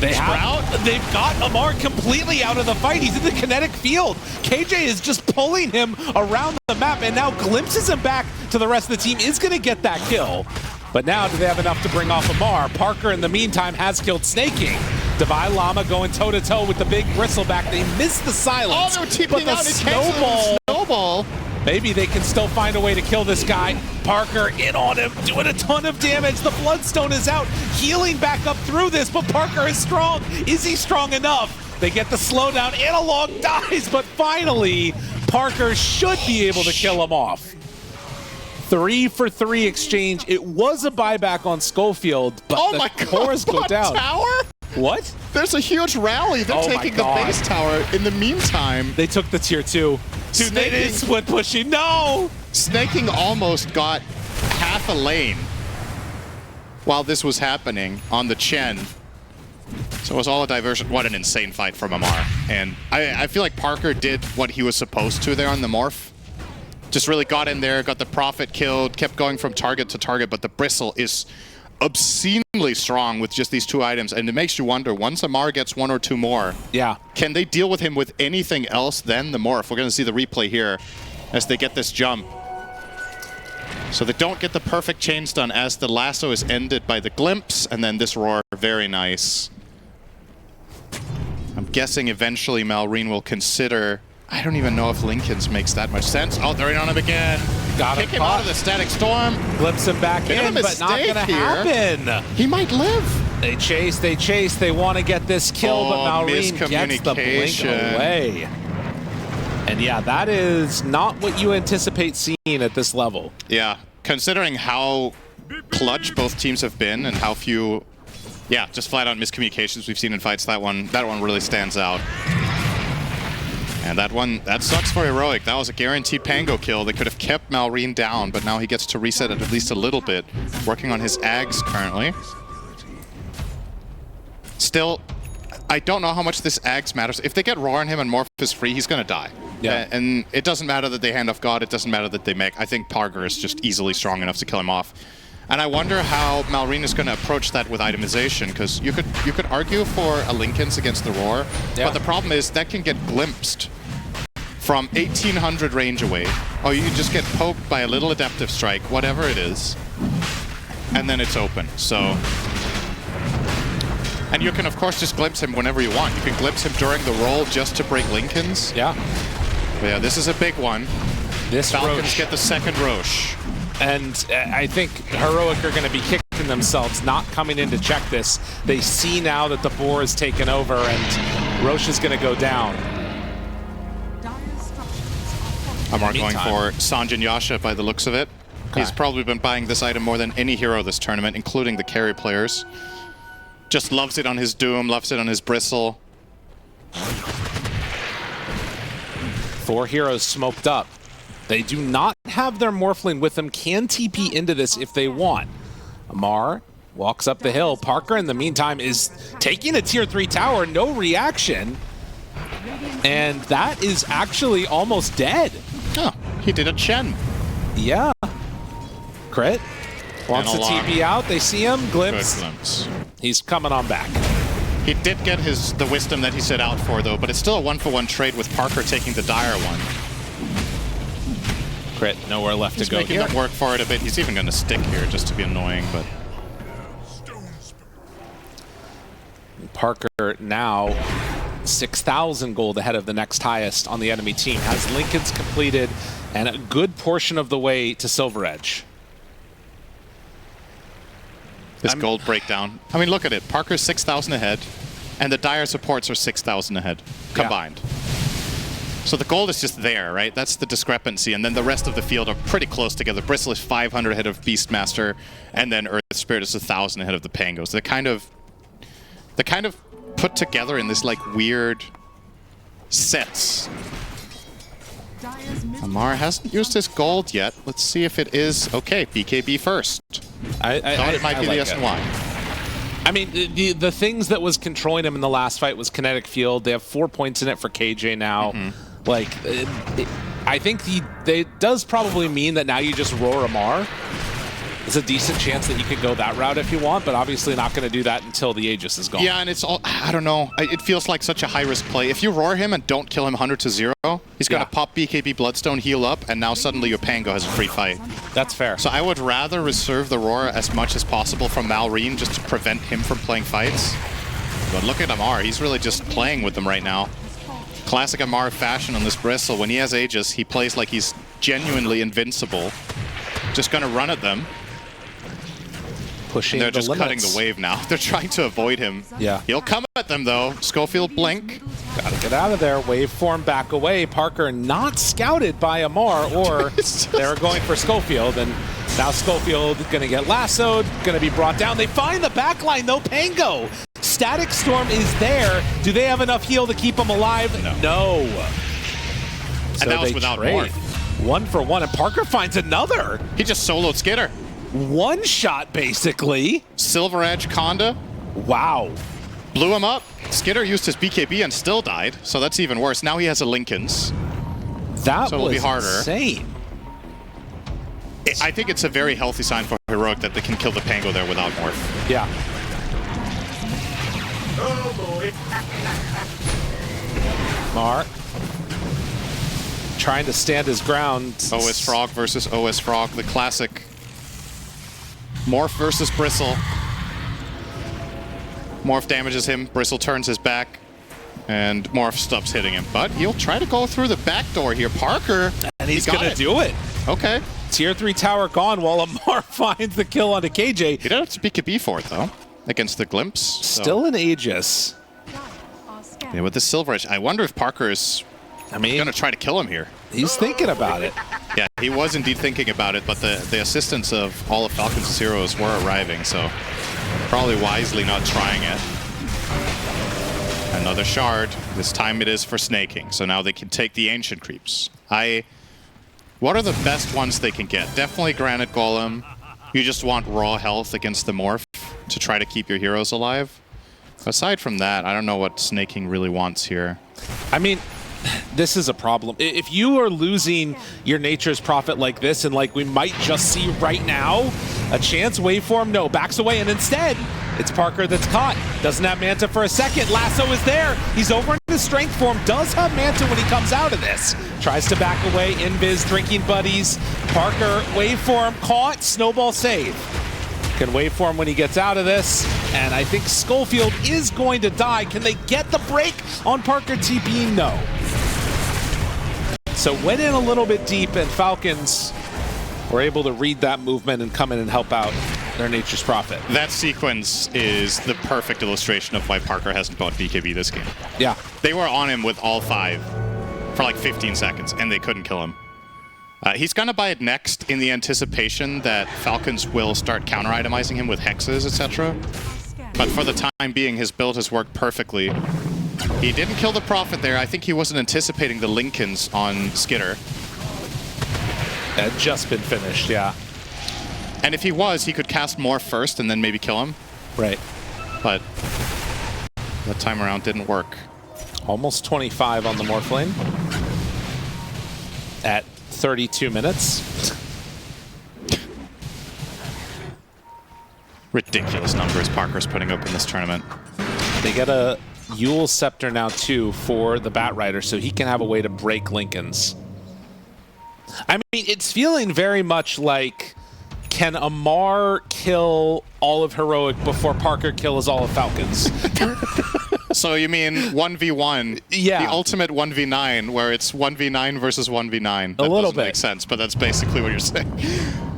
They've got Amar completely out of the fight. He's in the kinetic field. KJ is just pulling him around the map, and now glimpses him back to the rest of the team. Is going to get that kill. But now, do they have enough to bring off Amar? Parker, in the meantime, has killed Snake King. Devi Llama going toe-to-toe with the big bristleback. They missed the silence. Oh, they're TPing out. Snowball. Maybe they can still find a way to kill this guy. Parker in on him, doing a ton of damage. The Bloodstone is out, healing back up through this, but Parker is strong. Is he strong enough? They get the slowdown. Analog dies, but finally, Parker should be able to kill him off. 3-for-3 exchange. It was a buyback on Schofield, but Oh the my God, cores go what down. tower? What? There's a huge rally. They're Oh my taking the God. base tower. In the meantime, They took the tier 2. Dude, they did split pushing. No! Snaking almost got half a lane while this was happening on the Chen. So it was all a diversion. What an insane fight from Amar. And I feel like Parker did what he was supposed to there on the Morph. Just really got in there, got the Prophet killed, kept going from target to target, but the Bristle is obscenely strong with just these 2 items, and it makes you wonder, once Amar gets 1 or 2 more, Yeah. can they deal with him with anything else than the Morph? We're going to see the replay here as they get this jump. So they don't get the perfect chain stun as the lasso is ended by the glimpse, and then this roar, very nice. I'm guessing eventually Malrine will consider... I don't even know if Lincoln's makes that much sense. Oh, they're in on him again. Got him Kick him caught. out of the static storm. Glimpse him back Bit of a in, but not mistake gonna here. happen. He might live. They chase, they want to get this kill, but Malrine gets the blink miscommunication. away. And yeah, that is not what you anticipate seeing at this level. Yeah, considering how clutch both teams have been and how few, yeah, just flat out miscommunications we've seen in fights, that one really stands out. And that sucks for Heroic. That was a guaranteed Pango kill. They could have kept Malrine down, but now he gets to reset it at least a little bit. Working on his Ags currently. Still, I don't know how much this Ags matters. If they get Roar on him and Morph is free, he's gonna die. Yeah. And it doesn't matter that they hand off God, it doesn't matter that they make. I think Parker is just easily strong enough to kill him off. And I wonder how Malrine is going to approach that with itemization, because you could argue for a Lincoln's against the Roar, Yeah. but the problem is that can get glimpsed from 1800 range away, or you can just get poked by a little adaptive strike, whatever it is, and then it's open. So, and you can of course just glimpse him whenever you want. You can glimpse him during the roll just to break Lincolns. Yeah. But yeah, this is a big one. This Falcons Roche. get the second Roche. And I think Heroic are going to be kicking themselves not coming in to check this. They see now that the boar is taken over and Roche is going to go down. Amar going Meantime. for Sanjin Yasha by the looks of it. He's probably been buying this item more than any hero this tournament, including the carry players. Just loves it on his Doom, loves it on his Bristle. 4 heroes smoked up. They do not have their Morphling with them, can TP into this if they want. Amar walks up the hill. Parker, in the meantime, is taking a tier 3 tower, no reaction. And that is actually almost dead. Oh, he did a Chen. Yeah. Crit wants to alarm. TP out. They see him. Good Glimpse. glimpse. He's coming on back. He did get the wisdom that he set out for, though, but it's still a 1-for-1 trade with Parker taking the dire one. Crit, nowhere left He's to go making here. them work for it a bit. He's even going to stick here just to be annoying, but... Parker now 6,000 gold ahead of the next highest on the enemy team. Has Lincoln's completed and a good portion of the way to Silver Edge. This gold breakdown. I mean, look at it. Parker's 6,000 ahead, and the dire supports are 6,000 ahead, combined. Yeah. So the gold is just there, right? That's the discrepancy, and then the rest of the field are pretty close together. Bristle is 500 ahead of Beastmaster, and then Earth Spirit is 1,000 ahead of the Pangos. They're kind of put together in this like weird sets. Amar hasn't used his gold yet. Let's see if it is okay. BKB first. I Thought it might be like the it. SNY. I mean, the things that was controlling him in the last fight was kinetic field. They have 4 points in it for KJ now. Like, I think it does probably mean that now you just roar Amar. There's a decent chance that you could go that route if you want, but obviously not going to do that until the Aegis is gone. Yeah, and it's all, I don't know. It feels like such a high-risk play. If you roar him and don't kill him 100-0, he's going to pop BKB Bloodstone, heal up, and now suddenly your Pango has a free fight. That's fair. So I would rather reserve the roar as much as possible from Malrine just to prevent him from playing fights. But look at Amar. He's really just playing with them right now. Classic Amar fashion on this Bristle. When he has Aegis, he plays like he's genuinely invincible. Just going to run at them. Pushing They're the just limits. cutting the wave now. They're trying to avoid him. Yeah. He'll come at them, though. Schofield blink. Gotta get out of there. Waveform back away. Parker not scouted by Amar, or they were going for Schofield, and now Schofield gonna get lassoed, gonna be brought down. They find the backline though, Pango. Static Storm is there. Do they have enough heal to keep him alive? No. And that was without Morph. 1 for 1, and Parker finds another. He just soloed Skitter. One shot, basically. Silver Edge Conda. Wow. Blew him up. Skitter used his BKB and still died, so that's even worse. Now he has a Lincoln's. That so it'll be harder. Insane. I think it's a very healthy sign for Heroic that they can kill the Pango there without Morph. Yeah. Mar trying to stand his ground. OS Frog versus OS Frog, the classic. Morph versus Bristle. Morph damages him, Bristle turns his back, and Morph stops hitting him. But he'll try to go through the back door here. Parker, and he's gonna do it. Okay. Tier 3 tower gone while Amar finds the kill onto KJ. He didn't have to speak a B for it, though, against the Glimpse. Still an Aegis. Yeah, with the Silver Edge, I wonder if Parker is gonna try to kill him here. He's thinking about it. Yeah, he was indeed thinking about it, but the assistance of all of Falcons' heroes were arriving, so probably wisely not trying it. Another shard. This time it is for snaking, so now they can take the Ancient Creeps. What are the best ones they can get? Definitely Granite Golem. You just want raw health against the Morph to try to keep your heroes alive. Aside from that, I don't know what snaking really wants here. I mean, this is a problem. If you are losing your Nature's Prophet like this, and like we might just see right now, a chance waveform, no, backs away, and instead, it's Parker that's caught. Doesn't have Manta for a second. Lasso is there. He's over in his strength form. Does have Manta when he comes out of this. Tries to back away. Invis, drinking buddies. Parker, waveform, caught. Snowball save. Can waveform when he gets out of this. And I think Schofield is going to die. Can they get the break on Parker TP? No. So went in a little bit deep, and Falcons were able to read that movement and come in and help out their Nature's Prophet. That sequence is the perfect illustration of why Parker hasn't bought BKB this game. Yeah. They were on him with all 5 for like 15 seconds, and they couldn't kill him. He's going to buy it next in the anticipation that Falcons will start counter-itemizing him with hexes, etc. But for the time being, his build has worked perfectly. He didn't kill the Prophet there. I think he wasn't anticipating the Lincolns on Skitter. Had just been finished, yeah. And if he was, he could cast more first and then maybe kill him. Right. But that time around didn't work. Almost 25 on the Morph lane. At 32 minutes. Ridiculous numbers Parker's putting up in this tournament. They get a Yule Scepter now, too, for the Bat Rider, so he can have a way to break Lincolns. I mean, it's feeling very much like, can Amar kill all of Heroic before Parker kills all of Falcons? So you mean 1v1? Yeah. The ultimate 1v9, where it's 1v9 versus 1v9. That a little doesn't bit. make sense, but that's basically what you're saying.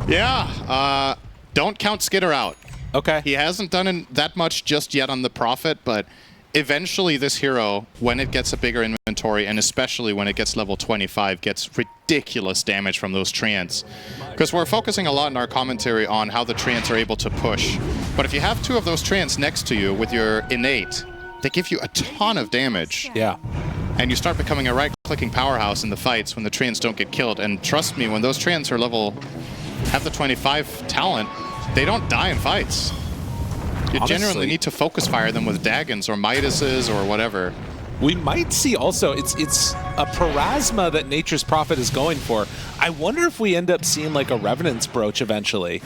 Yeah. Don't count Skitter out. Okay. He hasn't done that much just yet on the Prophet, but eventually this hero, when it gets a bigger inventory, and especially when it gets level 25, gets ridiculous damage from those treants. Because we're focusing a lot in our commentary on how the treants are able to push. But if you have 2 of those treants next to you with your innate, they give you a ton of damage. Yeah. And you start becoming a right-clicking powerhouse in the fights when the treants don't get killed. And trust me, when those treants are have the 25 talent, they don't die in fights. You genuinely need to focus fire them with Daggons or Midases or whatever. We might see also, it's a Parasma that Nature's Prophet is going for. I wonder if we end up seeing like a Revenant's Brooch eventually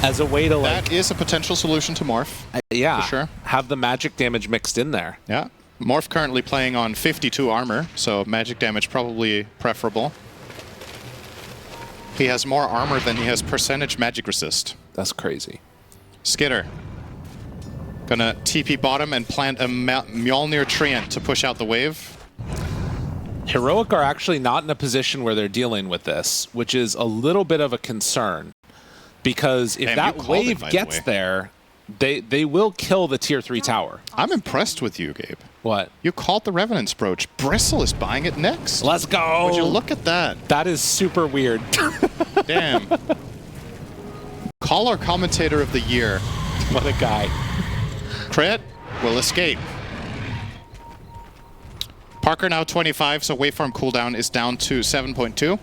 as a way to like... That is a potential solution to Morph. Yeah, for sure. Have the magic damage mixed in there. Yeah. Morph currently playing on 52 armor, so magic damage probably preferable. He has more armor than he has percentage magic resist. That's crazy. Skitter. Gonna TP bottom and plant a Mjolnir Treant to push out the wave. Heroic are actually not in a position where they're dealing with this, which is a little bit of a concern. Because if that wave gets there, they will kill the tier 3 tower. I'm impressed with you, Gabe. What? You called the Revenant's Brooch. Bristle is buying it next. Let's go. Would you look at that? That is super weird. Damn. Caller Commentator of the Year. What a guy. Crit will escape. Parker now 25, so waveform cooldown is down to 7.2.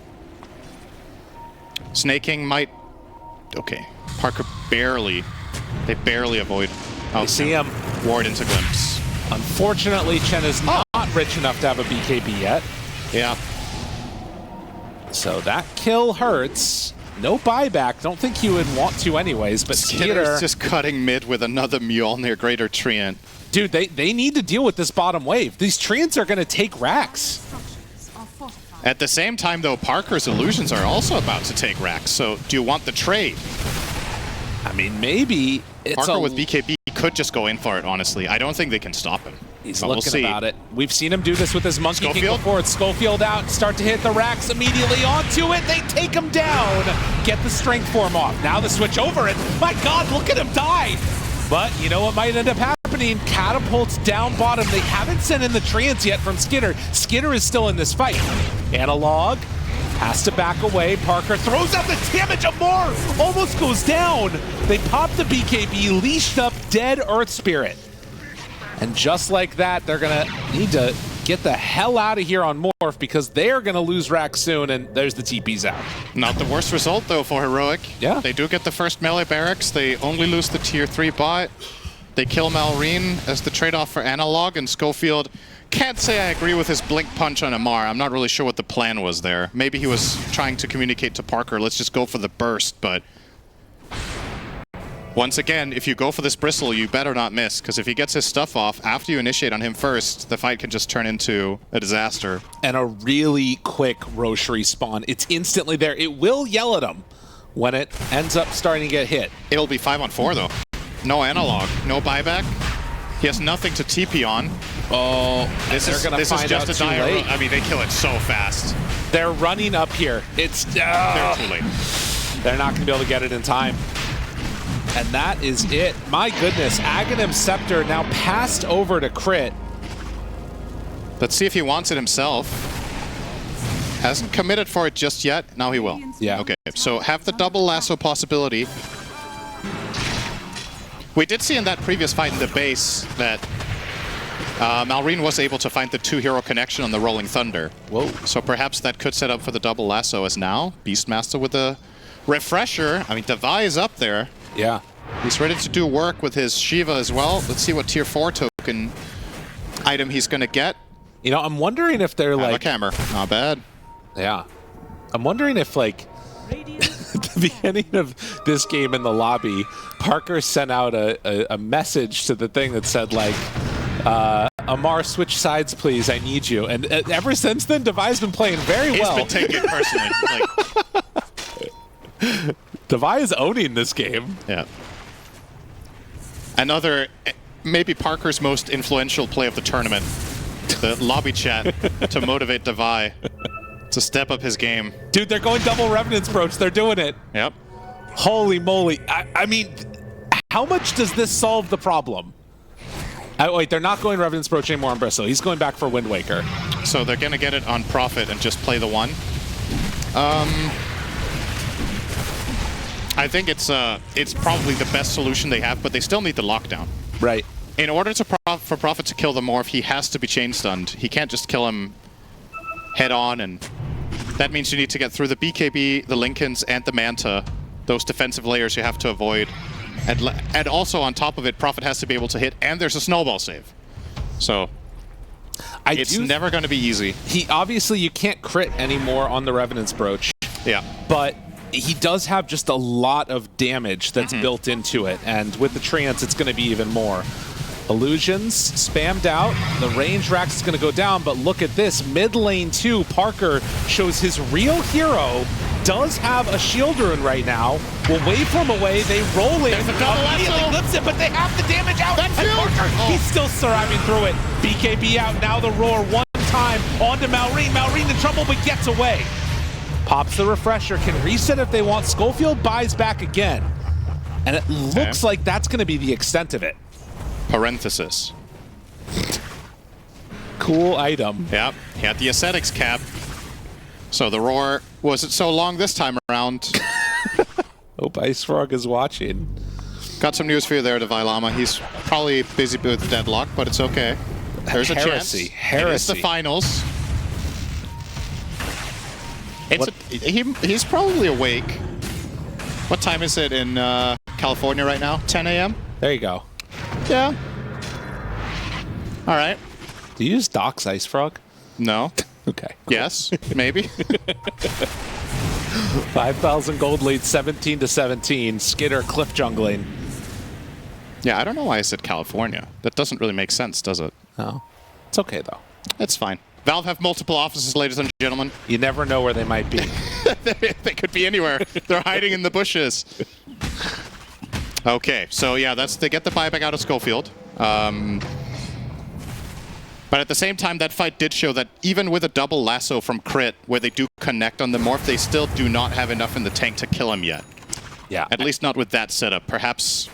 Snaking might... Okay. Parker barely... They barely avoid... I see him. Ward into Glimpse. Unfortunately, Chen is not rich enough to have a BKB yet. Yeah. So that kill hurts. No buyback. Don't think he would want to anyways, but Skitter's just cutting mid with another Mjolnir Greater Treant. Dude, they need to deal with this bottom wave. These Treants are going to take racks. At the same time, though, Parker's illusions are also about to take racks. So do you want the trade? I mean, maybe it's Parker with BKB could just go in for it, honestly. I don't think they can stop him. He's but looking we'll about it. We've seen him do this with his Monkey King Schofield? before. It's Schofield out, start to hit the racks immediately onto it. They take him down. Get the strength form off. Now the switch over it. My God, look at him die. But you know what might end up happening? Catapults down bottom. They haven't sent in the Treants yet from Skitter. Skitter is still in this fight. Analog has to back away. Parker throws out the damage. Amar almost goes down. They pop the BKB, leashed up dead Earth Spirit. And just like that, they're going to need to get the hell out of here on Morph because they're going to lose rack soon, and there's the TP's out. Not the worst result, though, for Heroic. Yeah. They do get the first melee barracks. They only lose the tier 3 bot. They kill Malrine as the trade-off for Analog, and Schofield can't say I agree with his blink punch on Amar. I'm not really sure what the plan was there. Maybe he was trying to communicate to Parker, let's just go for the burst, but... Once again, if you go for this Bristle, you better not miss, because if he gets his stuff off after you initiate on him first, the fight can just turn into a disaster. And a really quick Roche respawn. It's instantly there. It will yell at him when it ends up starting to get hit. It'll be 5-on-4, though. No Analog, no buyback. He has nothing to TP on. Oh, this is just a dire. I mean, they kill it so fast. They're running up here. It's... They're too late. They're not going to be able to get it in time. And that is it. My goodness, Aghanim Scepter now passed over to Crit. Let's see if he wants it himself. Hasn't committed for it just yet. Now he will. Yeah. Okay, so have the double lasso possibility. We did see in that previous fight in the base that Malrine was able to find the 2-hero connection on the Rolling Thunder. Whoa. So perhaps that could set up for the double lasso as now. Beastmaster with the refresher. I mean, Devi is up there. Yeah. He's ready to do work with his Shiva as well. Let's see what tier 4 token item he's going to get. You know, I'm wondering if they're like... a hammer. Not bad. Yeah. I'm wondering if, like, at the beginning of this game in the lobby, Parker sent out a message to the thing that said, like, Amar, switch sides, please. I need you. And ever since then, Devi's been playing very well. He's been taking it personally. Like, Devi is owning this game. yeah. Another, maybe Parker's most influential play of the tournament. The lobby chat to motivate Devi to step up his game. Dude, they're going double Revenant's Brooch. They're doing it. Yep. Holy moly. I mean, how much does this solve the problem? Wait, they're not going Revenant's Brooch anymore on Bristle. He's going back for Wind Waker. So they're going to get it on Prophet and just play the 1. I think it's probably the best solution they have, but they still need the lockdown. Right. In order for Prophet to kill the Morph, he has to be chain stunned. He can't just kill him head on, and that means you need to get through the BKB, the Lincolns, and the Manta. Those defensive layers you have to avoid. And also on top of it, Prophet has to be able to hit, and there's a snowball save. So it's never going to be easy. Obviously, you can't crit anymore on the Revenant's Brooch. Yeah. But he does have just a lot of damage that's built into it, and with the Treants, it's going to be even more. Illusions spammed out. The range racks is going to go down, but look at this. Mid lane 2, Parker shows his real hero. Does have a shield rune right now. Will wave from away. They roll in. Immediately flips it, but they have the damage out. And Parker, he's still surviving through it. BKB out. Now the roar one time onto Malrine. Malrine in trouble, but gets away. Pops the refresher, can reset if they want. Schofield buys back again. And it looks like that's going to be the extent of it. Parenthesis. Cool item. Yep, he had the Ascetics cap. So the roar wasn't so long this time around. Hope Ice Frog is watching. Got some news for you there, Devilama. He's probably busy with Deadlock, but it's okay. There's a Heresy. chance. Heresy. It's the finals. He's probably awake. What time is it in California right now? 10 a.m.? There you go. Yeah. All right. Do you use Doc's Ice Frog? No. Okay. Cool. Yes, maybe. 5,000 gold lead, 17-17. Skitter cliff jungling. Yeah, I don't know why I said California. That doesn't really make sense, does it? No. It's okay, though. It's fine. Valve have multiple offices, ladies and gentlemen. You never know where they might be. They could be anywhere. They're hiding in the bushes. Okay, so yeah, they get the buyback out of Schofield. But at the same time, that fight did show that even with a double lasso from Crit, where they do connect on the Morph, they still do not have enough in the tank to kill him yet. Yeah. At least not with that setup. Perhaps...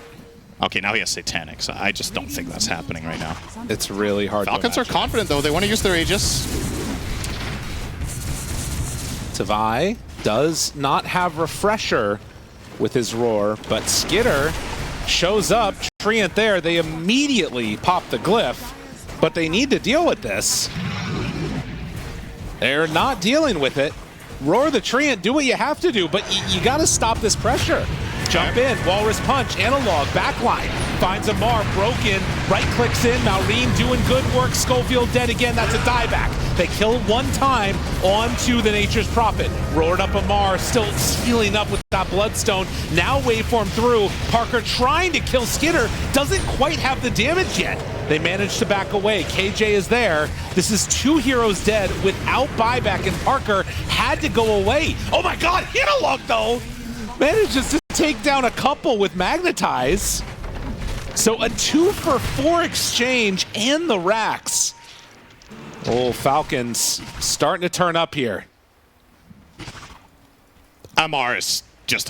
Okay, now he has Satanic, so I just don't think that's happening right now. It's really hard Falcons to are confident, though. They want to use their Aegis. Tavai does not have Refresher with his roar, but Skitter shows up. Treant there. They immediately pop the glyph, but they need to deal with this. They're not dealing with it. Roar the Treant, do what you have to do, but you got to stop this pressure. Jump in, Walrus Punch, Analog, backline, finds a Mar, broken, right clicks in, Maureen doing good work, Schofield dead again, that's a dieback. They kill one time onto the Nature's Prophet. Roared up a Mar, still healing up with that Bloodstone. Now waveform through, Parker trying to kill Skitter, doesn't quite have the damage yet. They managed to back away, KJ is there. This is 2 heroes dead without buyback, and Parker had to go away. Oh my god, Analog though! Manages to take down a couple with Magnetize. So a 2-for-4 exchange and the racks. Oh, Falcons starting to turn up here. Amar is just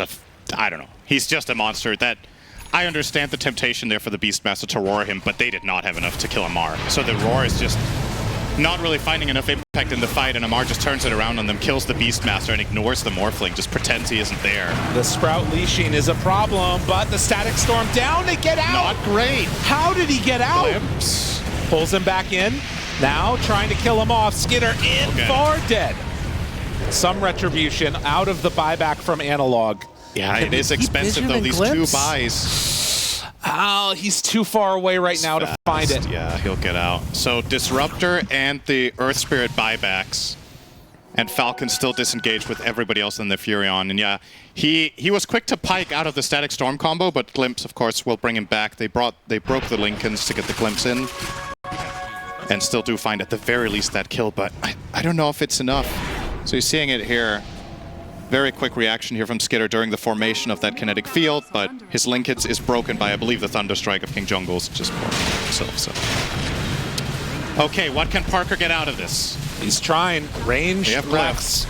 I don't know. He's just a monster. That I understand the temptation there for the Beastmaster to roar him, but they did not have enough to kill Amar. So the roar is just not really finding enough impact in the fight, and Amar just turns it around on them, kills the Beastmaster, and ignores the Morphling, just pretends he isn't there. The Sprout leashing is a problem, but the Static Storm down to get out. Not great. How did he get out? Glimpse. Pulls him back in. Now trying to kill him off. Skitter in, far dead. Some retribution out of the buyback from Analog. Yeah, it is expensive though, these Glimpse? 2 buys. Oh, he's too far away right now to find it. Yeah, he'll get out. So Disruptor and the Earth Spirit buybacks. And Falcon still disengaged with everybody else in the Furion. And yeah, he was quick to pike out of the Static Storm combo, but Glimpse, of course, will bring him back. They broke the Lincolns to get the Glimpse in. And still do find at the very least that kill, but I don't know if it's enough. So you're seeing it here. Very quick reaction here from Skitter during the formation of that kinetic field, but his linkage is broken by, I believe, the Thunderstrike of King Jungles, just himself. So. Okay, what can Parker get out of this? He's trying. Range racks.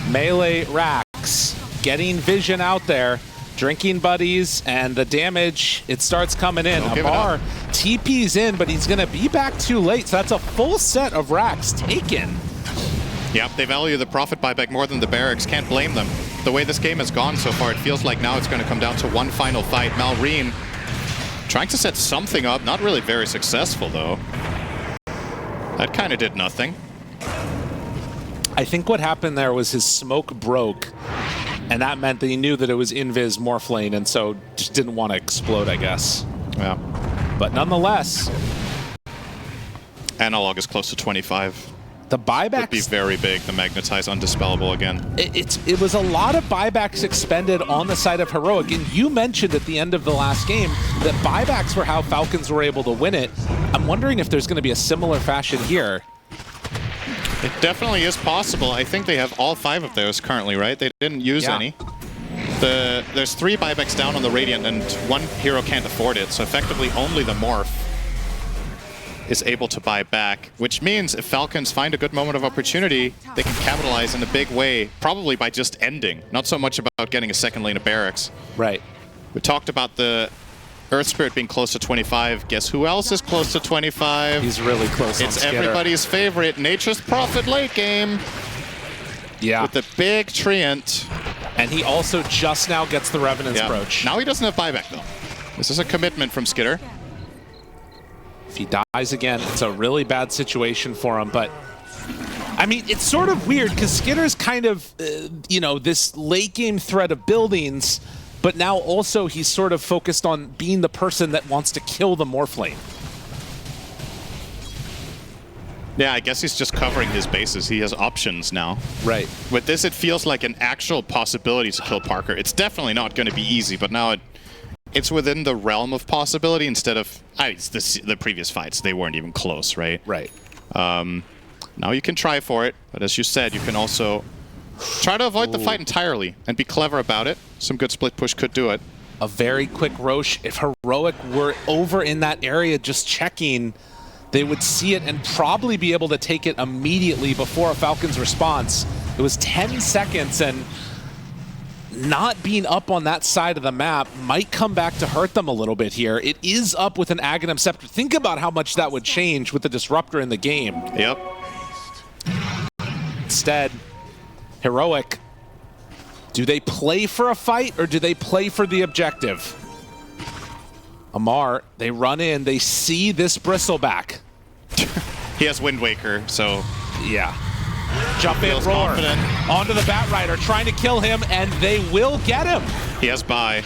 Melee racks. Getting vision out there. Drinking buddies, and the damage, it starts coming in. Amar TP's in, but he's going to be back too late, so that's a full set of racks taken. Yep, they value the profit buyback more than the barracks. Can't blame them. The way this game has gone so far, it feels like now it's going to come down to one final fight. Malreen trying to set something up. Not really very successful, though. That kind of did nothing. I think what happened there was his smoke broke, and that meant that he knew that it was Invis Morphlane, and so just didn't want to explode, I guess. Yeah. But nonetheless, Analog is close to 25. the buybacks would be very big. The Magnetize Undispellable again. It was a lot of buybacks expended on the side of Heroic, and you mentioned at the end of the last game that buybacks were how Falcons were able to win it. I'm wondering if there's going to be a similar fashion here. It definitely is possible. I think they have all 5 of those currently, right? They didn't use any. There's 3 buybacks down on the Radiant, and 1 hero can't afford it, so effectively only the Morph is able to buy back, which means if Falcons find a good moment of opportunity, they can capitalize in a big way, probably by just ending. Not so much about getting a second lane of barracks. Right. We talked about the Earth Spirit being close to 25. Guess who else is close to 25? He's really close. It's on Skitter. everybody's favorite, Nature's Prophet late game. Yeah. With the big treant. And he also just now gets the Revenant's Brooch. Now he doesn't have buyback, though. This is a commitment from Skitter. If he dies again, it's a really bad situation for him, but I mean, it's sort of weird because Skitter's kind of, you know, this late game threat of buildings, but now also he's sort of focused on being the person that wants to kill the Morphlane. Yeah, I guess he's just covering his bases. He has options now. Right. With this, it feels like an actual possibility to kill Parker. It's definitely not going to be easy, but now it's within the realm of possibility instead of the previous fights. They weren't even close, right? Right. Now you can try for it, but as you said, you can also try to avoid the fight entirely and be clever about it. Some good split push could do it. A very quick Roche. If Heroic were over in that area just checking, they would see it and probably be able to take it immediately before a Falcons response. It was 10 seconds, and not being up on that side of the map might come back to hurt them a little bit here. It is up with an Aghanim Scepter. Think about how much that would change with the Disruptor in the game. Yep. Instead, Heroic, do they play for a fight or do they play for the objective? Amar, they run in, they see this Bristleback. He has Wind Waker, so yeah. Jump in, feels roar. confident. Onto the Batrider, trying to kill him, and they will get him. He has buy.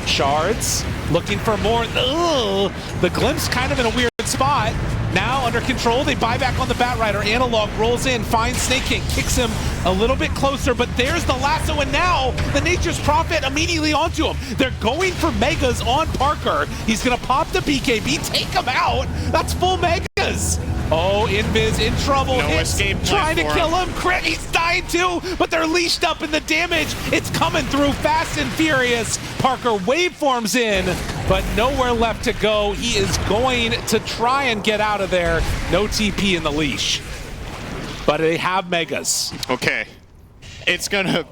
Shards, looking for more. Ugh. The Glimpse kind of in a weird spot. Now under control, they buy back on the Batrider. Analog rolls in, finds Snake King, kicks him a little bit closer, but there's the lasso, and now the Nature's Prophet immediately onto him. They're going for Megas on Parker. He's gonna pop the BKB, take him out. That's full Megas. Oh, Invis in trouble. No escape plan trying to for kill him. Crit, he's dying too, but they're leashed up in the damage. It's coming through fast and furious. Parker waveforms in, but nowhere left to go. He is going to try and get out of there. No TP in the leash. But they have Megas. Okay. It's gonna...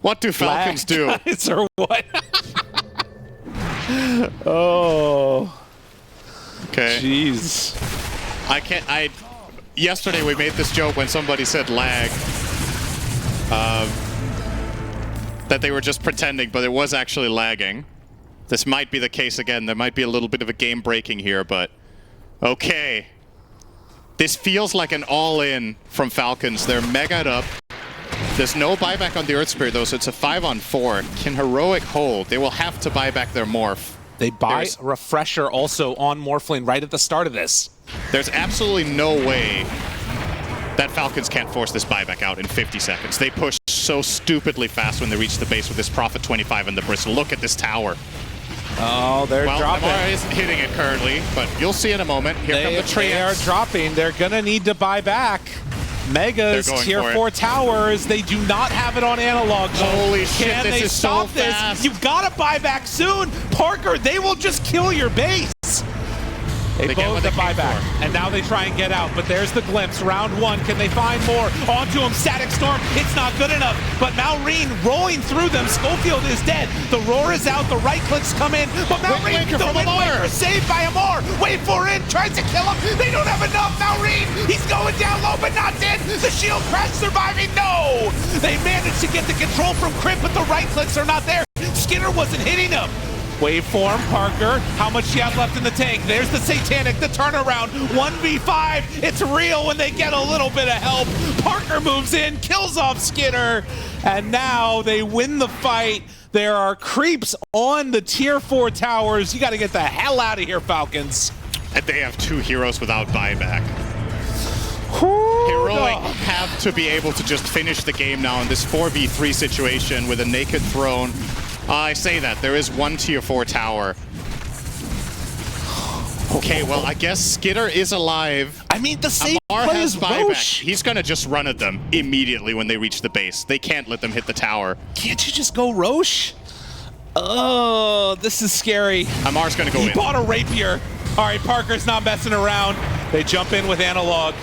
What do Falcons do? Guys, or what? Oh. Okay. Jeez. Yesterday we made this joke when somebody said lag. That they were just pretending, but it was actually lagging. This might be the case again. There might be a little bit of a game breaking here, but okay. This feels like an all-in from Falcons. They're mega'd up. There's no buyback on the Earth Spirit though, so it's a 5-on-4. Can Heroic hold? They will have to buy back their Morph. They buy a Refresher also on Morphling right at the start of this. There's absolutely no way that Falcons can't force this buyback out in 50 seconds. They push so stupidly fast when they reach the base with this Prophet 25 and the Bristle. Look at this tower. Oh, they're dropping. Amara isn't hitting it currently, but you'll see in a moment. Here come the treants. They are dropping. They're going to need to buy back. Megas, tier 4 towers. They do not have it on Analog. Holy shit, Can this they is stop so this? fast. You've got to buy back soon. Parker, they will just kill your base. They get what both the they came buyback, for. and now they try and get out, but there's the Glimpse. Round 1, can they find more? Onto him, Static Storm, it's not good enough, but Malrine rolling through them. Schofield is dead, the Roar is out, the right clicks come in, but Malrine, the Wind Waker saved by Amar. Wait for it, tries to kill him, they don't have enough. Malrine, he's going down low, but not dead. The shield crash surviving, no! They managed to get the control from Crit, but the right clicks are not there. Skinner wasn't hitting him. Waveform, Parker, how much do you have left in the tank? There's the Satanic, the turnaround, 1v5. It's real when they get a little bit of help. Parker moves in, kills off Skinner, and now they win the fight. There are creeps on the tier 4 towers. You got to get the hell out of here, Falcons. And they have 2 heroes without buyback. Heroic have to be able to just finish the game now in this 4v3 situation with a naked throne. I say that. There is 1 tier 4 tower. Okay, well, I guess Skitter is alive. I mean, the same Amar play has as buyback. Roche. He's going to just run at them immediately when they reach the base. They can't let them hit the tower. Can't you just go Roche? Oh, this is scary. Amar's going to go in. He bought a Rapier. All right, Parker's not messing around. They jump in with Analog.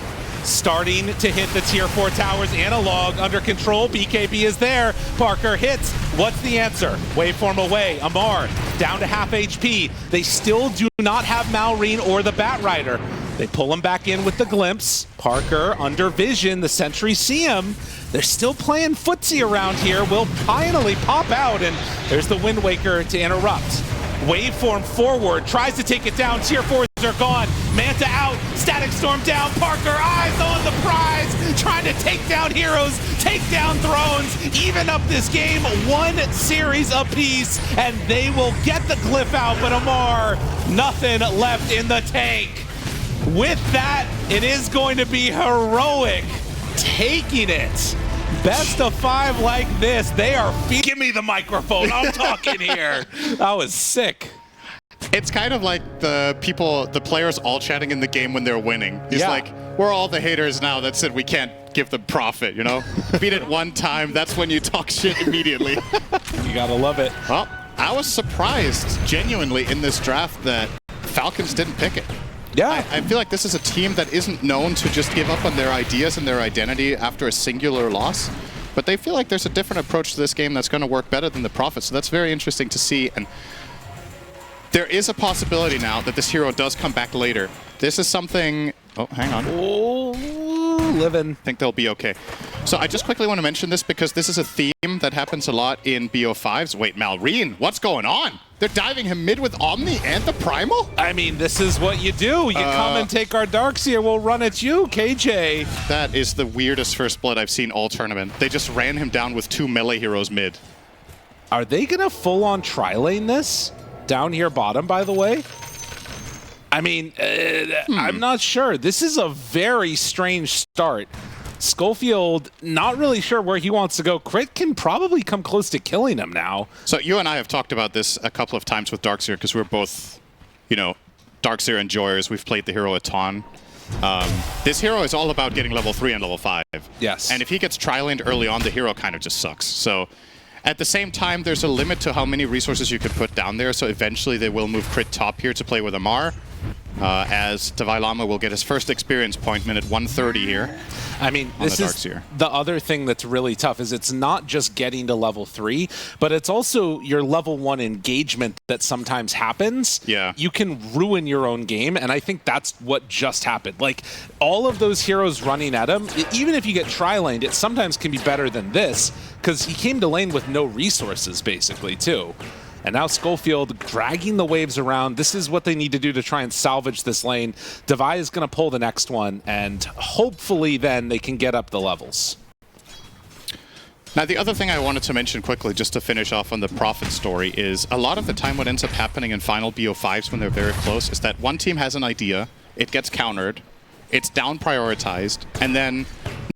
Starting to hit the tier 4 towers. Analog under control. BKB is there. Parker hits. What's the answer? Waveform away. Amar down to half HP. They still do not have Malrine or the Batrider. They pull him back in with the glimpse. Parker under vision, the sentries see him. They're still playing footsie around here. Will finally pop out, and there's the Wind Waker to interrupt. Waveform forward, tries to take it down. Tier 4s are gone. Manta out, Static Storm down. Parker, eyes on the prize, trying to take down heroes, take down thrones, even up this game, one series apiece, and they will get the glyph out, but Amar, nothing left in the tank. With that, it is going to be Heroic taking it. Best of 5 like this, they are give me the microphone, I'm talking here. That was sick. It's kind of like the players all chatting in the game when they're winning. He's like, we're all the haters now that said we can't give them profit, you know? Beat it one time, that's when you talk shit immediately. You gotta love it. Well, I was surprised, genuinely, in this draft that Falcons didn't pick it. Yeah. I feel like this is a team that isn't known to just give up on their ideas and their identity after a singular loss. But they feel like there's a different approach to this game that's going to work better than the Prophet. So that's very interesting to see. And there is a possibility now that this hero does come back later. This is something... Oh, hang on. Oh, living. I think they'll be okay. So I just quickly want to mention this because this is a theme that happens a lot in BO5s. Wait, Malrine, what's going on? They're diving him mid with Omni and the Primal? I mean, this is what you do. You come and take our Darkseer, we'll run at you, KJ. That is the weirdest first blood I've seen all tournament. They just ran him down with 2 melee heroes mid. Are they going to full-on tri-lane this? Down here bottom, by the way? I mean, I'm not sure. This is a very strange start. Schofield, not really sure where he wants to go. Crit can probably come close to killing him now. So you and I have talked about this a couple of times with Darkseer because we're both, you know, Darkseer enjoyers. We've played the hero a ton. This hero is all about getting level 3 and level 5. Yes. And if he gets tri-laned early on, the hero kind of just sucks. So at the same time, there's a limit to how many resources you can put down there. So eventually they will move Crit top here to play with Amar. As Davai Lama will get his first experience point minute 130 here. I mean, this is the other thing that's really tough is it's not just getting to level 3, but it's also your level 1 engagement that sometimes happens. Yeah. You can ruin your own game, and I think that's what just happened. Like, all of those heroes running at him, even if you get tri-laned, it sometimes can be better than this, because he came to lane with no resources, basically, too. And now Schofield dragging the waves around. This is what they need to do to try and salvage this lane. Davai is going to pull the next one, and hopefully then they can get up the levels. Now, the other thing I wanted to mention quickly, just to finish off on the Prophet story, is a lot of the time what ends up happening in final BO5s when they're very close is that one team has an idea, it gets countered, it's down prioritized, and then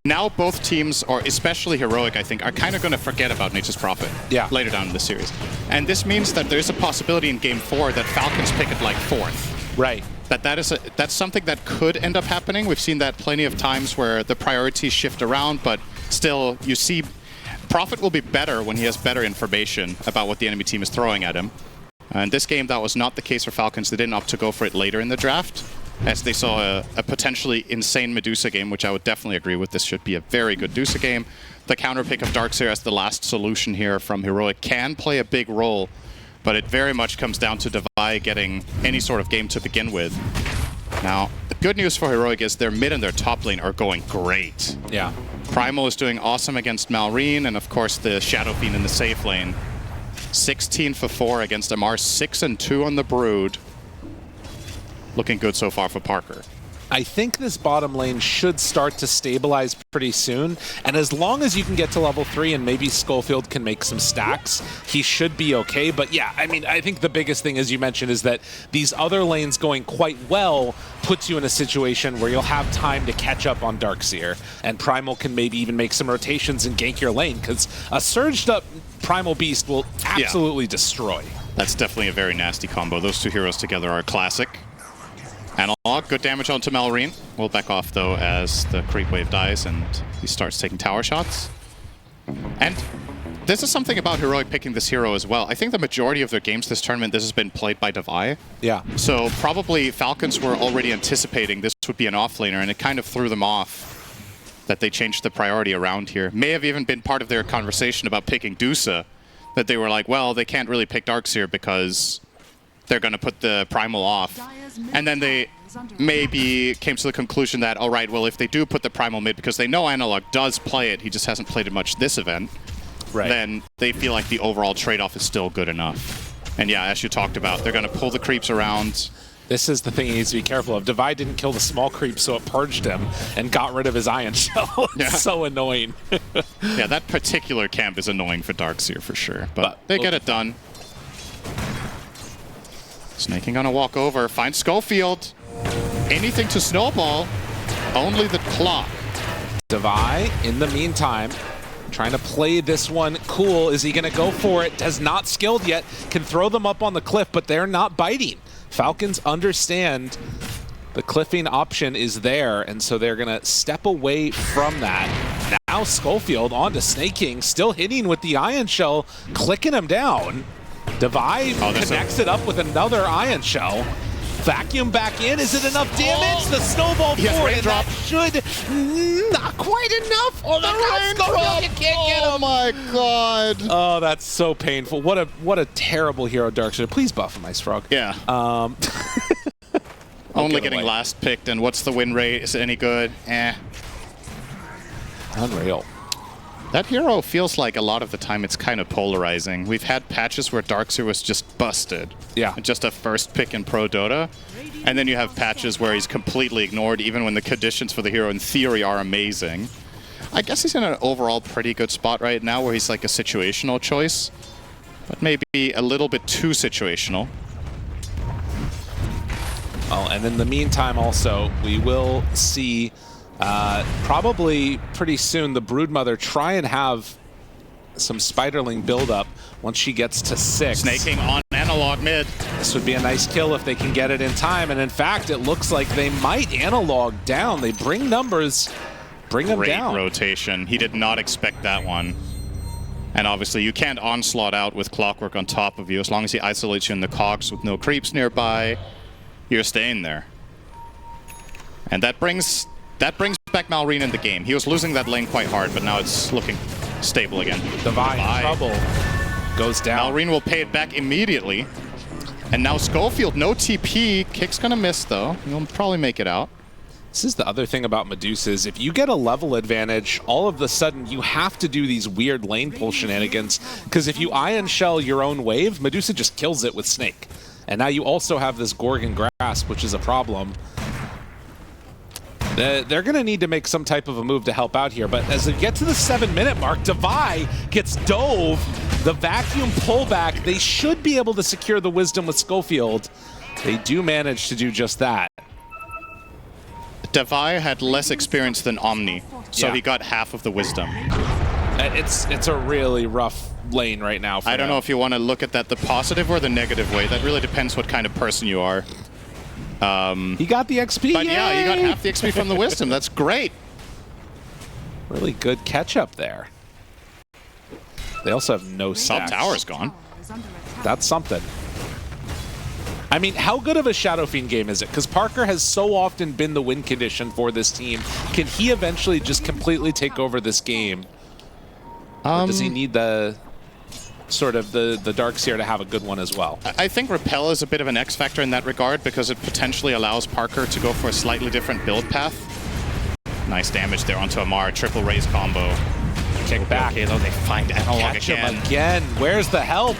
now both teams, or especially Heroic, I think, are kind of going to forget about Nature's Prophet later down in the series. And this means that there's a possibility in Game 4 that Falcons pick it like 4th. Right. That's something that could end up happening. We've seen that plenty of times where the priorities shift around, but still, you see, Prophet will be better when he has better information about what the enemy team is throwing at him. In this game, that was not the case for Falcons. They didn't opt to go for it later in the draft, as they saw a potentially insane Medusa game, which I would definitely agree with. This should be a very good Medusa game. The counter pick of Darkseer as the last solution here from Heroic can play a big role, but it very much comes down to Davai getting any sort of game to begin with. Now, the good news for Heroic is their mid and their top lane are going great. Yeah. Primal is doing awesome against Malrine, and of course the Shadow Fiend in the safe lane. 16 for 4 against Amar, 6 and 2 on the Brood. Looking good so far for Parker. I think this bottom lane should start to stabilize pretty soon, and as long as you can get to level 3 and maybe Schofield can make some stacks, he should be okay. But yeah, I mean, I think the biggest thing, as you mentioned, is that these other lanes going quite well puts you in a situation where you'll have time to catch up on Darkseer, and Primal can maybe even make some rotations and gank your lane, because a surged up Primal Beast will absolutely destroy. That's definitely a very nasty combo. Those two heroes together are a classic. Analog, good damage onto Malrine. We'll back off, though, as the creep wave dies and he starts taking tower shots. And this is something about Heroic picking this hero as well. I think the majority of their games this tournament, this has been played by Davai. Yeah. So probably Falcons were already anticipating this would be an offlaner, and it kind of threw them off that they changed the priority around here. May have even been part of their conversation about picking Dusa, That they were like, well, they can't really pick Darkseer because they're going to put the Primal off. And then they maybe came to the conclusion that, all right, well, if they do put the Primal mid because they know Analog does play it, he just hasn't played it much this event, then they feel like the overall trade-off is still good enough. And yeah, as you talked about, they're going to pull the creeps around. This is the thing he needs to be careful of. Divide didn't kill the small creep, so it purged him and got rid of his Ion Shell. It's so annoying. Yeah, that particular camp is annoying for Darkseer for sure, but they get it done. Snaking gonna walk over, find Schofield. Anything to snowball, only the clock. Divide, in the meantime, trying to play this one cool. Is he gonna go for it? Has not skilled yet. Can throw them up on the cliff, but they're not biting. Falcons understand the cliffing option is there, and so they're gonna step away from that. Now Schofield onto Snaking, still hitting with the Ion Shell, clicking him down. Divide connects it up with another Ion Shell. Vacuum back in. Is it enough damage? The snowball forward, and that should not quite enough. Oh, the raindrop! You can't get him. Oh my god! Oh, that's so painful. What a terrible hero, Darkseer. Please buff him, Ice Frog. Yeah. Only getting last picked, and what's the win rate? Is it any good? Eh. Unreal. That hero feels like a lot of the time it's kind of polarizing. We've had patches where Darkseer was just busted. Yeah. Just a first pick in Pro Dota. And then you have patches where he's completely ignored, even when the conditions for the hero in theory are amazing. I guess he's in an overall pretty good spot right now where he's like a situational choice. But maybe a little bit too situational. Well, and in the meantime also, we will see probably pretty soon the Broodmother try and have some Spiderling build-up once she gets to 6. Snaking on Analog mid. This would be a nice kill if they can get it in time, and in fact, it looks like they might Analog down. They bring numbers, bring them down. Great rotation. He did not expect that one. And obviously, you can't onslaught out with Clockwork on top of you. As long as he isolates you in the cogs with no creeps nearby, you're staying there. And that brings back Malrine in the game. He was losing that lane quite hard, but now it's looking stable again. Divine trouble goes down. Malrine will pay it back immediately. And now Schofield, no TP. Kick's gonna miss though. He'll probably make it out. This is the other thing about Medusa is if you get a level advantage, all of a sudden you have to do these weird lane pull shenanigans. Because if you Ion Shell your own wave, Medusa just kills it with Snake. And now you also have this Gorgon Grasp, which is a problem. They're going to need to make some type of a move to help out here. But as they get to the 7-minute mark, Divide gets dove. The vacuum pullback, they should be able to secure the Wisdom with Schofield. They do manage to do just that. Divide had less experience than Omni, so he got half of the Wisdom. It's a really rough lane right now for I don't know if you want to look at that the positive or the negative way. That really depends what kind of person you are. He got the XP. But yeah, you got half the XP from the Wisdom. That's great. Really good catch up there. They also have no stacks. Sub tower's gone. That's something. I mean, how good of a Shadow Fiend game is it? Because Parker has so often been the win condition for this team. Can he eventually just completely take over this game? Or does he need the sort of the Darkseer to have a good one as well? I think Repel is a bit of an X factor in that regard because it potentially allows Parker to go for a slightly different build path. Nice damage there onto Amar, triple raise combo. Kick back. Okay, though they find Analog again. Where's the help?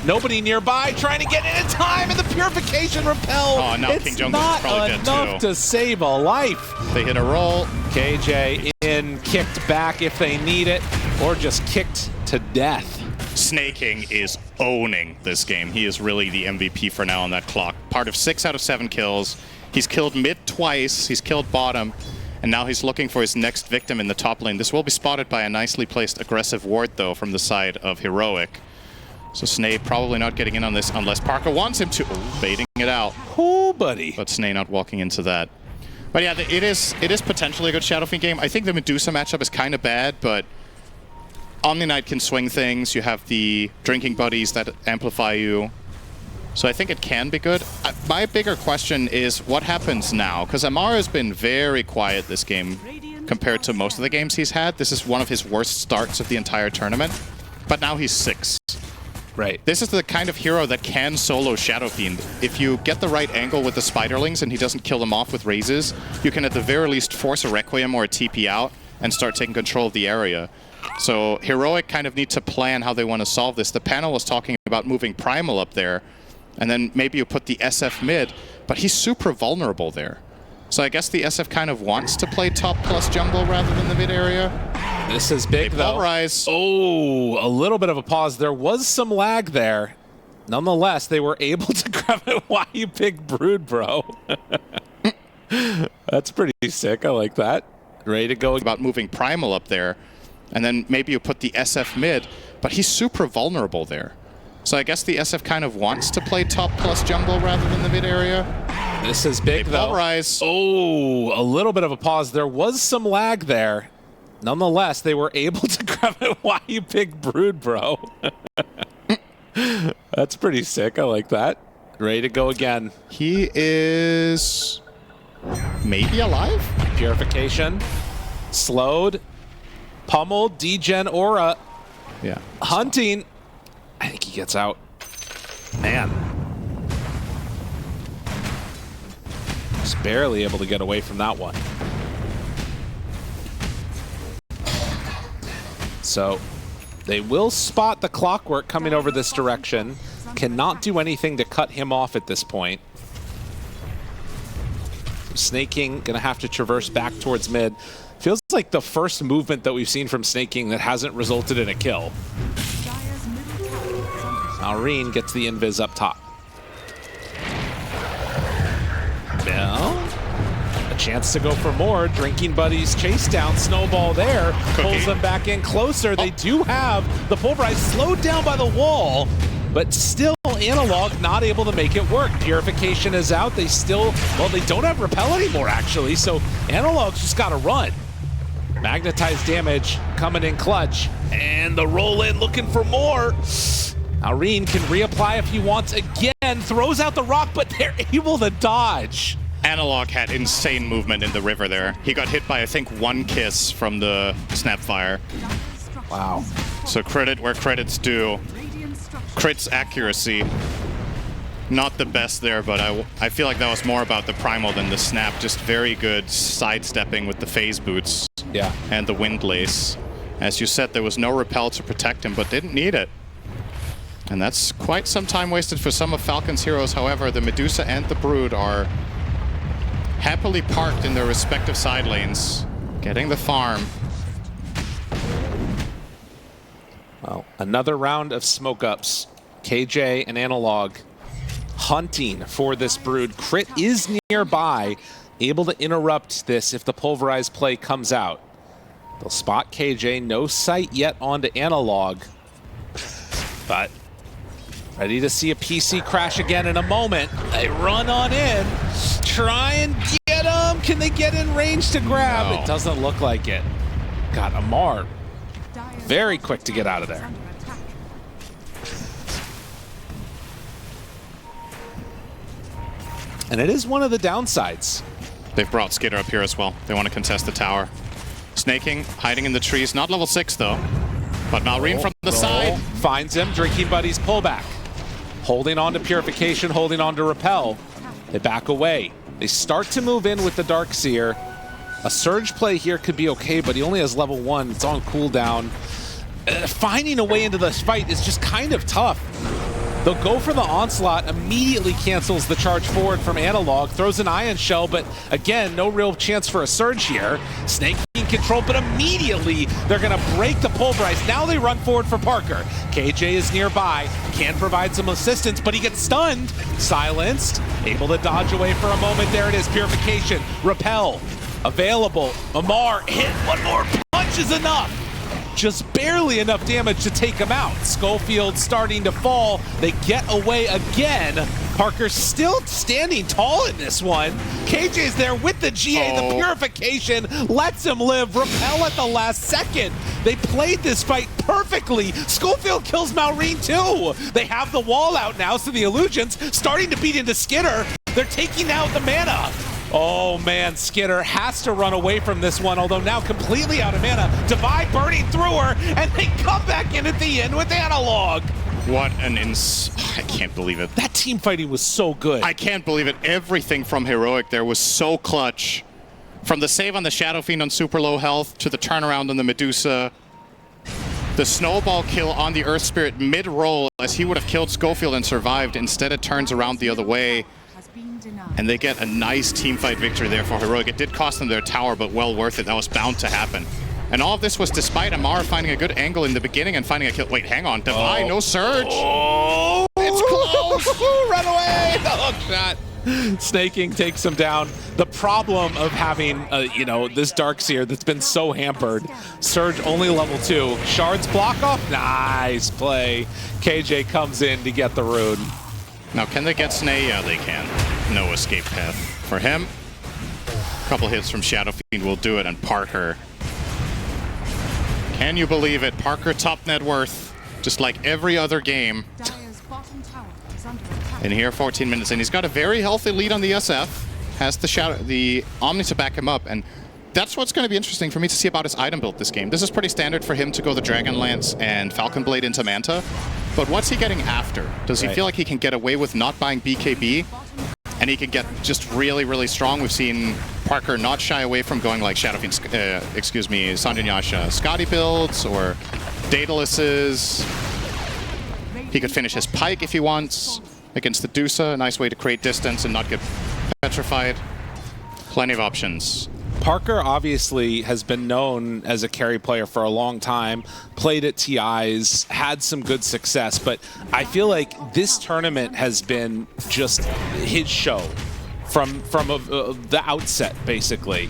Nobody nearby trying to get in time, and the Purification Repel. Oh, no, King Jungle is probably dead too. It's not enough to save a life. They hit a roll. KJ in, kicked back if they need it, or just kicked to death. Snaking is owning this game. He is really the MVP for now on that clock. Part of 6 out of 7 kills. He's killed mid twice. He's killed bottom. And now he's looking for his next victim in the top lane. This will be spotted by a nicely placed aggressive ward, though, from the side of Heroic. So Snay probably not getting in on this unless Parker wants him to. Oh, baiting it out. Oh, buddy. But Snay not walking into that. But yeah, it is potentially a good Shadow Fiend game. I think the Medusa matchup is kind of bad, but Omni Knight can swing things. You have the drinking buddies that amplify you. So I think it can be good. My bigger question is what happens now? Because Amara has been very quiet this game compared to most of the games he's had. This is one of his worst starts of the entire tournament. But now he's 6. Right. This is the kind of hero that can solo Shadow Fiend. If you get the right angle with the Spiderlings and he doesn't kill them off with raises, you can at the very least force a Requiem or a TP out and start taking control of the area. So Heroic kind of need to plan how they want to solve this. The panel was talking about moving Primal up there, and then maybe you put the SF mid, but he's super vulnerable there. So I guess the SF kind of wants to play top plus jungle rather than the mid area. This is big, though. Pulverize. Oh, a little bit of a pause. There was some lag there. Nonetheless, they were able to grab it. Why you pick Brood, bro? That's pretty sick. I like that. Ready to go. About moving Primal up there, and then maybe you put the SF mid, but he's super vulnerable there. So I guess the SF kind of wants to play top plus jungle rather than the mid area. This is big, though. Pulverize. Oh, a little bit of a pause. There was some lag there. Nonetheless, they were able to grab it. Why you pick Brood, bro? That's pretty sick. I like that. Ready to go again. He is maybe alive? Purification. Slowed. Pummeled. Degen Aura. Yeah. Hunting. I think he gets out. Man. Just barely able to get away from that one. So they will spot the Clockwork coming over this direction. Cannot do anything to cut him off at this point. So Snake King gonna have to traverse back towards mid. Feels like the first movement that we've seen from Snake King that hasn't resulted in a kill. Maureen gets the invis up top. Bell. A chance to go for more. Drinking Buddies chase down. Snowball there. Pulls them back in closer. They do have the Pulverize slowed down by the wall, but still Analog not able to make it work. Purification is out. They still, well, they don't have Repel anymore, actually, so Analog's just got to run. Magnetized damage coming in clutch, and the roll in looking for more. Aureen can reapply if he wants again, throws out the rock, but they're able to dodge. Analog had insane movement in the river there. He got hit by, I think, one kiss from the Snapfire. Wow. So credit where credit's due. Crit's accuracy, not the best there, but I feel like that was more about the Primal than the Snap. Just very good sidestepping with the phase boots. Yeah. And the Wind Lace. As you said, there was no Repel to protect him, but didn't need it. And that's quite some time wasted for some of Falcon's heroes. However, the Medusa and the Brood are happily parked in their respective side lanes, getting the farm. Well, another round of smoke ups. KJ and Analog hunting for this Brood. Crit is nearby, able to interrupt this if the Pulverized play comes out. They'll spot KJ, no sight yet onto Analog, but ready to see a PC crash again in a moment. They run on in, try and get him. Can they get in range to grab? No. It doesn't look like it. Got Amar very quick to get out of there. And it is one of the downsides. They've brought Skitter up here as well. They want to contest the tower. Snaking, hiding in the trees. Not level 6, though. But Maureen from the side. Finds him. Drinking Buddies pullback. Holding on to Purification, holding on to Repel. They back away. They start to move in with the Darkseer. A Surge play here could be okay, but he only has level 1. It's on cooldown. Finding a way into this fight is just kind of tough. They'll go for the Onslaught, immediately cancels the charge forward from Analog, throws an Ion Shell, but again, no real chance for a Surge here. Snake in control, but immediately they're gonna break the Pulverize. Now they run forward for Parker. KJ is nearby, can provide some assistance, but he gets stunned. Silenced, able to dodge away for a moment. There it is, Purification, Repel, available. Amar hit, one more punch is enough. Just barely enough damage to take him out. Schofield starting to fall. They get away again. Parker's still standing tall in this one. KJ's there with the GA. The Purification lets him live. Repel at the last second. They played this fight perfectly. Schofield kills Maureen too. They have the wall out now, so the Illusions starting to beat into Skitter. They're taking out the mana. Oh man, Skitter has to run away from this one, although now completely out of mana. Divide burning through her, and they come back in at the end with Analog. What an I can't believe it. That team fighting was so good. I can't believe it. Everything from Heroic there was so clutch. From the save on the Shadow Fiend on super low health to the turnaround on the Medusa. The snowball kill on the Earth Spirit mid-roll as he would have killed Schofield and survived. Instead it turns around the other way. And they get a nice teamfight victory there for Heroic. It did cost them their tower, but well worth it. That was bound to happen. And all of this was despite Amar finding a good angle in the beginning and finding a kill. Wait, hang on. Devi, no surge. Oh, it's close. Run away. The hook shot. Snaking takes him down. The problem of having, you know, this Darkseer that's been so hampered. Surge only level 2. Shards block off. Nice play. KJ comes in to get the rune. Now, can they get Snay? Yeah, they can. No escape path for him. A couple hits from Shadow Fiend will do it, and Parker. Can you believe it? Parker top net worth, just like every other game. In here, 14 minutes in. He's got a very healthy lead on the SF. Has the Omni to back him up, and that's what's going to be interesting for me to see about his item build this game. This is pretty standard for him to go the Dragon Lance and Falcon Blade into Manta. But what's he getting after? Does he feel like he can get away with not buying BKB? And he can get just really, really strong. We've seen Parker not shy away from going like Shadow Fiend, Sanjanyasha Scotty builds or Daedaluses. He could finish his Pike if he wants against the Dusa. A nice way to create distance and not get petrified. Plenty of options. Parker obviously has been known as a carry player for a long time, played at TIs, had some good success, but I feel like this tournament has been just his show from the outset, basically.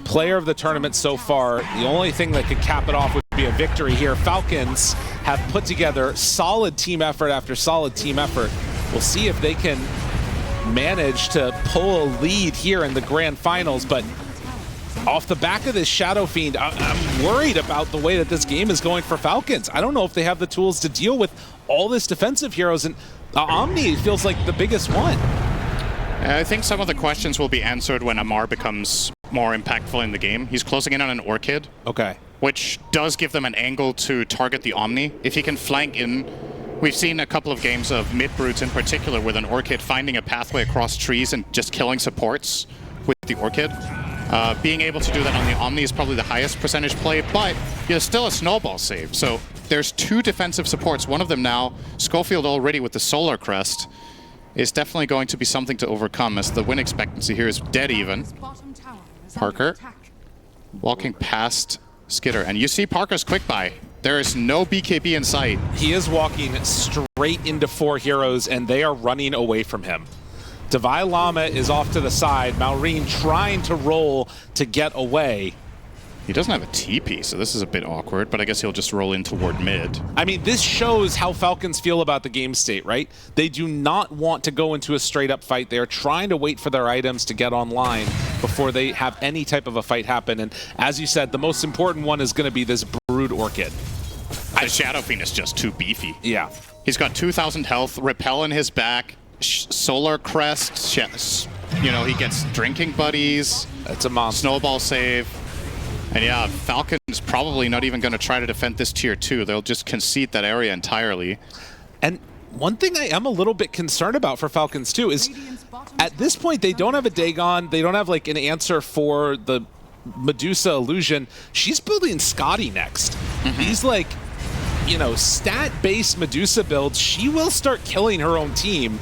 Player of the tournament so far, the only thing that could cap it off would be a victory here. Falcons have put together solid team effort after solid team effort. We'll see if they can manage to pull a lead here in the grand finals, but off the back of this Shadow Fiend, I'm worried about the way that this game is going for Falcons. I don't know if they have the tools to deal with all this defensive heroes, and Omni feels like the biggest one. I think some of the questions will be answered when Amar becomes more impactful in the game. He's closing in on an Orchid, okay, which does give them an angle to target the Omni. If he can flank in, we've seen a couple of games of mid-brutes in particular with an Orchid finding a pathway across trees and just killing supports with the Orchid. Being able to do that on the Omni is probably the highest percentage play, but there's still a snowball save. So there's 2 defensive supports. One of them now, Schofield already with the Solar Crest, is definitely going to be something to overcome as the win expectancy here is dead even. Parker walking past Skitter, and you see Parker's quick buy. There is no BKB in sight. He is walking straight into 4 heroes, and they are running away from him. Devi Lama is off to the side. Maureen trying to roll to get away. He doesn't have a TP, so this is a bit awkward, but I guess he'll just roll in toward mid. I mean, this shows how Falcons feel about the game state, right? They do not want to go into a straight-up fight. They are trying to wait for their items to get online before they have any type of a fight happen. And as you said, the most important one is going to be this Brood Orchid. The Shadow Fiend is just too beefy. Yeah. He's got 2,000 health, Repel in his back, Solar Crest, you know, he gets Drinking Buddies. That's a monster. Snowball save. And yeah, Falcon's probably not even going to try to defend this tier 2. They'll just concede that area entirely. And one thing I am a little bit concerned about for Falcons too is at this point they don't have a Dagon, they don't have like an answer for the Medusa illusion. She's building Scotty next. These like, you know, stat-based Medusa builds, she will start killing her own team.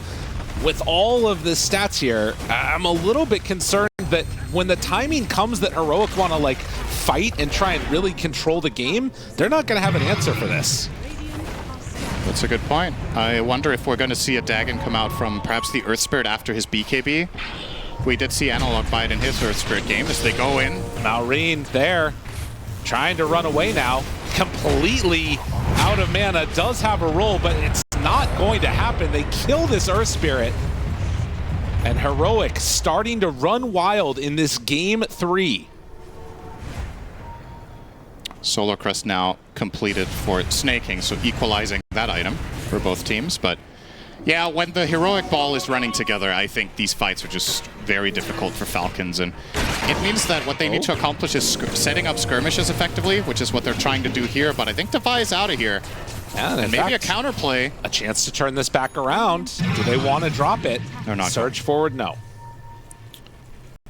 With all of the stats here, I'm a little bit concerned that when the timing comes that Heroic want to like fight and try and really control the game, they're not going to have an answer for this. That's a good point. I wonder if we're going to see a Dagon come out from perhaps the Earth Spirit after his BKB. We did see Analog buy it in his Earth Spirit game as they go in. Maureen there, trying to run away now. Completely out of mana, does have a roll, but it's not going to happen. They kill this Earth Spirit. And Heroic starting to run wild in this game 3. Solar Crest now completed for Snaking, so equalizing that item for both teams. But yeah, when the Heroic ball is running together, I think these fights are just very difficult for Falcons. And it means that what they need to accomplish is setting up skirmishes effectively, which is what they're trying to do here. But I think Devi is out of here. Yeah, And maybe a counterplay. A chance to turn this back around. Do they want to drop it? They're not. Surge forward, no.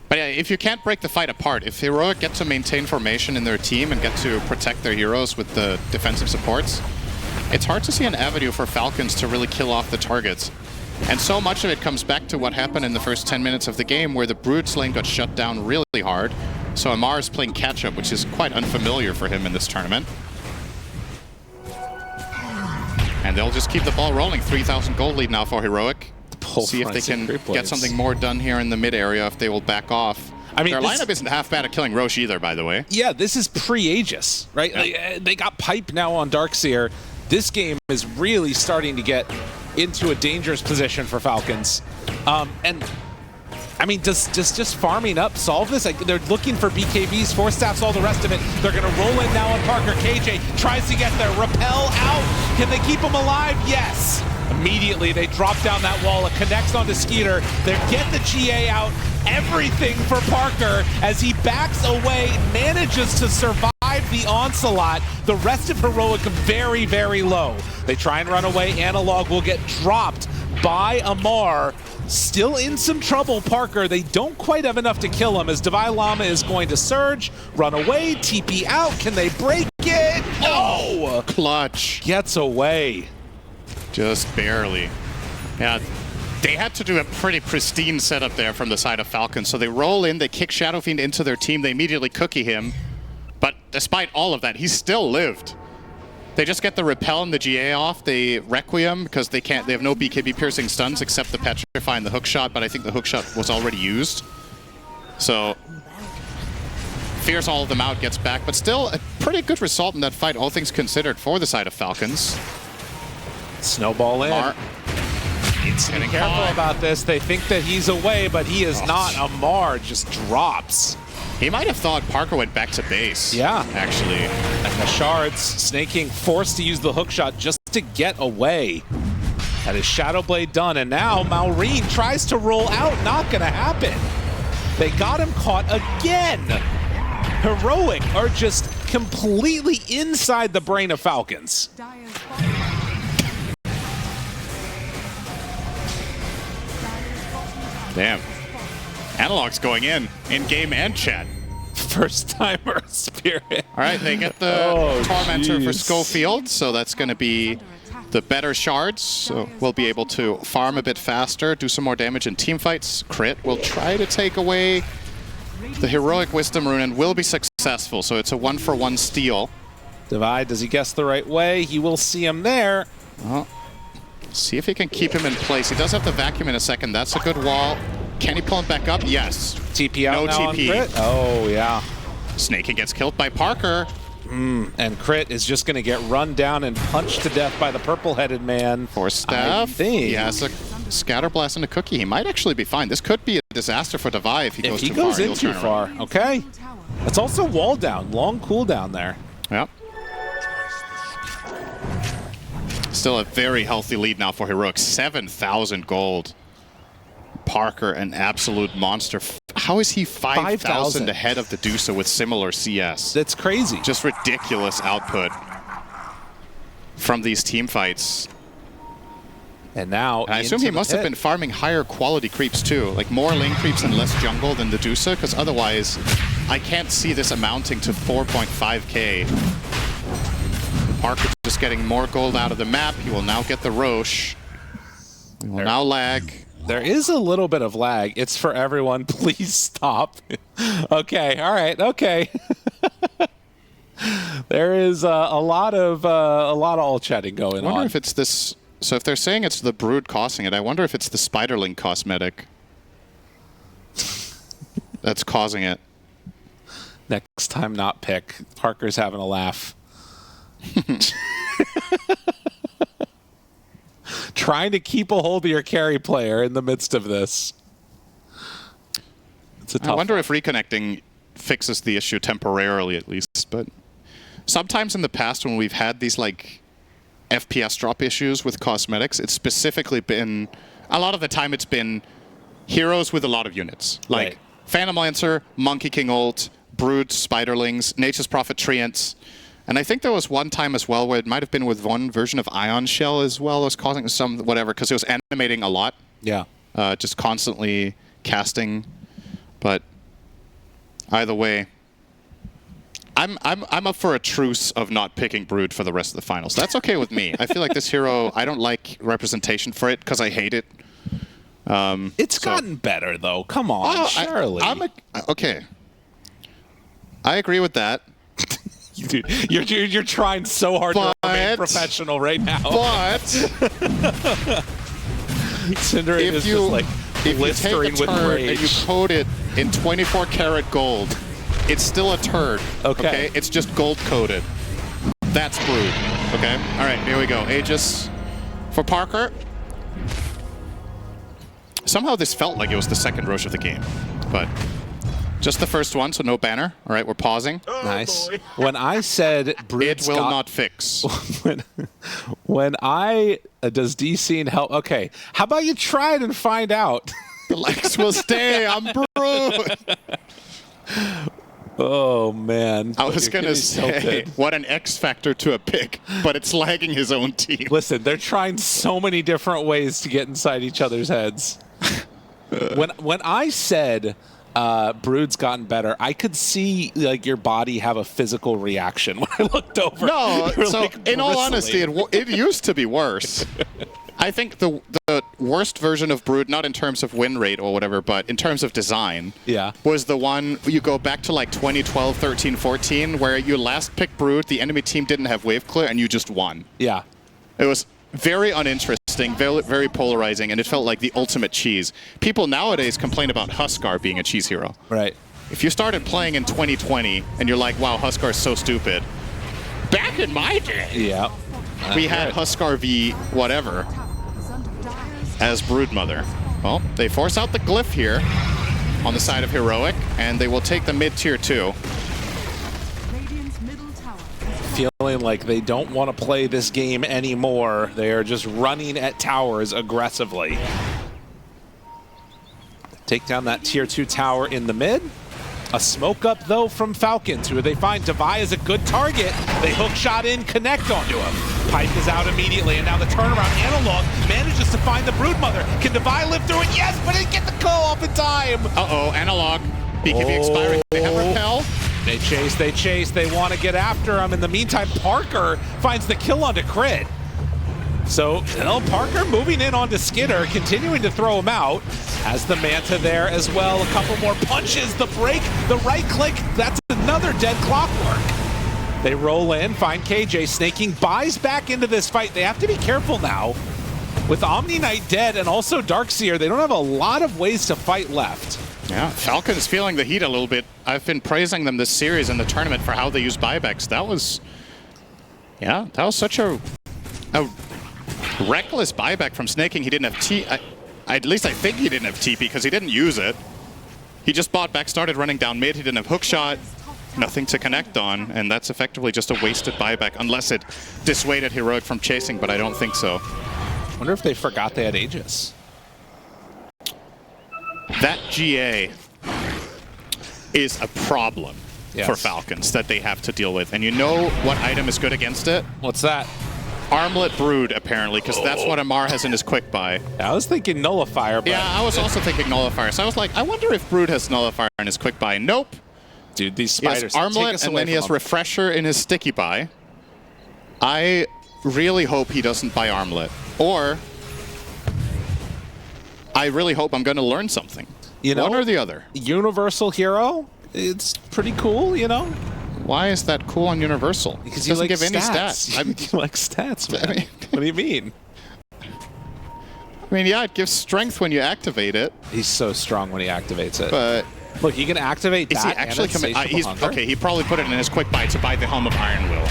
But yeah, if you can't break the fight apart, if Heroic get to maintain formation in their team and get to protect their heroes with the defensive supports, it's hard to see an avenue for Falcons to really kill off the targets. And so much of it comes back to what happened in the first 10 minutes of the game, where the Brutes lane got shut down really hard. So Amar is playing catch-up, which is quite unfamiliar for him in this tournament. And they'll just keep the ball rolling. 3,000 gold lead now for Heroic. See if they can get something more done here in the mid area, if they will back off. I mean, their lineup isn't half bad at killing Roche either, by the way. Yeah, this is pre-Aegis, right? Yeah. They got Pipe now on Darkseer. This game is really starting to get into a dangerous position for Falcons. And I mean, does just farming up solve this? Like, they're looking for BKBs, Force Staffs, all the rest of it. They're going to roll in now on Parker. KJ tries to get there. Repel out. Can they keep him alive? Yes. Immediately, they drop down that wall. It connects onto Skeeter. They get the GA out. Everything for Parker as he backs away, manages to survive the onslaught. The rest of Heroic very, very low. They try and run away. Analog will get dropped by Amar. Still in some trouble, Parker. They don't quite have enough to kill him as Devi Lama is going to surge, run away, TP out. Can they break it? No! Clutch. Gets away. Just barely. Yeah, they had to do a pretty pristine setup there from the side of Falcons. So they roll in, they kick Shadow Fiend into their team, they immediately cookie him. But despite all of that, he still lived. They just get the Repel and the GA off. They Requiem because they have no BKB piercing stuns except the Petrify and the hookshot, but I think the hookshot was already used. So fears all of them out, gets back, but still a pretty good result in that fight, all things considered, for the side of Falcons. Snowball in. Needs to be careful about this. They think that he's away, but he is not. Amar just drops. He might have thought Parker went back to base. Yeah. Actually. And the Shards, snaking, forced to use the hookshot just to get away. That is Shadow Blade done, and now Maureen tries to roll out. Not gonna happen. They got him caught again. Heroic are just completely inside the brain of Falcons. Damn. Analog's going in game and chat. First timer Spirit. All right, they get the Tormentor for Schofield, so that's going to be the better shards. So we'll be able to farm a bit faster, do some more damage in team fights. Crit will try to take away the Heroic Wisdom Rune and will be successful, so it's a 1-for-1 steal. Divide, does he guess the right way? He will see him there. Well, see if he can keep him in place. He does have the vacuum in a second. That's a good wall. Can he pull him back up? Yes. TP out no now TP. On Crit? Oh, yeah. Snaky gets killed by Parker. And Crit is just going to get run down and punched to death by the purple-headed man. Force Staff. He has a Scatter Blast and a Cookie. He might actually be fine. This could be a disaster for Devi if he goes too far. If he goes in too far, okay. That's also wall down. Long cooldown there. Yep. Still a very healthy lead now for Heroic. 7,000 gold. Parker, an absolute monster. How is he 5,000 ahead of the Dusa with similar CS? That's crazy. Just ridiculous output from these team fights. And now, I assume he must have been farming higher quality creeps too, like more lane creeps and less jungle than the Dusa, because otherwise I can't see this amounting to 4.5k. Parker just getting more gold out of the map. He will now get the Roche. We will now lag. There is a little bit of lag. It's for everyone. Please stop. Okay. All right. Okay. There is a lot of all chatting going on. I wonder if it's this. So if they're saying it's the Brood causing it, I wonder if it's the Spiderling cosmetic that's causing it. Next time, not pick. Parker's having a laugh. Trying to keep a hold of your carry player in the midst of this. It's a tough I wonder if reconnecting fixes the issue temporarily at least, but sometimes in the past when we've had these like FPS drop issues with cosmetics, it's specifically been, a lot of the time it's been heroes with a lot of units. Like Phantom Lancer, Monkey King Ult, Brood, Spiderlings, Nature's Prophet Treants. And I think there was one time as well where it might have been with one version of Ion Shell as well, was causing some whatever, because it was animating a lot. Yeah. Just constantly casting. But either way, I'm up for a truce of not picking Brood for the rest of the finals. That's okay with me. I feel like this hero, I don't like representation for it because I hate it. It's gotten better though. Come on, surely. Okay. I agree with that. Dude, you're trying so hard to remain professional right now. But Cinderin is just like blistering with rage. And you coat it in 24 karat gold, it's still a turd. Okay. It's just gold coated. That's Brood. Okay. All right. Here we go. Aegis for Parker. Somehow this felt like it was the second Roche of the game, but just the first one, so no banner. All right, we're pausing. Nice. When I said Brood it will not fix. when does D-Scene help? Okay, how about you try it and find out? The legs will stay. I'm Brood. Oh, man. I was going to say, what an X factor to a pick, but it's lagging his own team. Listen, they're trying so many different ways to get inside each other's heads. When I said Brood's gotten better, I could see like your body have a physical reaction when I looked over. No, so like, in all honesty, it used to be worse. I think the worst version of Brood, not in terms of win rate or whatever, but in terms of design, was the one you go back to like 2012, 13, 14, where you last picked Brood, the enemy team didn't have wave clear, and you just won. Yeah. It was very uninteresting, very, very polarizing, and it felt like the ultimate cheese. People nowadays complain about Huskar being a cheese hero. Right. If you started playing in 2020 and you're like, wow, Huskar is so stupid. Back in my day, we had Huskar v whatever as Broodmother. Well, they force out the glyph here on the side of Heroic, and they will take the mid-tier 2. Feeling like they don't want to play this game anymore. They are just running at towers aggressively. Take down that tier 2 tower in the mid. A smoke up though from Falcons, who they find Devi is a good target. They hook shot in, connect onto him. Pike is out immediately, and now the turnaround. Analog manages to find the Broodmother. Can Devi live through it? Yes, but didn't get the call off in time. Uh-oh, Analog. BKB expiring. They have Repel. They chase, they want to get after him. In the meantime, Parker finds the kill onto Crit. So, Parker moving in onto Skidder, continuing to throw him out. Has the Manta there as well. A couple more punches, the break, the right click. That's another dead Clockwork. They roll in, find KJ. Snaking buys back into this fight. They have to be careful now. With Omni Knight dead and also Darkseer, they don't have a lot of ways to fight left. Yeah, Falcons feeling the heat a little bit. I've been praising them this series in the tournament for how they use buybacks. That was such a reckless buyback from Snaking. He didn't have T. At least I think he didn't have TP because he didn't use it. He just bought back, started running down mid. He didn't have hookshot, nothing to connect on, and that's effectively just a wasted buyback unless it dissuaded Heroic from chasing, but I don't think so. Wonder if they forgot they had Aegis. That GA is a problem for Falcons that they have to deal with. And you know what item is good against it? What's that? Armlet Brood, apparently, because that's what Amar has in his quick buy. I was thinking Nullifier, but... Yeah, I was also thinking Nullifier. So I was like, I wonder if Brood has Nullifier in his quick buy. Nope. Dude, these spiders. He has Armlet, and then he has Refresher in his sticky buy. I really hope he doesn't buy Armlet. Or... I really hope I'm going to learn something. You know, one or the other. Universal hero, it's pretty cool, you know? Why is that cool on Universal? Because it doesn't give any stats. You like stats, man. I mean, what do you mean? I mean, yeah, it gives strength when you activate it. He's so strong when he activates it. But look, you can activate is that. He actually coming? Okay, he probably put it in his quick buy to buy the Helm of Iron Will.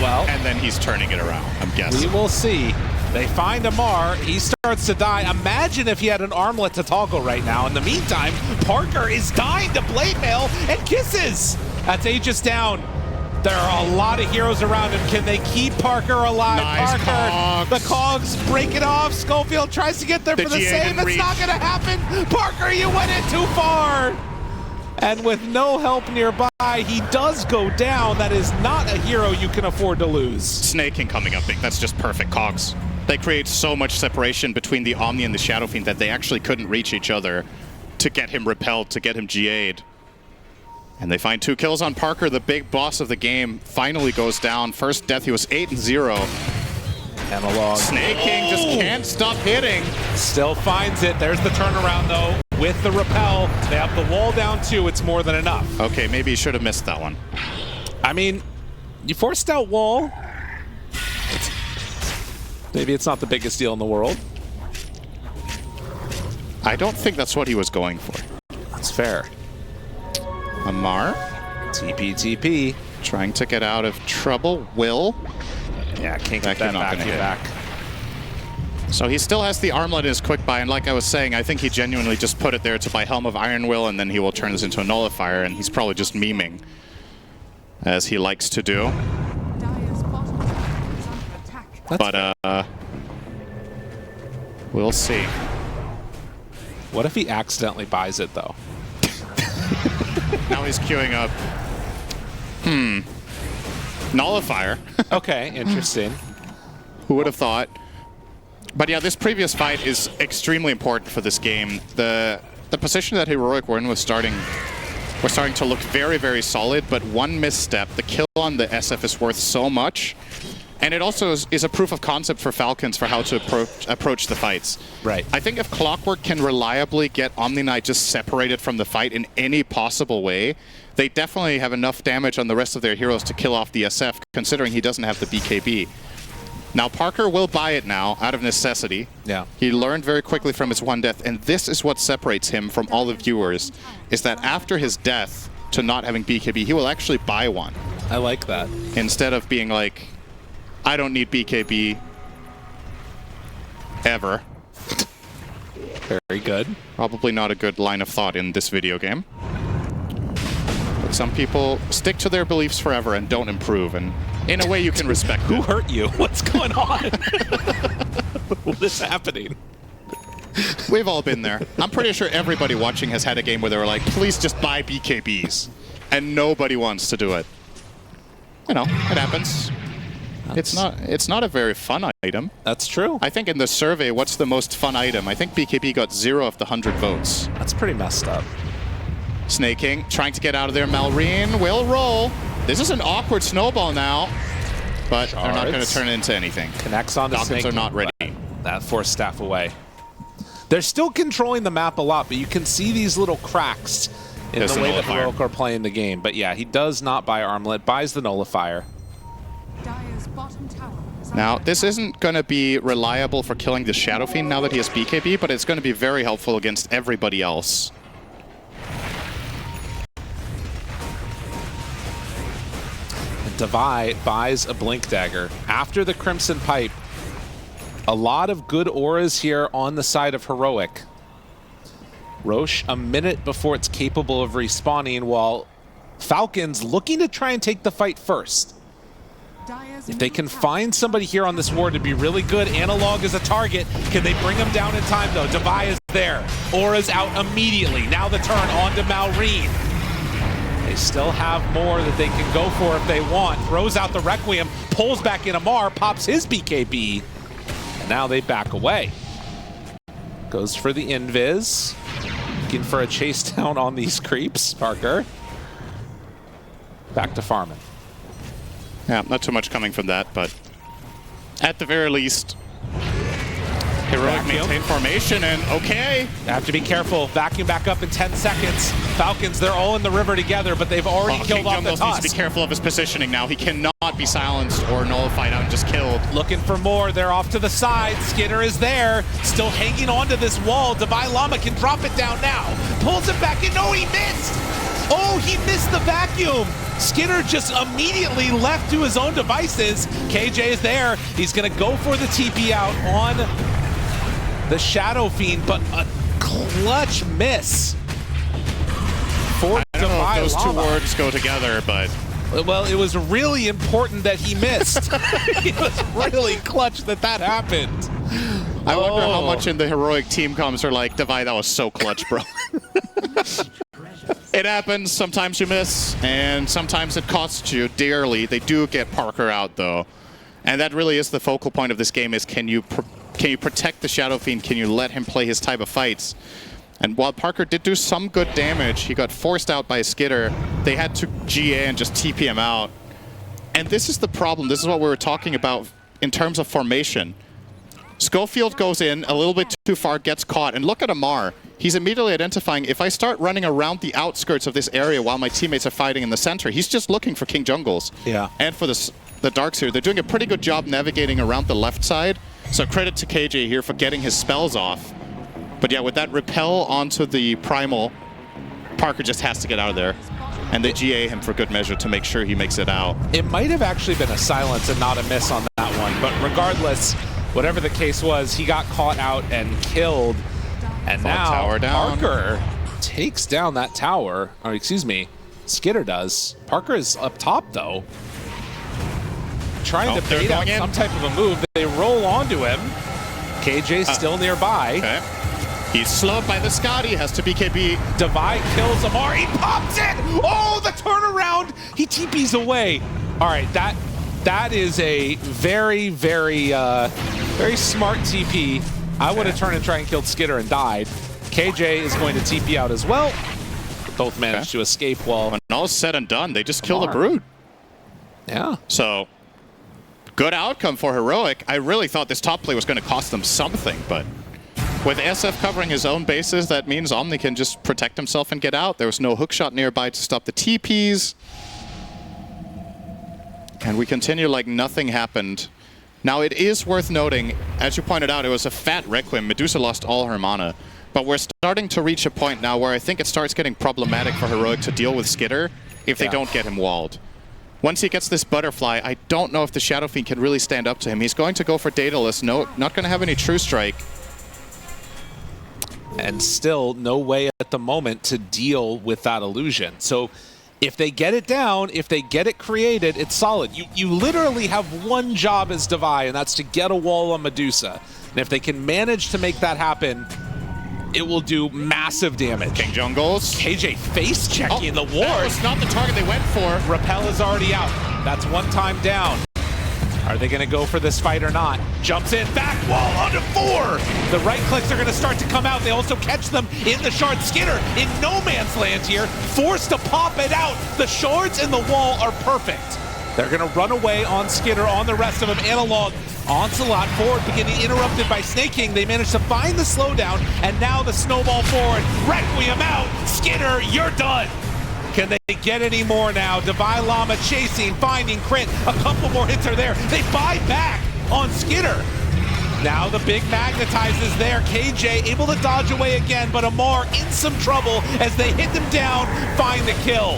Well, and then he's turning it around, I'm guessing. We will see. They find Amar. He starts to die. Imagine if he had an armlet to toggle right now. In the meantime, Parker is dying to blade mail and kisses. That's Aegis down. There are a lot of heroes around him. Can they keep Parker alive? Nice Parker, cogs. the cogs break it off. Schofield tries to get there for the save. It's not going to happen. Parker, you went in too far. And with no help nearby, he does go down. That is not a hero you can afford to lose. Snaking coming up big. That's just perfect cogs. They create so much separation between the Omni and the Shadow Fiend that they actually couldn't reach each other to get him repelled, to get him GA'd. And they find 2 kills on Parker. The big boss of the game finally goes down. First death, he was 8-0. Analog. Snaking just can't stop hitting. Still finds it. There's the turnaround, though. With the repel, they have the wall down, too. It's more than enough. Okay, maybe he should have missed that one. I mean, you forced out wall. Maybe it's not the biggest deal in the world. I don't think that's what he was going for. That's fair. Amar. TP. Trying to get out of trouble. Will. Yeah, can't get that back. So he still has the armlet in his quick buy, and like I was saying, I think he genuinely just put it there to buy Helm of Iron Will, and then he will turn this into a nullifier, and he's probably just memeing, as he likes to do. But we'll see. What if he accidentally buys it, though? Now he's queuing up. Nullifier. Okay, interesting. Who would have thought? But yeah, this previous fight is extremely important for this game. The position that Heroic were in was starting to look very, very solid, but one misstep, the kill on the SF is worth so much. And it also is a proof of concept for Falcons for how to approach the fights. Right. I think if Clockwork can reliably get Omni Knight just separated from the fight in any possible way, they definitely have enough damage on the rest of their heroes to kill off the SF, considering he doesn't have the BKB. Now, Parker will buy it now, out of necessity. Yeah. He learned very quickly from his one death, and this is what separates him from all the viewers, is that after his death to not having BKB, he will actually buy one. I like that. Instead of being like, I don't need BKB ever. Very good. Probably not a good line of thought in this video game. But some people stick to their beliefs forever and don't improve, and in a way you can respect Who it. hurt you? What's going on? What is happening? We've all been there. I'm pretty sure everybody watching has had a game where they were like, please just buy BKBs. And nobody wants to do it. You know, it happens. It's not a very fun item. That's true. I think in the survey, what's the most fun item? I think BKB got 0 of the 100 votes. That's pretty messed up. Snaking, trying to get out of there. Malrine will roll. This is an awkward snowball now, but they're not going to turn it into anything. Connects on the Falcons Snake. are not ready. That forced staff away. They're still controlling the map a lot, but you can see these little cracks in There's the the way that nullifier. Heroic are playing the game. But yeah, he does not buy Armlet, buys the Nullifier. Now, this isn't going to be reliable for killing the Shadow Fiend now that he has BKB, but it's going to be very helpful against everybody else. Devi buys a Blink Dagger. After the Crimson Pipe, a lot of good auras here on the side of Heroic. Roche a minute before it's capable of respawning, while Falcons looking to try and take the fight first. If they can find somebody here on this ward to be really good, Analog is a target. Can they bring him down in time, though? Devi is there. Aura's out immediately. Now the turn on to Malrine. They still have more that they can go for if they want. Throws out the Requiem, pulls back in Amar, pops his BKB, and now they back away. Goes for the Invis. Looking for a chase down on these creeps, Parker. Back to farming. Yeah, not too much coming from that, but at the very least, Heroic maintain formation, and okay. Have to be careful. Vacuum back up in 10 seconds. Falcons, they're all in the river together, but they've already killed off the King Jungles needs to be Tusk. careful of his positioning now. He cannot be silenced or nullified out and just killed. Looking for more. They're off to the side. Skinner is there. Still hanging on to this wall. Devi Llama can drop it down now. Pulls it back in. No, he missed. Oh, he missed the vacuum. Skinner just immediately left to his own devices. KJ is there. He's going to go for the TP out on the Shadow Fiend, but a clutch miss for I don't know if those two Llama. words go together, but Well, it was really important that he missed. It was really clutch that happened. I wonder how much in the Heroic team comms are like, Devi, that was so clutch, bro. It happens. Sometimes you miss, and sometimes it costs you dearly. They do get Parker out, though. And that really is the focal point of this game, is can you protect the Shadow Fiend? Can you let him play his type of fights? And while Parker did do some good damage, he got forced out by Skitter. They had to GA and just TP him out. And this is the problem. This is what we were talking about in terms of formation. Schofield goes in a little bit too far, gets caught, and look at Amar. He's immediately identifying, if I start running around the outskirts of this area while my teammates are fighting in the center, he's just looking for King Jungles. Yeah. And for the Darks here. They're doing a pretty good job navigating around the left side. So credit to KJ here for getting his spells off. But yeah, with that repel onto the Primal, Parker just has to get out of there. And they GA him for good measure to make sure he makes it out. It might have actually been a silence and not a miss on that one. But regardless, whatever the case was, he got caught out and killed. And now tower down. Parker takes down that tower. Or excuse me, Skitter does. Parker is up top, though. Trying to bait out some type of a move. They roll onto him. KJ's still nearby. Okay. He's slowed by the Scotty, has to BKB. Divide kills Amar. He pops it! Oh, the turnaround! He TP's away. All right, that is a very, very, very smart TP. I would have turned and tried and killed Skitter and died. KJ is going to TP out as well. Both managed to escape well. When all's said and done, they just kill the Brood. Yeah. So, good outcome for Heroic. I really thought this top play was going to cost them something, but with SF covering his own bases, that means Omni can just protect himself and get out. There was no hookshot nearby to stop the TPs. And we continue like nothing happened. Now, it is worth noting, as you pointed out, it was a fat Requiem. Medusa lost all her mana. But we're starting to reach a point now where I think it starts getting problematic for Heroic to deal with Skitter if they don't get him walled. Once he gets this Butterfly, I don't know if the Shadow Fiend can really stand up to him. He's going to go for Daedalus. No, not going to have any True Strike. And still no way at the moment to deal with that illusion. So if they get it down, if they get it created, it's solid. You literally have one job as Devi, and that's to get a wall on Medusa. And if they can manage to make that happen, it will do massive damage. King Jungles. KJ face checking the ward. That was not the target they went for. Repel is already out. That's one time down. Are they going to go for this fight or not? Jumps in, back wall onto 4. The right clicks are going to start to come out. They also catch them in the shard. Skitter in no man's land here, forced to pop it out. The shards in the wall are perfect. They're going to run away on Skitter, on the rest of them. Analog, Onslaught forward, beginning interrupted by Snake King. They manage to find the slowdown, and now the snowball forward. Requiem out. Skitter, you're done. Can they get any more now? Divine Llama chasing, finding crit. A couple more hits are there. They buy back on Skitter. Now the big magnetize is there. KJ able to dodge away again, but Amar in some trouble as they hit them down, find the kill.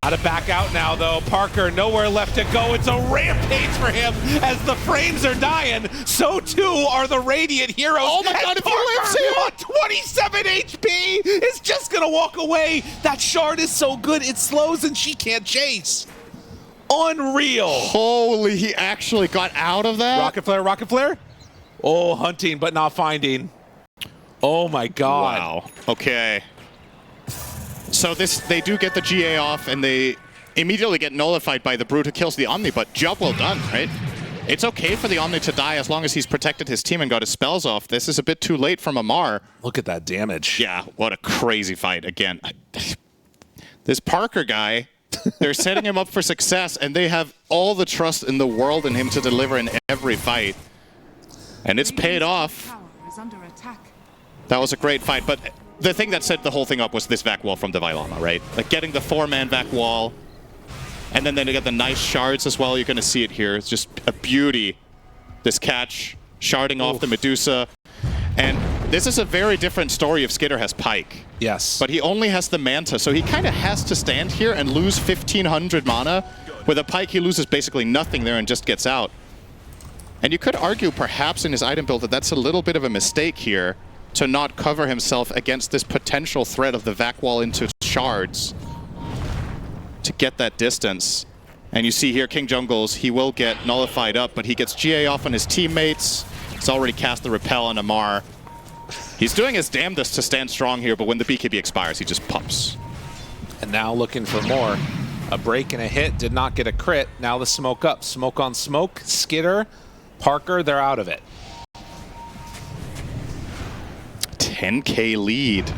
Not to back out now, though. Parker, nowhere left to go. It's a rampage for him as the frames are dying. So, too, are the Radiant Heroes. Oh, my God, if he lives here! On 27 HP is just going to walk away. That shard is so good, it slows and she can't chase. Unreal. Holy, he actually got out of that? Rocket Flare, Rocket Flare. Oh, hunting, but not finding. Oh, my God. Wow. Okay. So they do get the GA off, and they immediately get nullified by the Brute who kills the Omni, but job well done, right? It's okay for the Omni to die as long as he's protected his team and got his spells off. This is a bit too late from Amar. Look at that damage. Yeah, what a crazy fight. Again, this Parker guy, they're setting him up for success, and they have all the trust in the world in him to deliver in every fight. And it's paid off. That was a great fight, but the thing that set the whole thing up was this vac wall from the Vailama, right? Like getting the 4-man vac wall, and then they get the nice shards as well. You're going to see it here. It's just a beauty. This catch, sharding off the Medusa. And this is a very different story if Skitter has Pike. Yes. But he only has the Manta, so he kind of has to stand here and lose 1,500 mana. With a Pike, he loses basically nothing there and just gets out. And you could argue perhaps in his item build that that's a little bit of a mistake here, to not cover himself against this potential threat of the vac wall into shards to get that distance. And you see here, King Jungles, he will get nullified up, but he gets GA off on his teammates. He's already cast the repel on Amar. He's doing his damnedest to stand strong here, but when the BKB expires, he just pops. And now looking for more. A break and a hit, did not get a crit. Now the smoke up. Smoke on smoke. Skitter, Parker, they're out of it. 10K lead.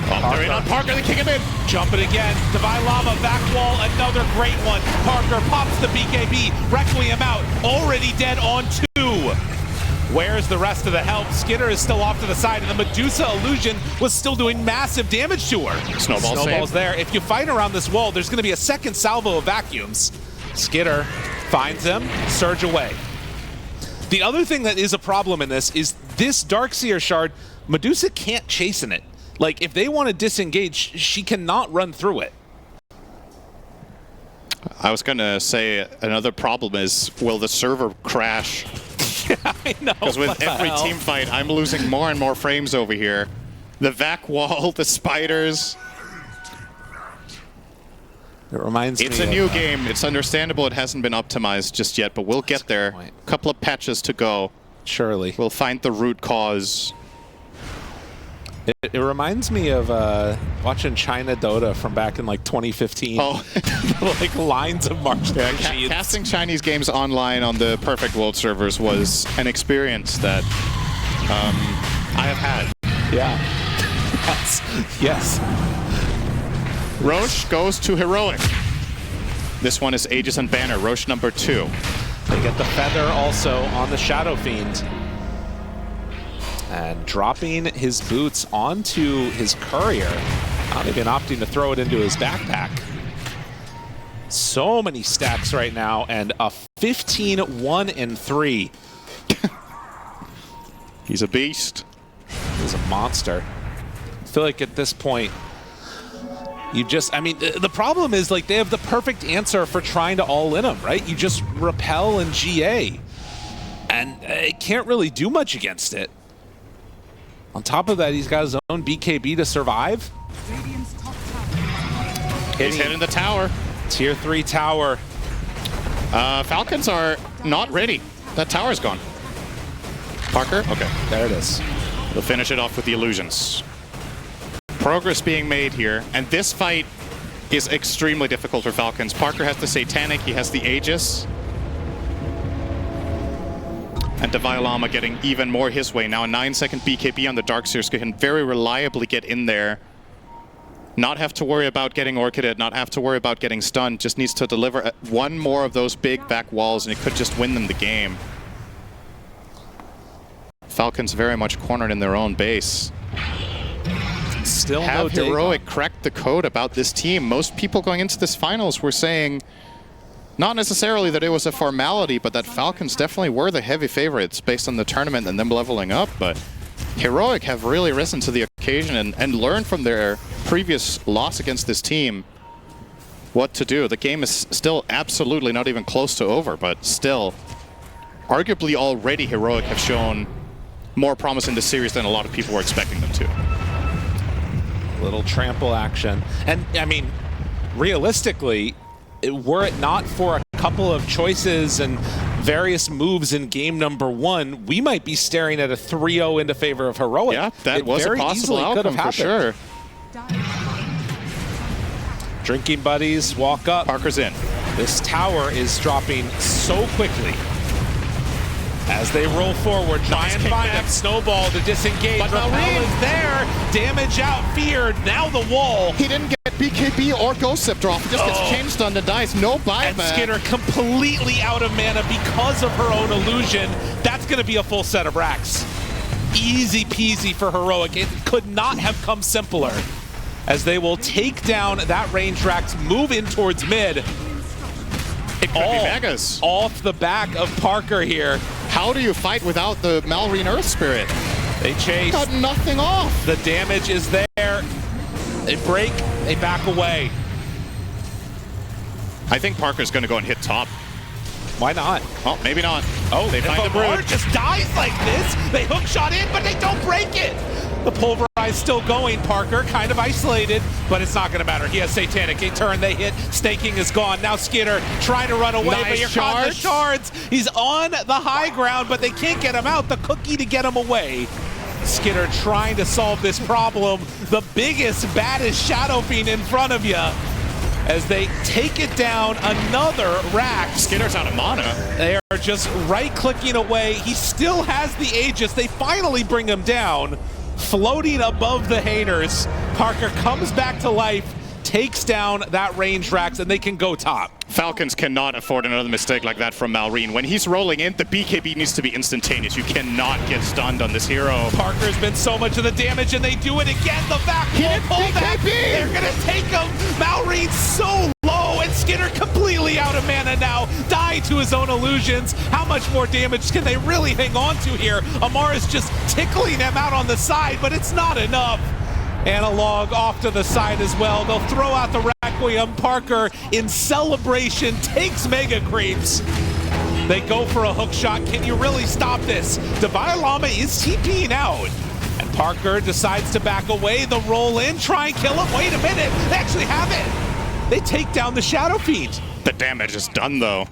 Oh, they're in on Parker, they kick him in. Jumping again. Divine Lava, back wall, another great one. Parker pops the BKB. Requiem out, already dead on 2. Where's the rest of the help? Skitter is still off to the side, and the Medusa illusion was still doing massive damage to her. Snowball's there. If you fight around this wall, there's going to be a second salvo of vacuums. Skitter finds him, surge away. The other thing that is a problem in this is this Darkseer shard, Medusa can't chase in it. Like, if they want to disengage, she cannot run through it. I was going to say another problem is, will the server crash? Yeah, I know. Because with every team fight, I'm losing more and more frames over here. The vac wall, the spiders. It reminds me It's a new game. It's understandable it hasn't been optimized just yet, but we'll get there. A couple of patches to go. Surely. We'll find the root cause. It reminds me of watching China Dota from back in like 2015. Oh. Like lines of marching machines. Casting Chinese games online on the Perfect World servers was an experience that I have had. Yeah. Yes. Roche goes to Heroic. This one is Aegis and Banner, Roche number 2. They get the feather also on the Shadow Fiend. And dropping his boots onto his courier. Not even opting to throw it into his backpack. So many stacks right now, and a 15-1-3. He's a beast. He's a monster. I feel like at this point, you just, I mean, the problem is like they have the perfect answer for trying to all-in him, right? You just repel and GA. And it can't really do much against it. On top of that, he's got his own BKB to survive. He's hitting the tower. Tier 3 tower. Falcons are not ready. That tower's gone. Parker? Okay. There it is. They'll finish it off with the illusions. Progress being made here, and this fight is extremely difficult for Falcons. Parker has the Satanic, he has the Aegis. And Deviolama getting even more his way. Now a 9-second BKB on the Darkseer can very reliably get in there. Not have to worry about getting Orchided, not have to worry about getting stunned. Just needs to deliver one more of those big back walls and it could just win them the game. Falcons very much cornered in their own base. Still Have no Heroic cracked the code about this team? Most people going into this finals were saying not necessarily that it was a formality, but that Falcons definitely were the heavy favorites based on the tournament and them leveling up. But Heroic have really risen to the occasion and learned from their previous loss against this team what to do. The game is still absolutely not even close to over, but still, arguably already Heroic have shown more promise in this series than a lot of people were expecting them to. Little trample action. And, I mean, realistically, were it not for a couple of choices and various moves in game number 1, we might be staring at a 3-0 into favor of Heroic. Yeah, that was a possible outcome for sure. Drinking buddies walk up. Parker's in. This tower is dropping so quickly. As they roll forward, Giant Vine Snowball to disengage. But Repel is there. Damage out, feared. Now the wall. He didn't get BKB or Ghost Scepter off. He just gets changed on the dice. No buyback. And Skitter completely out of mana because of her own illusion. That's going to be a full set of racks. Easy peasy for Heroic. It could not have come simpler. As they will take down that range racks, move in towards mid. It could be Megas. Off the back of Parker here. How do you fight without the Malrine Earth Spirit? They chase. Got nothing off. The damage is there. They break, they back away. I think Parker's going to go and hit top. Why not? Well, maybe not. Oh, they find the Brood just dies like this. They hook shot in, but they don't break it. The Pulverize still going. Parker kind of isolated, but it's not going to matter. He has Satanic. A turn, they hit. Staking is gone. Now Skitter trying to run away, nice but you're caught in the shards. He's on the high ground, but they can't get him out. The cookie to get him away. Skidder trying to solve this problem. The biggest, baddest Shadow Fiend in front of you as they take it down. Another rack. Skidder's out of mana. They are just right-clicking away. He still has the Aegis. They finally bring him down. Floating above the haters. Parker comes back to life, takes down that range Rax, and they can go top. Falcons cannot afford another mistake like that from Malrine. When he's rolling in, the BKB needs to be instantaneous. You cannot get stunned on this hero. Parker's been so much of the damage, and they do it again. The back wall pull back. They're going to take him. Malrine's so low, and Skidder completely out of mana now. Died to his own illusions. How much more damage can they really hang on to here? Amar is just tickling him out on the side, but it's not enough. Analog off to the side as well. They'll throw out the Requiem. Parker, in celebration, takes Mega Creeps. They go for a hook shot. Can you really stop this? Divine Llama is TPing out. And Parker decides to back away. The roll in, try and kill him. Wait a minute, they actually have it. They take down the Shadow Fiend. The damage is done, though.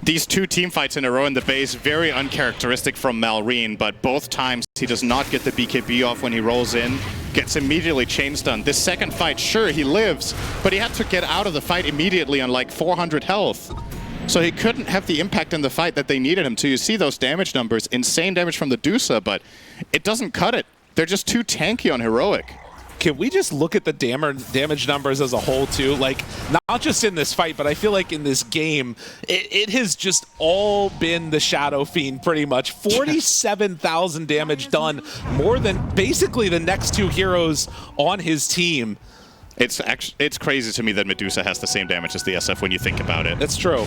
These two team fights in a row in the base, very uncharacteristic from Malrine, but both times he does not get the BKB off when he rolls in, gets immediately chain stunned. This second fight, sure, he lives, but he had to get out of the fight immediately on like 400 health. So he couldn't have the impact in the fight that they needed him to. You see those damage numbers, insane damage from the Dusa, but it doesn't cut it. They're just too tanky on Heroic. Can we just look at the damage numbers as a whole too? Like, not just in this fight, but I feel like in this game, it has just all been the Shadow Fiend pretty much. 47,000 damage done, more than basically the next two heroes on his team. It's crazy to me that Medusa has the same damage as the SF when you think about it. That's true.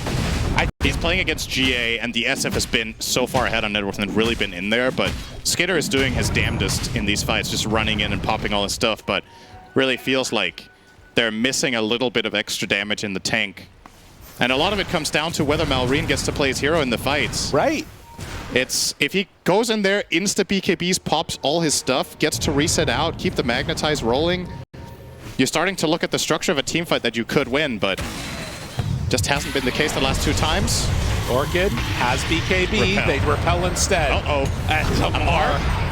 He's playing against GA, and the SF has been so far ahead on net worth and really been in there, but Skidder is doing his damnedest in these fights, just running in and popping all his stuff, but really feels like they're missing a little bit of extra damage in the tank. And a lot of it comes down to whether Malrine gets to play his hero in the fights. Right. If he goes in there, insta BKBs, pops all his stuff, gets to reset out, keep the Magnetize rolling, you're starting to look at the structure of a team fight that you could win, but just hasn't been the case the last two times. Orchid has BKB. Repel. They repel instead. Uh-oh. And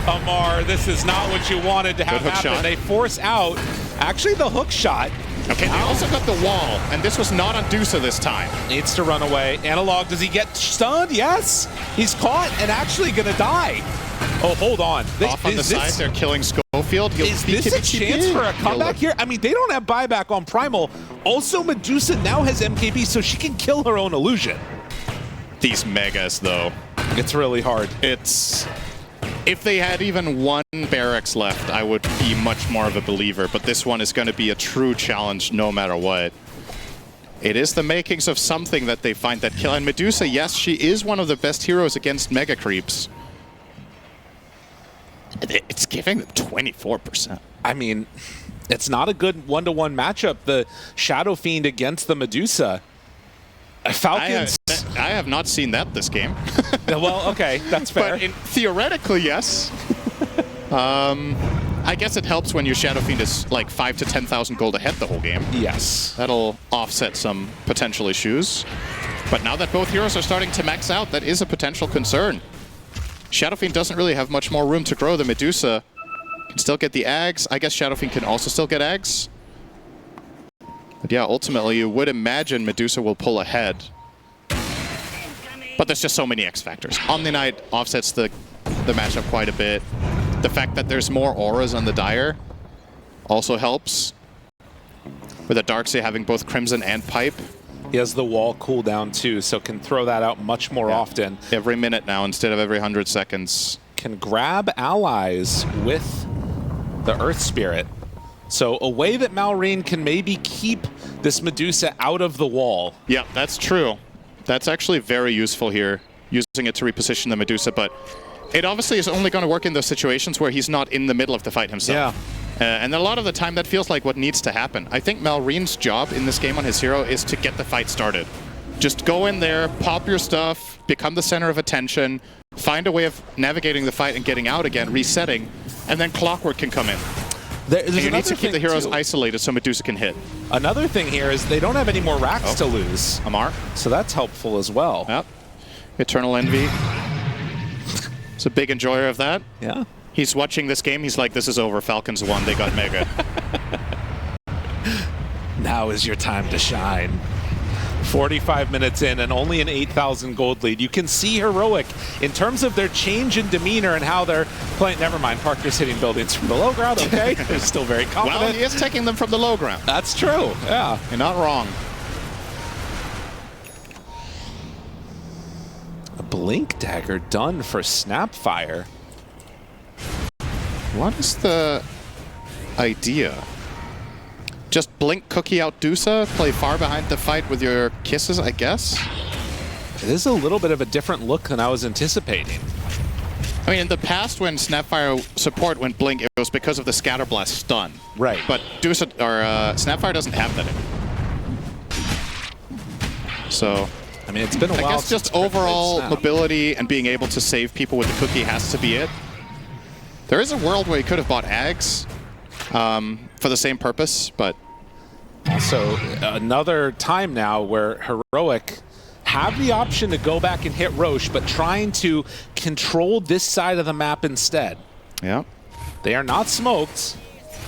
Amar, this is not what you wanted to have happen. Shot. They force out, actually, the hook shot. Okay, they also got the wall, and this was not on Dusa this time. Needs to run away. Analog, does he get stunned? Yes. He's caught and actually going to die. Oh, hold on. Off on the side, they're killing Schofield. Is this a chance for a comeback here? I mean, they don't have buyback on Primal. Also, Medusa now has MKB, so she can kill her own illusion. These Megas, though. It's really hard. If they had even one barracks left, I would be much more of a believer, but this one is going to be a true challenge no matter what. It is the makings of something that they find that kill. And Medusa, yes, she is one of the best heroes against Mega Creeps. It's giving them 24%. I mean, it's not a good one-to-one matchup. The Shadow Fiend against the Medusa. Falcons. I have not seen that this game. Well, okay, that's fair. But theoretically, yes. I guess it helps when your Shadow Fiend is like 5,000 to 10,000 gold ahead the whole game. Yes. That'll offset some potential issues. But now that both heroes are starting to max out, that is a potential concern. Shadow Fiend doesn't really have much more room to grow. The Medusa can still get the Ags. I guess Shadow Fiend can also still get Ags. But yeah, ultimately, you would imagine Medusa will pull ahead. But there's just so many X factors. Omni Knight offsets the matchup quite a bit. The fact that there's more auras on the Dire also helps. With the Darkseid having both Crimson and Pipe. He has the wall cooldown too, so can throw that out much more often. Every minute now instead of every 100 seconds. Can grab allies with the Earth Spirit. So a way that Malrine can maybe keep this Medusa out of the wall. Yeah, that's true. That's actually very useful here, using it to reposition the Medusa, but it obviously is only going to work in those situations where he's not in the middle of the fight himself. Yeah. And a lot of the time that feels like what needs to happen. I think Malrine's job in this game on his hero is to get the fight started. Just go in there, pop your stuff, become the center of attention, find a way of navigating the fight and getting out again, resetting, and then Clockwork can come in. There's and you need to keep the heroes isolated so Medusa can hit. Another thing here is they don't have any more racks to lose. Amar. So that's helpful as well. Yep. Eternal Envy. It's a big enjoyer of that. Yeah. He's watching this game. He's like, this is over. Falcons won. They got mega. Now is your time to shine. 45 minutes in and only an 8,000 gold lead. You can see Heroic in terms of their change in demeanor and how they're playing. Never mind, Parker's hitting buildings from the low ground. Okay, they're still very confident. Well, he is taking them from the low ground. That's true, yeah. You're not wrong. A Blink Dagger done for Snapfire. What is the idea? Just blink Cookie out Dusa, play far behind the fight with your kisses, I guess? It is a little bit of a different look than I was anticipating. I mean, in the past when Snapfire support went blink, it was because of the Scatterblast stun. Right. But Dusa, or Snapfire doesn't have that anymore. So, I mean, it's been a while. I guess just overall mobility and being able to save people with the Cookie has to be it. There is a world where you could have bought Ags for the same purpose, but... Also, another time now where Heroic have the option to go back and hit Roche, but trying to control this side of the map instead. Yeah. They are not smoked,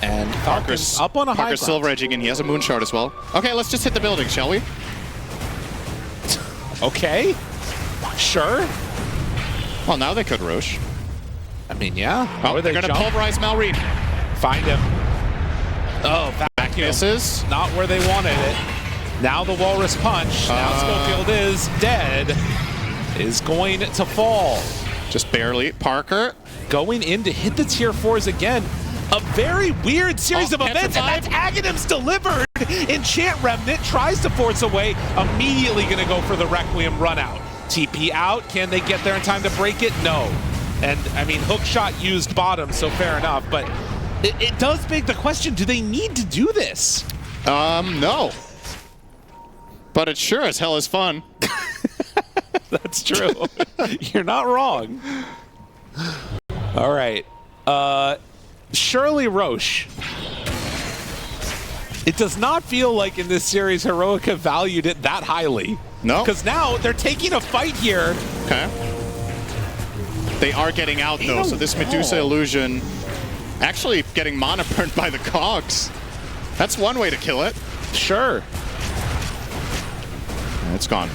and Falcons up on a high Parker's ground. silver edging, and he has a moon shard as well. Okay, let's just hit the building, shall we? Okay. Sure. Well, now they could Roche. I mean, yeah. Oh, they're going to pulverize Malrine. Find him. Oh, vacuum. Misses. Not where they wanted it. Now the Walrus Punch. Now Schofield is dead. Is going to fall. Just barely. Parker. Going in to hit the tier 4s again. A very weird series of events, and that's Aghanim's delivered. Enchant Remnant tries to force away. Immediately going to go for the Requiem run out. TP out. Can they get there in time to break it? No. And, I mean, hookshot used bottom, so fair enough. But it does beg the question, do they need to do this? No. But it sure as hell is fun. That's true. You're not wrong. All right. Shirley Roche. It does not feel like in this series Heroica valued it that highly. No. Because now they're taking a fight here. Okay. They are getting out, though, so this Medusa illusion actually getting mana burned by the cogs. That's one way to kill it. Sure. It's gone.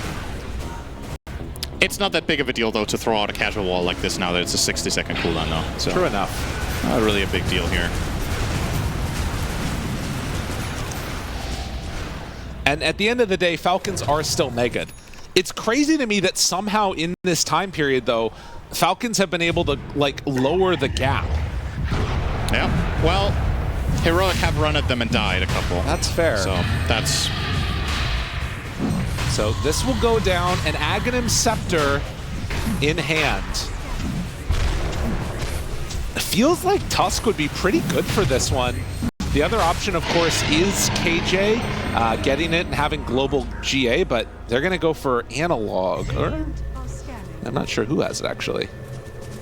It's not that big of a deal, though, to throw out a casual wall like this now that it's a 60-second cooldown, though. So true enough. Not really a big deal here. And at the end of the day, Falcons are still mega'd. It's crazy to me that somehow in this time period, though, Falcons have been able to, like, lower the gap. Yeah. Well, Heroic have run at them and died a couple. That's fair. So that's... So this will go down, an Aghanim Scepter in hand. It feels like Tusk would be pretty good for this one. The other option, of course, is KJ getting it and having global GA, but they're going to go for Analog. Or I'm not sure who has it, actually.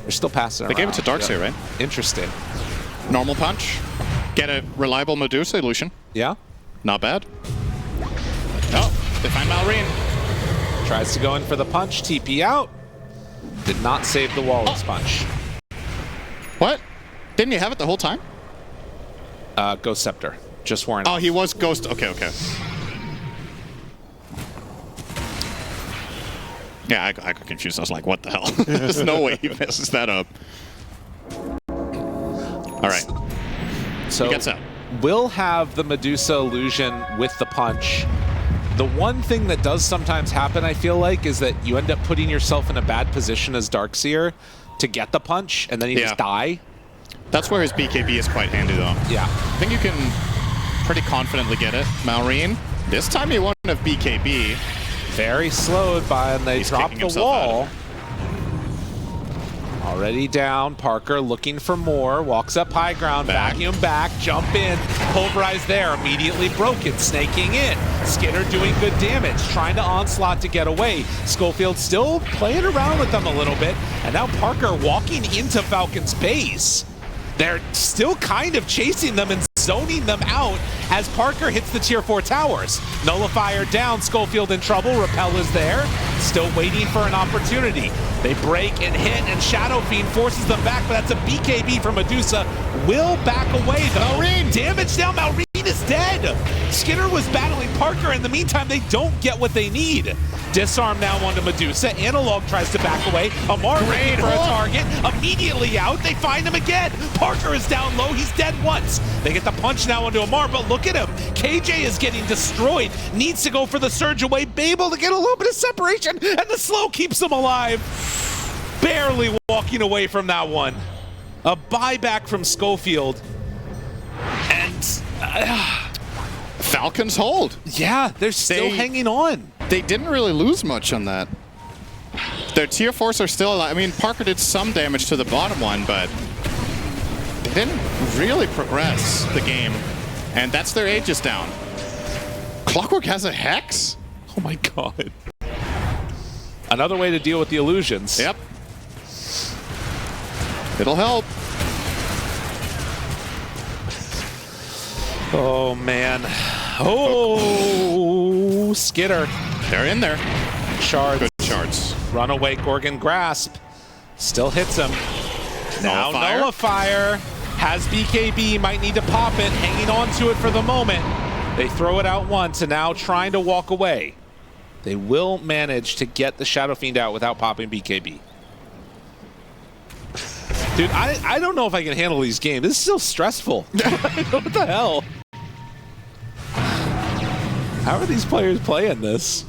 They're still passing it around. They gave it to Darkseer, right? Interesting. Normal punch. Get a reliable Medusa illusion. Yeah. Not bad. Oh, they find Malrine. Tries to go in for the punch. TP out. Did not save the Walrus punch. What? Didn't you have it the whole time? Ghost Scepter. Just wearing Oh, he was Ghost. Okay, okay. Yeah, I got confused. I was like, what the hell? There's no way he messes that up. All right. So he gets out. Will have the Medusa illusion with the punch. The one thing that does sometimes happen, I feel like, is that you end up putting yourself in a bad position as Darkseer to get the punch, and then you just die. That's where his BKB is quite handy, though. Yeah. I think you can pretty confidently get it. Malrine. This time he won't have BKB. Very slowed by, and they drop the wall. Already down. Parker looking for more. Walks up high ground. Vacuum back. Jump in. Pulverize there. Immediately broken. Snaking in. Skinner doing good damage. Trying to onslaught to get away. Schofield still playing around with them a little bit. And now Parker walking into Falcon's base. They're still kind of chasing them in zoning them out as Parker hits the tier 4 towers. Nullifier down, Schofield in trouble, Repel is there, still waiting for an opportunity. They break and hit, and Shadow Fiend forces them back, but that's a BKB from Medusa. Will back away though. Malrine. Damage down, Malrine is dead. Skinner was battling Parker. In the meantime, they don't get what they need. Disarm now onto Medusa. Analog tries to back away. Amar looking for a target. Immediately out. They find him again. Parker is down low. He's dead once. They get the punch now onto Amar, but look at him. KJ is getting destroyed. Needs to go for the surge away. Babel to get a little bit of separation, and the slow keeps him alive. Barely walking away from that one. A buyback from Schofield. And Falcons hold. Yeah, they're still hanging on. They didn't really lose much on that. Their tier 4s are still alive. I mean, Parker did some damage to the bottom one, but they didn't really progress the game. And that's their Aegis down. Clockwork has a Hex? Oh my god. Another way to deal with the illusions. Yep. It'll help. Oh man. Oh, Skitter. They're in there. Shards. Good shards. Runaway Gorgon Grasp. Still hits him. Now Nullifier has BKB, might need to pop it, hanging on to it for the moment. They throw it out once and now trying to walk away. They will manage to get the Shadow Fiend out without popping BKB. Dude, I don't know if I can handle these games. This is so stressful. What the hell? How are these players playing this?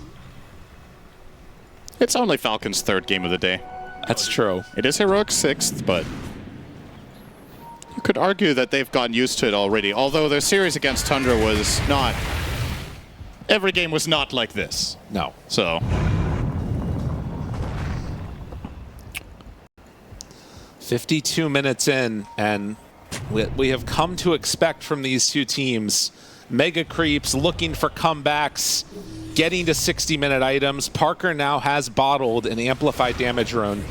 It's only Falcons' 3rd game of the day. That's true. It is Heroic's 6th, but you could argue that they've gotten used to it already. Although their series against Tundra was not... Every game was not like this. No. So... 52 minutes in, and we have come to expect from these two teams mega creeps, looking for comebacks, getting to 60-minute items. Parker now has bottled an amplified damage rune,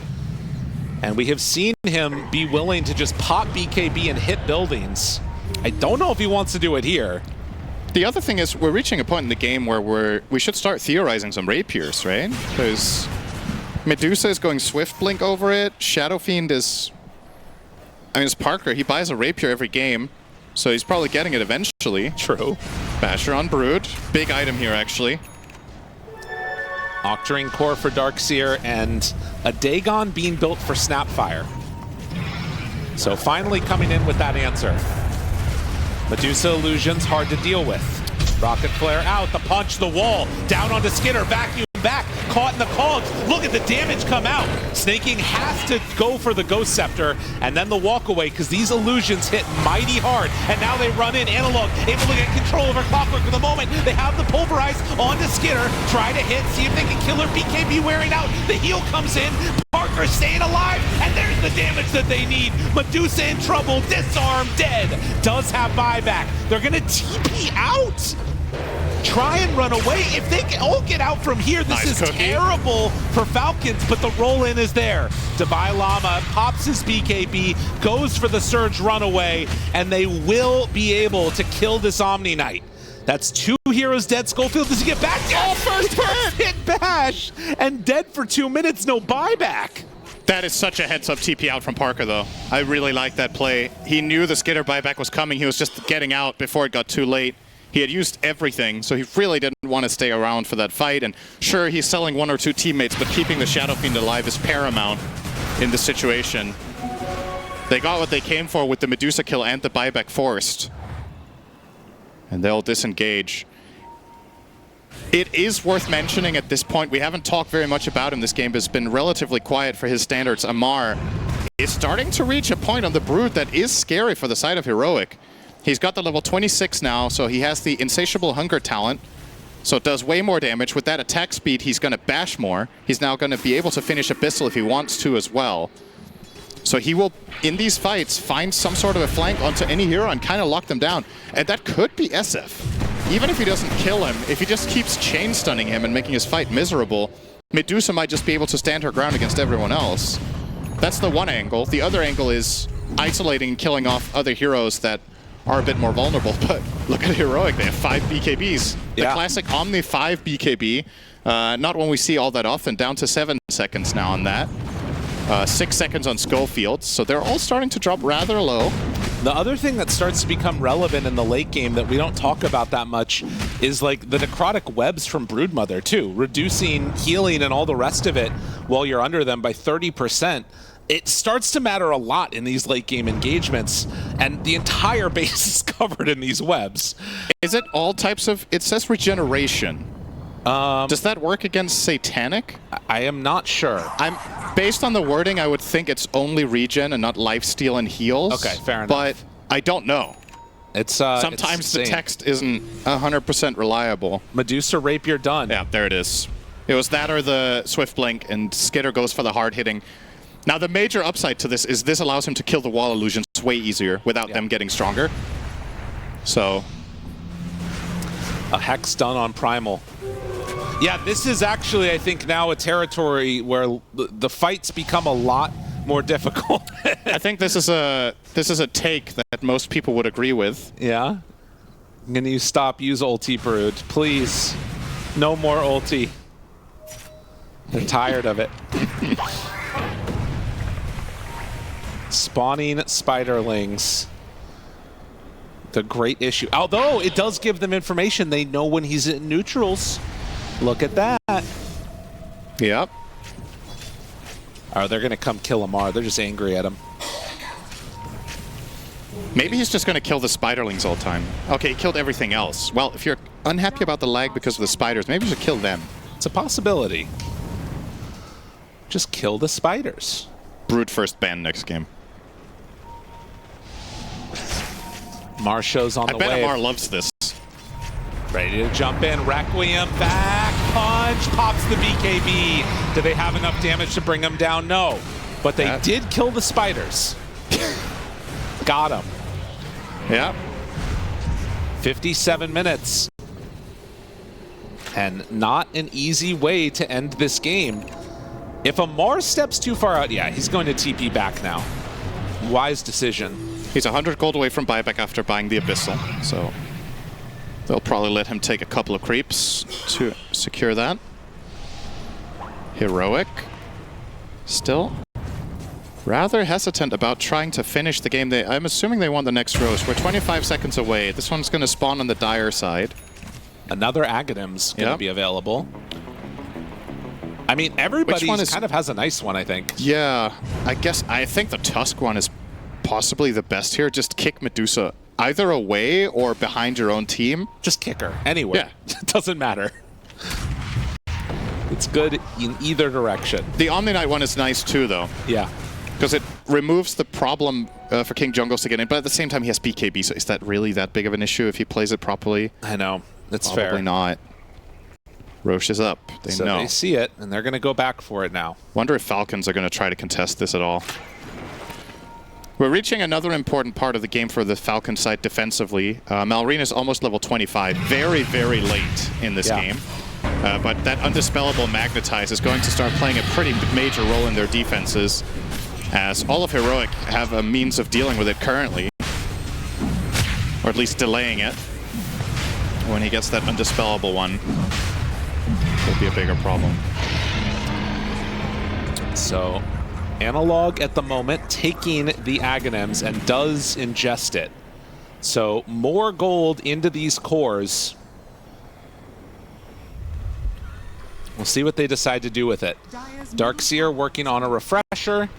and we have seen him be willing to just pop BKB and hit buildings. I don't know if he wants to do it here. The other thing is we're reaching a point in the game where we should start theorizing some rapiers, right? Because Medusa is going Swift Blink over it. Shadow Fiend is... I mean, it's Parker. He buys a rapier every game, so he's probably getting it eventually. True. Basher on Brood. Big item here, actually. Octarine Core for Darkseer and a Dagon being built for Snapfire. So finally coming in with that answer. Medusa illusions hard to deal with. Rocket Flare out, the punch, the wall, down onto Skinner, vacuum back, caught in the cogs. Look at the damage come out. Snaking has to go for the Ghost Scepter and then the walk away because these illusions hit mighty hard. And now they run in. Analog able to get control over Clockwork for the moment. They have the Pulverize onto Skinner. Try to hit, see if they can kill her. BKB wearing out. The heal comes in. Parker staying alive, and there's the damage that they need. Medusa in trouble. Disarm, dead. Does have buyback. They're going to TP out. Try and run away. If they can all get out from here, this is terrible for Falcons, but the roll-in is there. Devi Lama pops his BKB, goes for the surge runaway, and they will be able to kill this Omni Knight. That's 2 heroes dead. Schofield, does he get back? Oh, first hit bash, and dead for 2 minutes, no buyback. That is such a heads-up TP out from Parker, though. I really like that play. He knew the Skitter buyback was coming. He was just getting out before it got too late. He had used everything, so he really didn't want to stay around for that fight. And sure, he's selling 1 or 2 teammates, but keeping the Shadow Fiend alive is paramount in this situation. They got what they came for with the Medusa kill and the buyback forced. And they'll disengage. It is worth mentioning at this point, we haven't talked very much about him. This game has been relatively quiet for his standards. Amar is starting to reach a point on the Brood that is scary for the side of Heroic. He's got the level 26 now, so he has the Insatiable Hunger talent. So it does way more damage. With that attack speed, he's going to bash more. He's now going to be able to finish Abyssal if he wants to as well. So he will, in these fights, find some sort of a flank onto any hero and kind of lock them down. And that could be SF. Even if he doesn't kill him, if he just keeps chain stunning him and making his fight miserable, Medusa might just be able to stand her ground against everyone else. That's the one angle. The other angle is isolating and killing off other heroes that are a bit more vulnerable, but look at Heroic, they have 5 BKBs. The classic Omni 5 BKB, not one we see all that often, down to 7 seconds now on that. 6 seconds on Schofield, so they're all starting to drop rather low. The other thing that starts to become relevant in the late game that we don't talk about that much is like the necrotic webs from Broodmother too, reducing healing and all the rest of it while you're under them by 30%. It starts to matter a lot in these late game engagements, and the entire base is covered in these webs. Is it all types of, it says regeneration. Does that work against Satanic? I am not sure. Based on the wording, I would think it's only regen and not lifesteal and heals. Okay, fair enough. But I don't know. It's sometimes the text isn't 100% reliable. Medusa Rapier done. Yeah, there it is. It was that or the Swift Blink, and Skitter goes for the hard hitting. Now the major upside to this is this allows him to kill the wall illusions way easier without them getting stronger. So a Hex done on Primal. Yeah, this is actually, I think, now a territory where the fights become a lot more difficult. I think this is a take that most people would agree with. Yeah. Can you stop? Use ulti, Brood, please. No more ulti. They're tired of it. Spawning spiderlings. The great issue. Although it does give them information. They know when he's in neutrals. Look at that. Yep. Oh, they're going to come kill Amar. They're just angry at him. Maybe he's just going to kill the spiderlings all the time. Okay, he killed everything else. Well, if you're unhappy about the lag because of the spiders, maybe you should kill them. It's a possibility. Just kill the spiders. Brood first ban next game. Marsho's on the way. I bet Amar loves this. Ready to jump in. Requiem back punch. Pops the BKB. Do they have enough damage to bring him down? No. But they did kill the spiders. Got him. Yeah. 57 minutes. And not an easy way to end this game. If Amar steps too far out, yeah, he's going to TP back now. Wise decision. He's 100 gold away from buyback after buying the Abyssal, so they'll probably let him take a couple of creeps to secure that. Heroic still rather hesitant about trying to finish the game. I'm assuming they want the next roast. We're 25 seconds away. This one's going to spawn on the Dire side. Another Agadem's going to be available. I mean, everybody kind of has a nice one, I think. Yeah, I think the Tusk one is possibly the best here. Just kick Medusa either away or behind your own team. Just kick her anywhere. Yeah. It doesn't matter. It's good in either direction. The Omni Knight one is nice too, though. Yeah. Because it removes the problem for King Jungles to get in, but at the same time he has BKB, so is that really that big of an issue if he plays it properly? I know. That's Probably fair. Probably not. Roche is up. They know. They see it, and they're going to go back for it now. Wonder if Falcons are going to try to contest this at all. We're reaching another important part of the game for the Falcon side defensively. Malrine is almost level 25. Very, very late in this game. But that Undispellable Magnetize is going to start playing a pretty major role in their defenses, as all of Heroic have a means of dealing with it currently. Or at least delaying it. When he gets that Undispellable one, will be a bigger problem. So, Analog at the moment taking the Aghanims and does ingest it. So, more gold into these cores. We'll see what they decide to do with it. Darkseer working on a refresher.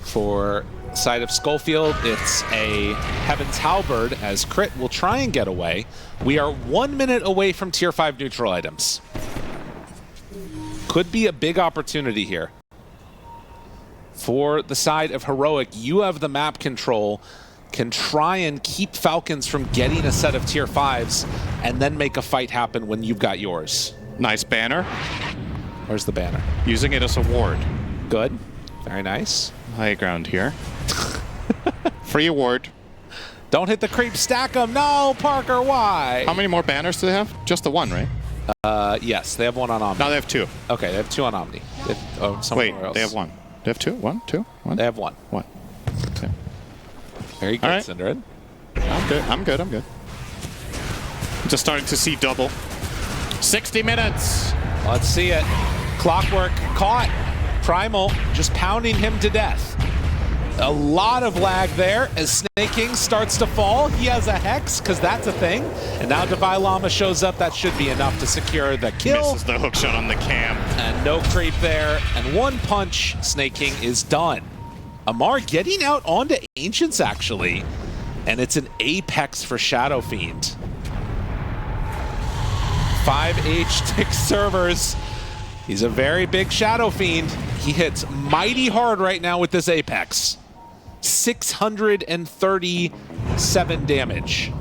For side of Schofield, it's a Heaven's Halberd, as Crit will try and get away. We are 1 minute away from tier 5 neutral items. Could be a big opportunity here. For the side of Heroic, you have the map control, can try and keep Falcons from getting a set of tier 5s, and then make a fight happen when you've got yours. Nice banner. Where's the banner? Using it as a ward. Good. Very nice. High ground here. Free award. Don't hit the creep, stack them. No, Parker, why? How many more banners do they have? Just the one, right? Yes, they have one on Omni. No, they have two. Okay, they have two on Omni. Wait, they have one. They have two? One? Two? One? They have one. One. Okay. Very good, Syndred. Good. I'm good. I'm good. Just starting to see double. 60 minutes. Let's see it. Clockwork caught. Primal just pounding him to death. A lot of lag there as Snake King starts to fall. He has a Hex, because that's a thing. And now Devi Llama shows up. That should be enough to secure the kill. Misses the hook shot on the cam. And no creep there. And one punch, Snake King is done. Amar getting out onto Ancients, actually. And it's an Apex for Shadow Fiend. 5H tick servers. He's a very big Shadow Fiend. He hits mighty hard right now with this Apex. 637 damage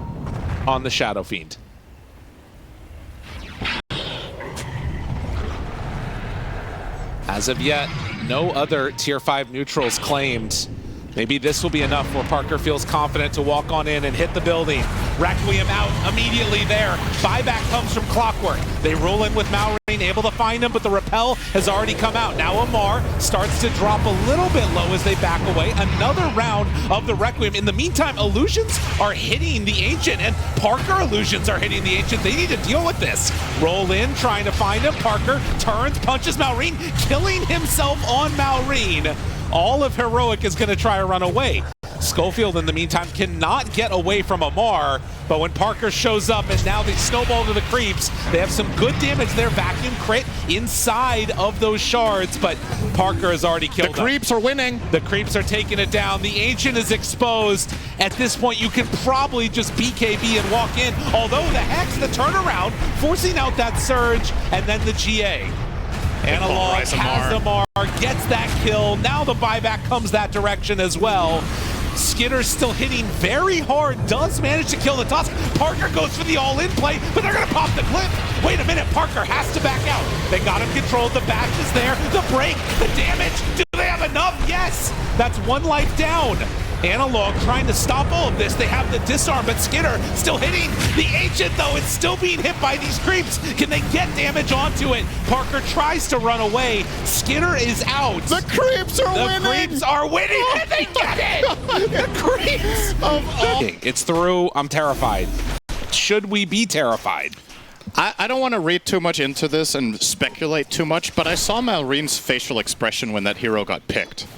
on the Shadow Fiend. As of yet, no other Tier 5 neutrals claimed. Maybe this will be enough where Parker feels confident to walk on in and hit the building. Requiem out immediately there. Buyback comes from Clockwork. They roll in with Malrain, able to find him, but the repel has already come out. Now Amar starts to drop a little bit low as they back away. Another round of the Requiem. In the meantime, Illusions are hitting the Ancient, and Parker Illusions are hitting the Ancient. They need to deal with this. Roll in, trying to find him. Parker turns, punches Malrain, killing himself on Malrain. All of Heroic is going to try to run away. Schofield, in the meantime, cannot get away from Amar, but when Parker shows up and now they snowball to the creeps, they have some good damage there. Vacuum crit inside of those shards, but Parker has already killed them. The creeps are winning. The creeps are taking it down. The Ancient is exposed. At this point, you can probably just BKB and walk in, although the Hex, the turnaround, forcing out that surge, and then the GA. Analog has Amar, gets that kill. Now the buyback comes that direction as well. Skitter's still hitting very hard, does manage to kill the Tusk. Parker goes for the all-in play, but they're gonna pop the clip. Wait a minute, Parker has to back out. They got him controlled, the bash is there, the break, the damage. Do they have enough? Yes! That's one life down. Analog trying to stop all of this. They have the disarm, but Skitter still hitting. The Ancient, though, is still being hit by these creeps. Can they get damage onto it? Parker tries to run away. Skitter is out. The creeps are winning. The creeps are winning, and they get it! The creeps of all. It's through. I'm terrified. Should we be terrified? I don't want to read too much into this and speculate too much, but I saw Malrain's facial expression when that hero got picked.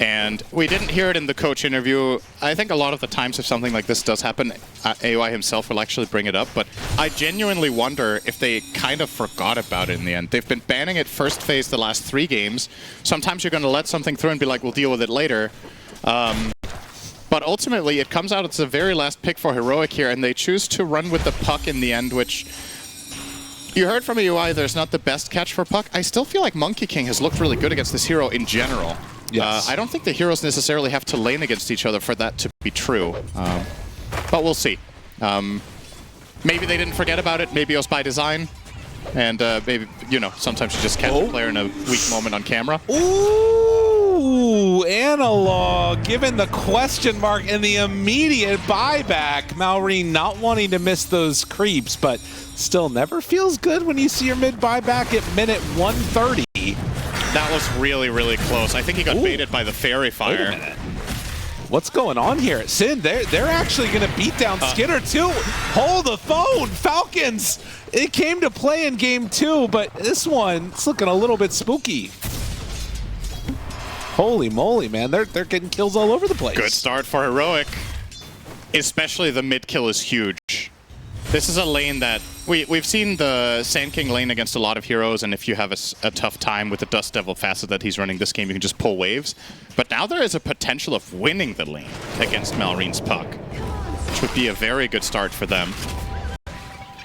And we didn't hear it in the coach interview. I think a lot of the times if something like this does happen, AOI himself will actually bring it up, but I genuinely wonder if they kind of forgot about it in the end. They've been banning it first phase the last 3 games. Sometimes you're going to let something through and be like, we'll deal with it later. But ultimately, it comes out, it's the very last pick for Heroic here, and they choose to run with the Puck in the end, which you heard from AOI there's not the best catch for Puck. I still feel like Monkey King has looked really good against this hero in general. Yes. I don't think the heroes necessarily have to lane against each other for that to be true. But we'll see. Maybe they didn't forget about it. Maybe it was by design. And maybe, you know, sometimes you just catch a player in a weak moment on camera. Ooh, Analog given the question mark and the immediate buyback. Malrain not wanting to miss those creeps, but still never feels good when you see your mid buyback at minute 130. That was really, really close. I think he got baited by the Fairy Fire. Wait a minute. What's going on here? Sin, they're actually going to beat down Skitter too. Hold the phone, Falcons. It came to play in game 2, but this one, it's looking a little bit spooky. Holy moly, man. They're getting kills all over the place. Good start for Heroic. Especially the mid kill is huge. This is a lane that we've seen the Sand King lane against a lot of heroes, and if you have a tough time with the Dust Devil facet that he's running this game, you can just pull waves. But now there is a potential of winning the lane against Malrain's Puck, which would be a very good start for them.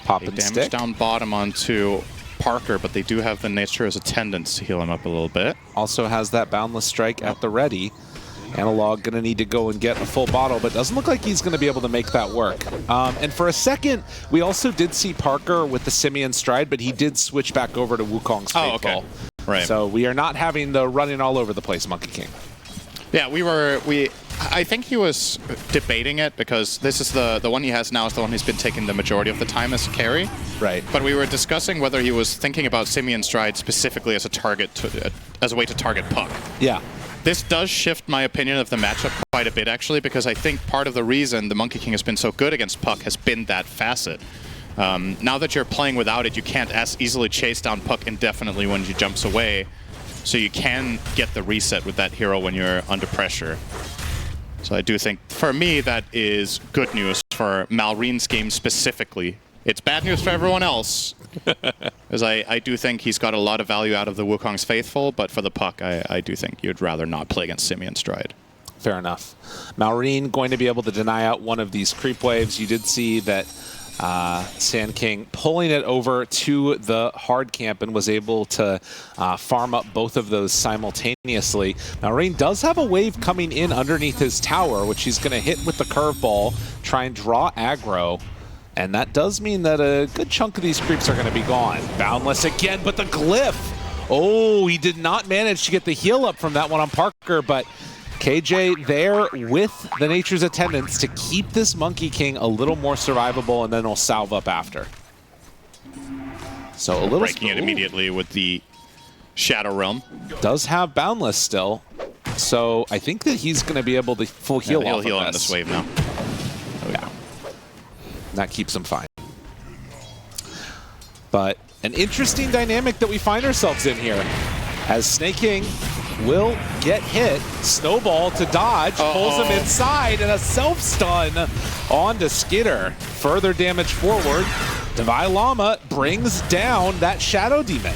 Pop They and damage stick. down bottom onto Parker, but they do have the Nature's Attendants to heal him up a little bit. Also has that Boundless Strike at the ready. Analog gonna need to go and get a full bottle, but doesn't look like he's gonna be able to make that work. And for a second, we also did see Parker with the Simian Stride, but he did switch back over to Wukong's Fateful. Right. So we are not having the running all over the place Monkey King. Yeah, I think he was debating it because this is the one he has now is the one he's been taking the majority of the time as a carry. Right. But we were discussing whether he was thinking about Simian Stride specifically as a target as a way to target Puck. Yeah. This does shift my opinion of the matchup quite a bit, actually, because I think part of the reason the Monkey King has been so good against Puck has been that facet. Now that you're playing without it, you can't as easily chase down Puck indefinitely when he jumps away, so you can get the reset with that hero when you're under pressure. So I do think, for me, that is good news for Malreen's game specifically. It's bad news for everyone else, because I do think he's got a lot of value out of the Wukong's Faithful, but for the Puck, I do think you'd rather not play against Simian Stride. Fair enough. Malreen going to be able to deny out one of these creep waves. You did see that Sand King pulling it over to the hard camp and was able to farm up both of those simultaneously. Malreen does have a wave coming in underneath his tower, which he's going to hit with the curveball, try and draw aggro. And that does mean that a good chunk of these creeps are going to be gone. Boundless again, but the glyph. Oh, he did not manage to get the heal up from that one on Parker, but KJ there with the Nature's Attendants to keep this Monkey King a little more survivable, and then he'll salve up after. So a little breaking it immediately with the Shadow Realm. Does have Boundless still, so I think that he's going to be able to full heal off He'll heal of on this wave now. Yeah, that keeps him fine. But an interesting dynamic that we find ourselves in here, as Snake King will get hit. Snowball to dodge, pulls him inside, and a self-stun onto Skitter. Further damage forward. Divine Llama brings down that Shadow Demon.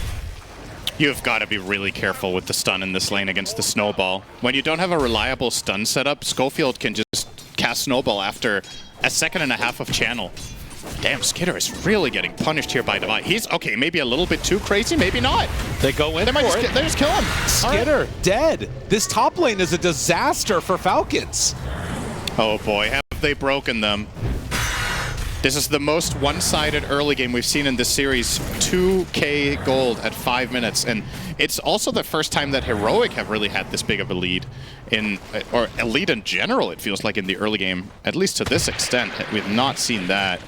You've got to be really careful with the stun in this lane against the Snowball. When you don't have a reliable stun setup, Schofield can just cast Snowball after a 1.5 seconds of channel. Damn, Skitter is really getting punished here by Divine. He's, okay, maybe a little bit too crazy, maybe not. They go in for it. They just kill him. Skitter, dead. This top lane is a disaster for Falcons. Oh boy, have they broken them. This is the most one-sided early game we've seen in this series. 2k gold at 5 minutes, and it's also the first time that Heroic have really had this big of a lead or a lead in general, it feels like, in the early game, at least to this extent. We've not seen that.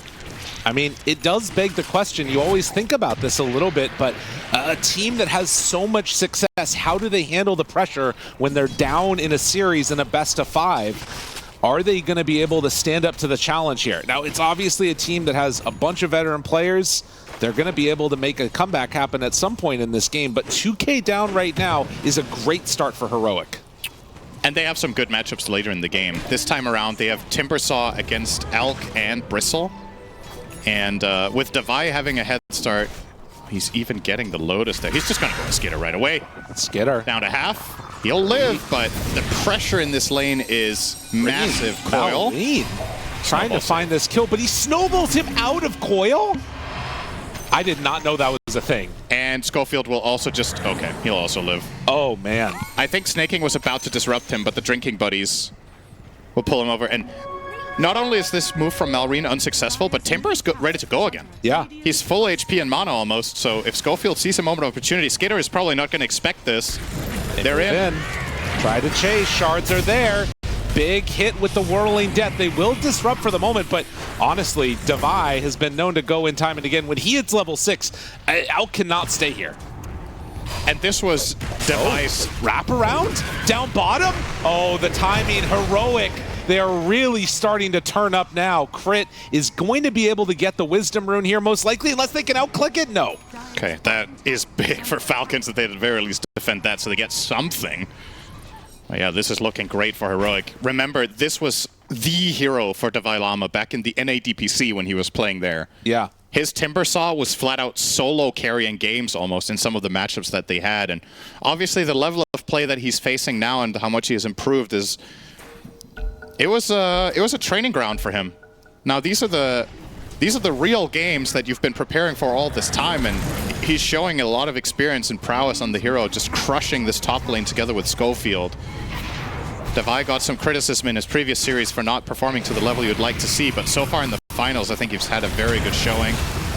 I mean, it does beg the question. You always think about this a little bit, but a team that has so much success, how do they handle the pressure when they're down in a series in a best-of-5? Are they going to be able to stand up to the challenge here? Now, it's obviously a team that has a bunch of veteran players. They're going to be able to make a comeback happen at some point in this game, but 2K down right now is a great start for Heroic. And they have some good matchups later in the game. This time around, they have Timbersaw against Elk and Bristle. And with Devi having a head start, he's even getting the Lotus there. He's just going to go to Skitter right away. Skitter. Down to half. He'll live, but the pressure in this lane is massive. Coil. Trying to find this kill, but he snowballs him out of Coil? I did not know that was a thing. And Schofield will also just... Okay, he'll also live. Oh, man. I think Snaking was about to disrupt him, but the Drinking Buddies will pull him over. And not only is this move from Malreen unsuccessful, but Timber's ready to go again. Yeah. He's full HP and mana almost, so if Schofield sees a moment of opportunity, Skitter is probably not going to expect this. They're in. Try to chase. Shards are there. Big hit with the Whirling Death. They will disrupt for the moment, but honestly, Devi has been known to go in time and again. When he hits level 6, Elk cannot stay here. And this was Devi's wraparound? Down bottom? Oh, the timing, Heroic. They are really starting to turn up now. Crit is going to be able to get the Wisdom Rune here, most likely, unless they can outclick it. No. Okay, that is big for Falcons that they at the very least defend that, so they get something. Oh, yeah, this is looking great for Heroic. Remember, this was the hero for Devi Lama back in the NADPC when he was playing there. Yeah. His Timbersaw was flat out solo carrying games almost in some of the matchups that they had. And obviously the level of play that he's facing now and how much he has improved is... It was a training ground for him. Now these are the real games that you've been preparing for all this time, and he's showing a lot of experience and prowess on the hero, just crushing this top lane together with Schofield. Devi got some criticism in his previous series for not performing to the level you'd like to see, but so far in the finals, I think he's had a very good showing,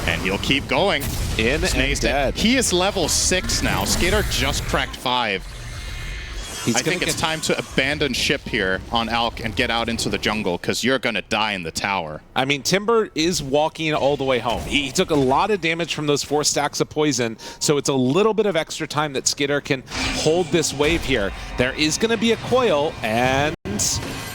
and he'll keep going. In and dead. He is level 6 now. Skater just cracked 5. I think it's time to abandon ship here on Alk and get out into the jungle, because you're going to die in the tower. I mean, Timber is walking all the way home. He took a lot of damage from those 4 stacks of poison, so it's a little bit of extra time that Skitter can hold this wave here. There is going to be a coil, and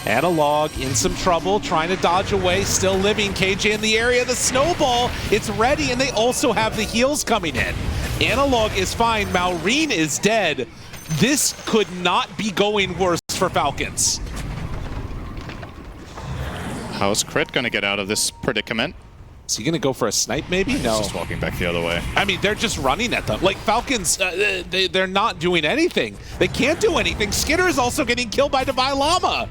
Analog in some trouble, trying to dodge away, still living. KJ in the area, the snowball, it's ready, and they also have the heals coming in. Analog is fine, Maureen is dead. This could not be going worse for Falcons. How's Crit going to get out of this predicament? Is he going to go for a snipe maybe? No. He's just walking back the other way. I mean, they're just running at them. Like, Falcons, they're not doing anything. They can't do anything. Skitter is also getting killed by Divine Llama.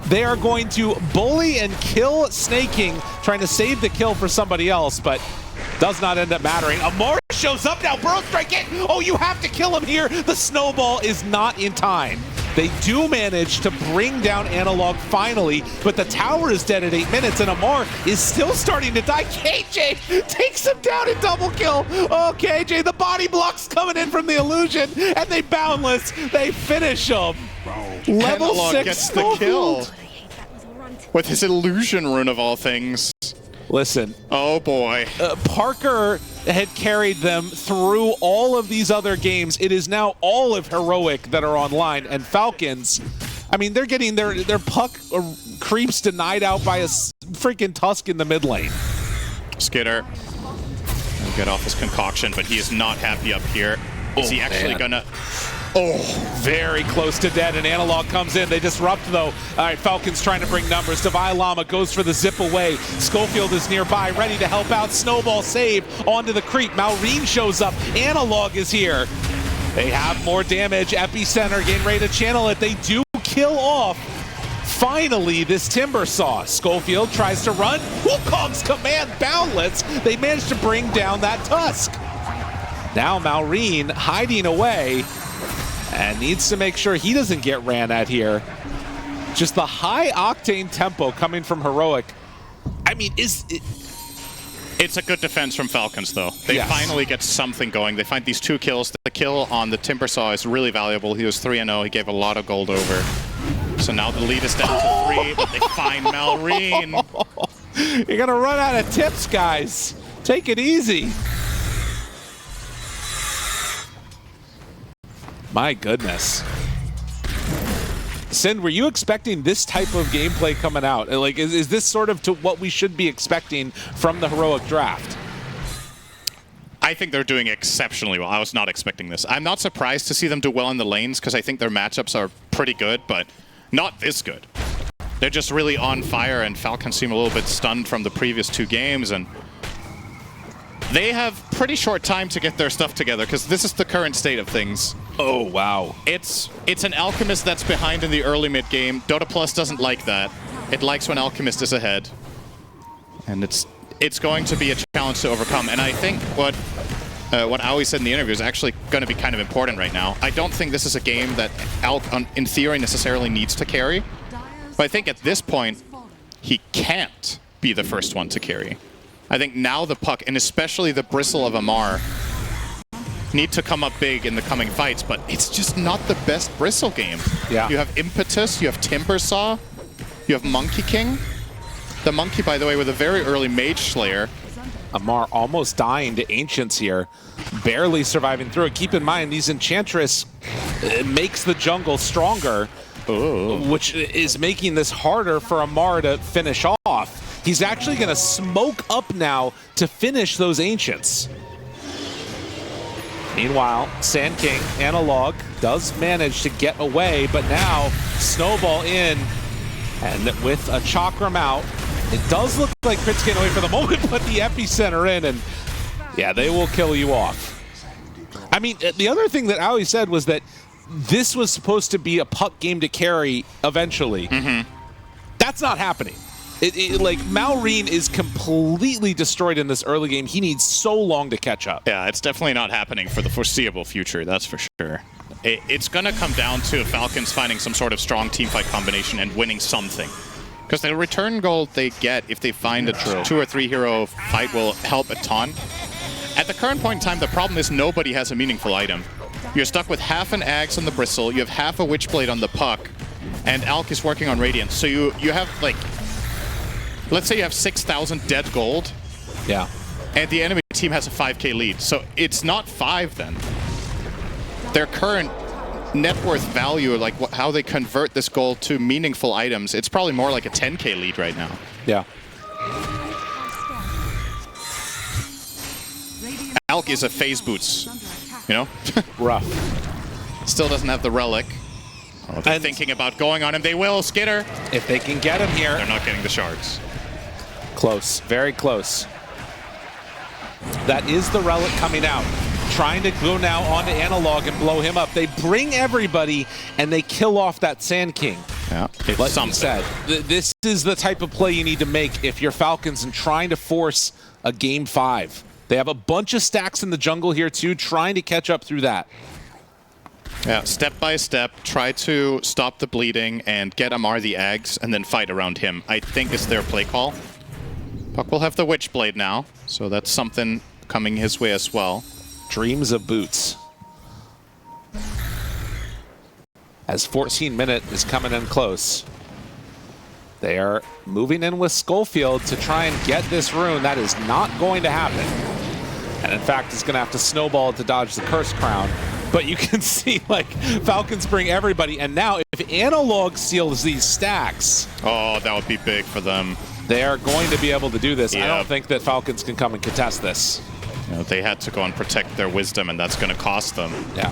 They are going to bully and kill Snaking, trying to save the kill for somebody else, but does not end up mattering. Amar shows up now, Burrow strike it! Oh, you have to kill him here! The snowball is not in time. They do manage to bring down Analog finally, but the tower is dead at 8 minutes, and Amar is still starting to die. KJ takes him down in double kill. Oh, KJ, the body block's coming in from the illusion, and they boundless. They finish him. Level Analog 6 gets the kill with his illusion rune of all things. Listen. Oh boy. Parker had carried them through all of these other games. It is now all of Heroic that are online, and Falcons, I mean, they're getting their puck creeps denied out by a freaking Tusk in the mid lane. Skitter will get off his concoction, but he is not happy up here. Is he actually gonna... Oh, very close to dead, and Analog comes in. They disrupt, though. All right, Falcons trying to bring numbers. Divine Llama goes for the zip away. Schofield is nearby, ready to help out. Snowball save onto the creep. Maureen shows up. Analog is here. They have more damage. Epicenter getting ready to channel it. They do kill off, finally, this Timber Saw. Schofield tries to run. Wukong's command boundless. They managed to bring down that Tusk. Now Maureen hiding away, and needs to make sure he doesn't get ran at here. Just the high octane tempo coming from Heroic. I mean, It's a good defense from Falcons, though. They finally get something going. They find these 2 kills. The kill on the Timber Saw is really valuable. He was 3-0. He gave a lot of gold over. So now the lead is down to 3, but they find Maureen. You're gonna run out of tips, guys. Take it easy. My goodness. Sin, were you expecting this type of gameplay coming out? Like, is this sort of to what we should be expecting from the Heroic draft? I think they're doing exceptionally well. I was not expecting this. I'm not surprised to see them do well in the lanes, because I think their matchups are pretty good, but not this good. They're just really on fire, and Falcons seem a little bit stunned from the previous 2 games, and they have pretty short time to get their stuff together, because this is the current state of things. Oh, wow. It's an Alchemist that's behind in the early mid game. Dota Plus doesn't like that. It likes when Alchemist is ahead. And it's going to be a challenge to overcome. And I think what Aoi said in the interview is actually going to be kind of important right now. I don't think this is a game that Alk, in theory, necessarily needs to carry. But I think at this point, he can't be the first one to carry. I think now the puck, and especially the bristle of Amar, need to come up big in the coming fights, but it's just not the best bristle game. Yeah. You have Impetus, you have Timber Saw, you have Monkey King. The Monkey, by the way, with a very early Mage Slayer. Amar almost dying to Ancients here, barely surviving through it. Keep in mind, these Enchantress makes the jungle stronger, which is making this harder for Amar to finish off. He's actually going to smoke up now to finish those Ancients. Meanwhile, Sand King, Analog, does manage to get away, but now Snowball in, and with a Chakram out, it does look like Crit's getting away for the moment, but the Epicenter in, and yeah, they will kill you off. I mean, the other thing that Aoi said was that this was supposed to be a puck game to carry eventually. That's not happening. Like, Maureen is completely destroyed in this early game. He needs so long to catch up. Yeah, it's definitely not happening for the foreseeable future, that's for sure. It's going to come down to Falcons finding some sort of strong teamfight combination and winning something. Because the return goal they get if they find a 2 or 3 hero fight will help a ton. At the current point in time, the problem is nobody has a meaningful item. You're stuck with half an Axe on the Bristle, you have half a Witchblade on the Puck, and Alk is working on Radiance. So you have, like, let's say you have 6,000 dead gold. Yeah. And the enemy team has a 5k lead. So it's not 5 then. Their current net worth value, like how they convert this gold to meaningful items, it's probably more like a 10k lead right now. Yeah. Alk is a phase boots, you know? Rough. Still doesn't have the relic. Oh, they're thinking about going on him. They will. Skitter. If they can get him here. They're not getting the shards. Close. Very close. That is the relic coming out. Trying to go now onto Analog and blow him up. They bring everybody and they kill off that Sand King. Yeah, it's like something. you said, this is the type of play you need to make if you're Falcons and trying to force a Game 5. They have a bunch of stacks in the jungle here too, trying to catch up through that. Yeah, step by step, try to stop the bleeding and get Amar the Ags and then fight around him. I think is their play call. Puck will have the Witchblade now, so that's something coming his way as well. Dreams of boots. As 14 minute is coming in close. They are moving in with Schofield to try and get this rune. That is not going to happen. And in fact, he's going to have to snowball to dodge the Curse Crown. But you can see, like, Falcons bring everybody. And now, if Analog seals these stacks... Oh, that would be big for them. They are going to be able to do this. Yeah. I don't think that Falcons can come and contest this. You know, they had to go and protect their wisdom, and that's going to cost them. Yeah.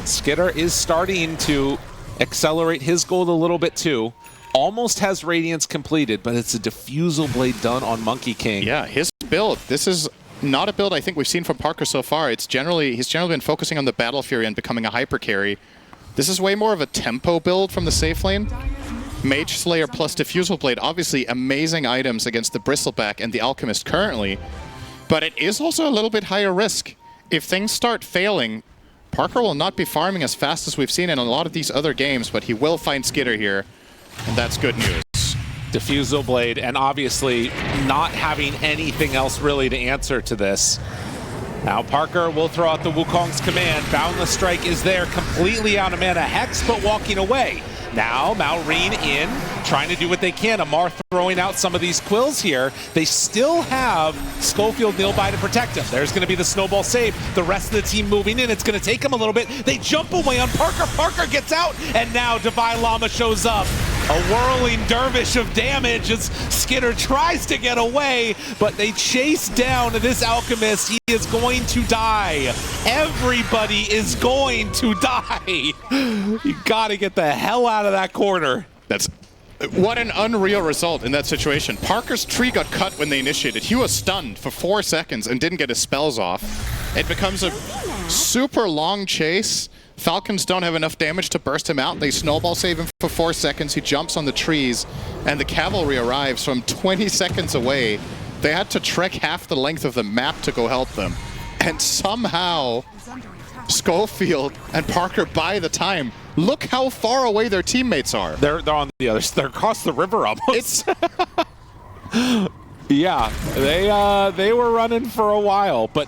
Skitter is starting to accelerate his gold a little bit, too. Almost has Radiance completed, but it's a Diffusal Blade done on Monkey King. Yeah, his build. This is not a build I think we've seen from Parker so far. He's generally been focusing on the Battle Fury and becoming a hyper carry. This is way more of a tempo build from the safe lane. Mage Slayer plus Diffusal Blade, obviously amazing items against the Bristleback and the Alchemist currently, but it is also a little bit higher risk. If things start failing, Parker will not be farming as fast as we've seen in a lot of these other games, but he will find Skitter here, and that's good news. Diffusal Blade, and obviously not having anything else really to answer to this. Now Parker will throw out the Wukong's command. Boundless Strike is there, completely out of mana. Hex, but walking away. Now Maureen in, trying to do what they can. Amar throwing out some of these quills here. They still have Schofield nearby to protect him. There's going to be the snowball save. The rest of the team moving in. It's going to take him a little bit. They jump away on Parker. Parker gets out, and now Divine Llama shows up. A whirling dervish of damage as Skitter tries to get away, but they chase down this Alchemist. He is going to die. Everybody is going to die. You gotta get the hell out of that corner. What an unreal result in that situation. Parker's tree got cut when they initiated. He was stunned for 4 seconds and didn't get his spells off. It becomes a super long chase. Falcons don't have enough damage to burst him out. They snowball save him for 4 seconds. He jumps on the trees, and the cavalry arrives from 20 seconds away. They had to trek half the length of the map to go help them. And somehow, Schofield and Parker buy the time. Look how far away their teammates are. They're on the other side. They're across the river almost. Yeah, they were running for a while, but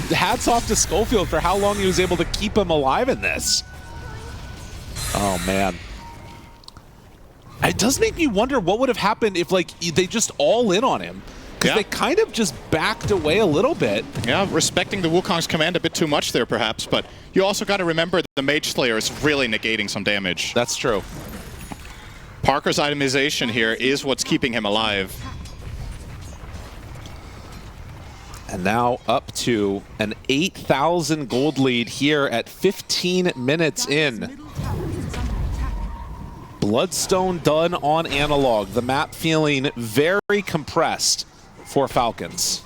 hats off to Schofield for how long he was able to keep him alive in this. Oh, man. It does make me wonder what would have happened if, like, they just all in on him. Because they kind of just backed away a little bit. Yeah, respecting the Wukong's command a bit too much there, perhaps, but you also got to remember that the Mage Slayer is really negating some damage. That's true. Parker's itemization here is what's keeping him alive. And now up to an 8,000 gold lead here at 15 minutes in. Bloodstone done on Analog. The map feeling very compressed for Falcons.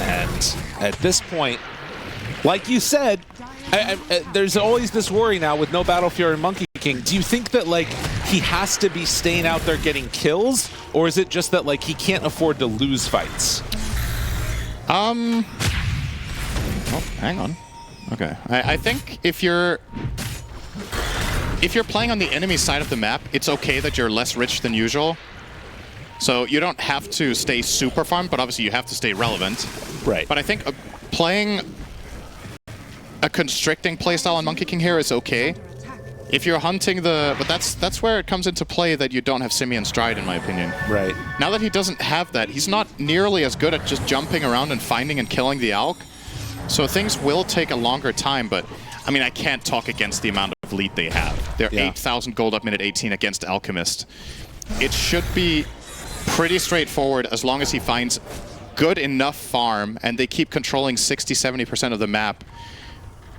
And at this point, like you said, there's always this worry now with no Battle Fury and Monkey King. Do you think that, like, he has to be staying out there getting kills, or is it just that, like, he can't afford to lose fights? Oh, hang on. Okay. I think if you're playing on the enemy side of the map, it's okay that you're less rich than usual. So you don't have to stay super farm, but obviously you have to stay relevant. Right. But I think playing a constricting playstyle on Monkey King here is okay. If you're hunting but that's where it comes into play that you don't have Simian Stride, in my opinion. Right. Now that he doesn't have that, he's not nearly as good at just jumping around and finding and killing the Alk. So things will take a longer time, but I mean, I can't talk against the amount of lead they have. They're 8,000 gold up minute 18 against Alchemist. It should be pretty straightforward as long as he finds good enough farm and they keep controlling 60-70% of the map.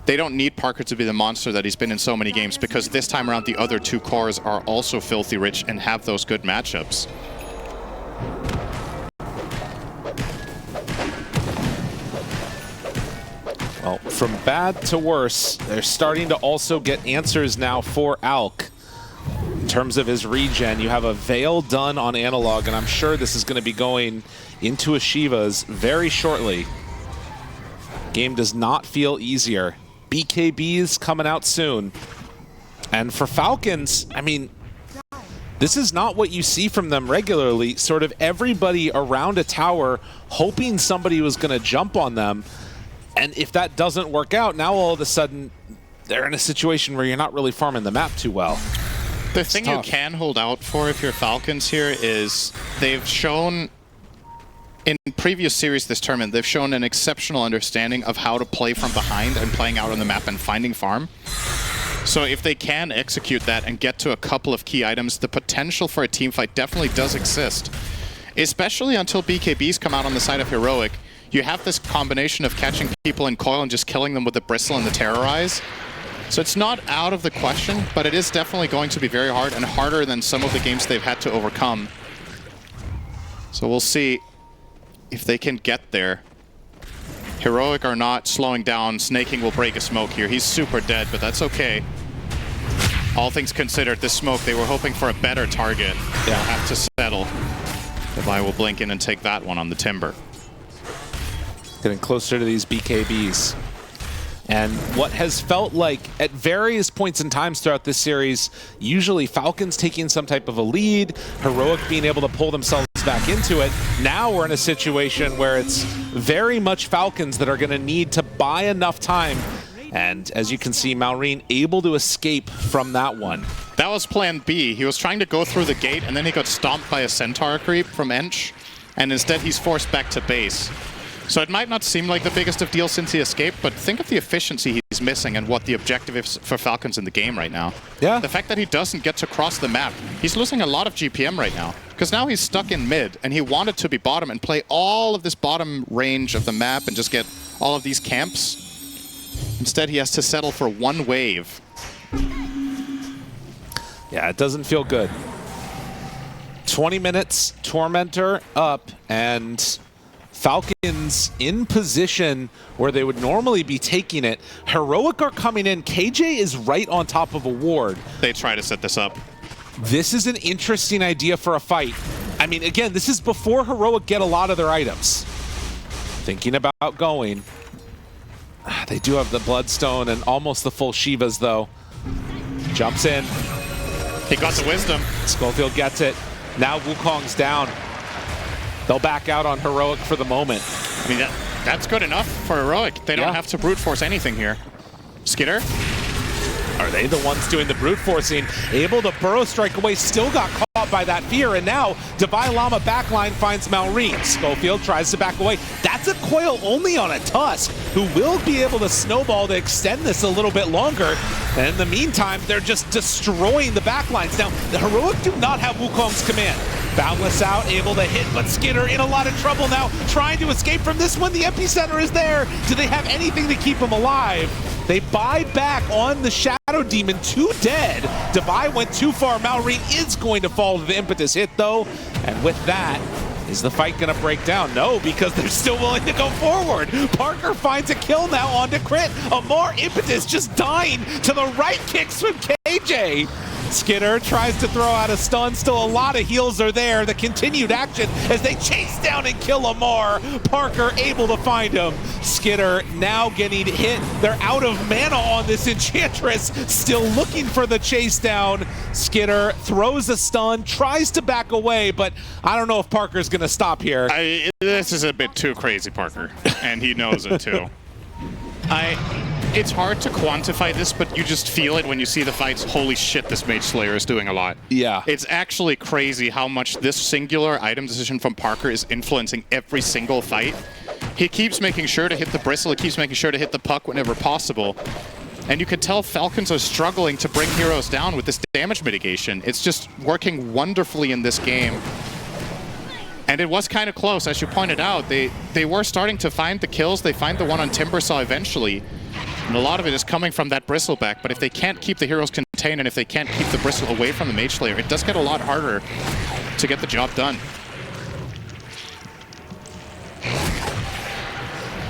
They don't need Parker to be the monster that he's been in so many games, because this time around the other two cores are also filthy rich and have those good matchups. Well, from bad to worse, they're starting to also get answers now for Alk. In terms of his regen, you have a Veil done on Analog, and I'm sure this is going to be going into Ashivas very shortly. Game does not feel easier. BKB's coming out soon. And for Falcons, I mean, this is not what you see from them regularly. Sort of everybody around a tower hoping somebody was going to jump on them. And if that doesn't work out, now all of a sudden they're in a situation where you're not really farming the map too well. The thing you can hold out for if you're Falcons here is they've shown, in previous series this tournament, they've shown an exceptional understanding of how to play from behind and playing out on the map and finding farm. So if they can execute that and get to a couple of key items, the potential for a teamfight definitely does exist. Especially until BKBs come out on the side of Heroic. You have this combination of catching people in coil and just killing them with the Bristle and the Terrorize. So it's not out of the question, but it is definitely going to be very hard and harder than some of the games they've had to overcome. So we'll see if they can get there. Heroic are not slowing down. Snaking will break a smoke here. He's super dead, but that's okay. All things considered, this smoke, they were hoping for a better target. They'll have to settle. Devi will blink in and take that one on the Timber. Getting closer to these BKBs. And what has felt like, at various points in times throughout this series, usually Falcons taking some type of a lead, Heroic being able to pull themselves back into it. Now we're in a situation where it's very much Falcons that are going to need to buy enough time. And as you can see, Malrine able to escape from that one. That was plan B. He was trying to go through the gate, and then he got stomped by a Centaur creep from Ench, and instead he's forced back to base. So it might not seem like the biggest of deals since he escaped, but think of the efficiency he's missing and what the objective is for Falcons in the game right now. Yeah. The fact that he doesn't get to cross the map, he's losing a lot of GPM right now. Because now he's stuck in mid, and he wanted to be bottom and play all of this bottom range of the map and just get all of these camps. Instead, he has to settle for one wave. Yeah, it doesn't feel good. 20 minutes, Tormentor up, and Falcons in position where they would normally be taking it. Heroic are coming in. KJ is right on top of a ward. They try to set this up. This is an interesting idea for a fight. I mean, again, this is before Heroic get a lot of their items. Thinking about going. They do have the Bloodstone and almost the full Shivas, though. Jumps in. He got the Wisdom. Schofield gets it. Now Wukong's down. They'll back out on Heroic for the moment. I mean, that's good enough for Heroic. They don't have to brute force anything here. Skitter? Are they the ones doing the brute forcing? Able to burrow strike away, still got caught by that fear, and now Devi Lama backline finds Malrine. Schofield tries to back away. That's a coil only on a Tusk, who will be able to snowball to extend this a little bit longer. And in the meantime, they're just destroying the backlines. Now, the Heroic do not have Wukong's command. Boundless out, able to hit, but Skitter in a lot of trouble now, trying to escape from this one. The epicenter is there. Do they have anything to keep him alive? They buy back on the Shadow Demon, 2 dead. Devi went too far. Malrine is going to fall to the impetus hit, though. And with that, is the fight going to break down? No, because they're still willing to go forward. Parker finds a kill now onto Crit. Amar Impetus just dying to the right kicks from KJ. Skidder tries to throw out a stun. Still a lot of heals are there. The continued action as they chase down and kill Amar. Parker able to find him. Skidder now getting hit. They're out of mana on this Enchantress. Still looking for the chase down. Skidder throws a stun, tries to back away, but I don't know if Parker's going to stop here. This is a bit too crazy, Parker, and he knows it too. It's hard to quantify this, but you just feel it when you see the fights. Holy shit, this Mage Slayer is doing a lot. Yeah. It's actually crazy how much this singular item decision from Parker is influencing every single fight. He keeps making sure to hit the bristle, he keeps making sure to hit the puck whenever possible. And you can tell Falcons are struggling to bring heroes down with this damage mitigation. It's just working wonderfully in this game. And it was kind of close, as you pointed out. They were starting to find the kills. They find the one on Timbersaw eventually. And a lot of it is coming from that bristleback. But if they can't keep the heroes contained and if they can't keep the bristle away from the Mage Slayer, it does get a lot harder to get the job done.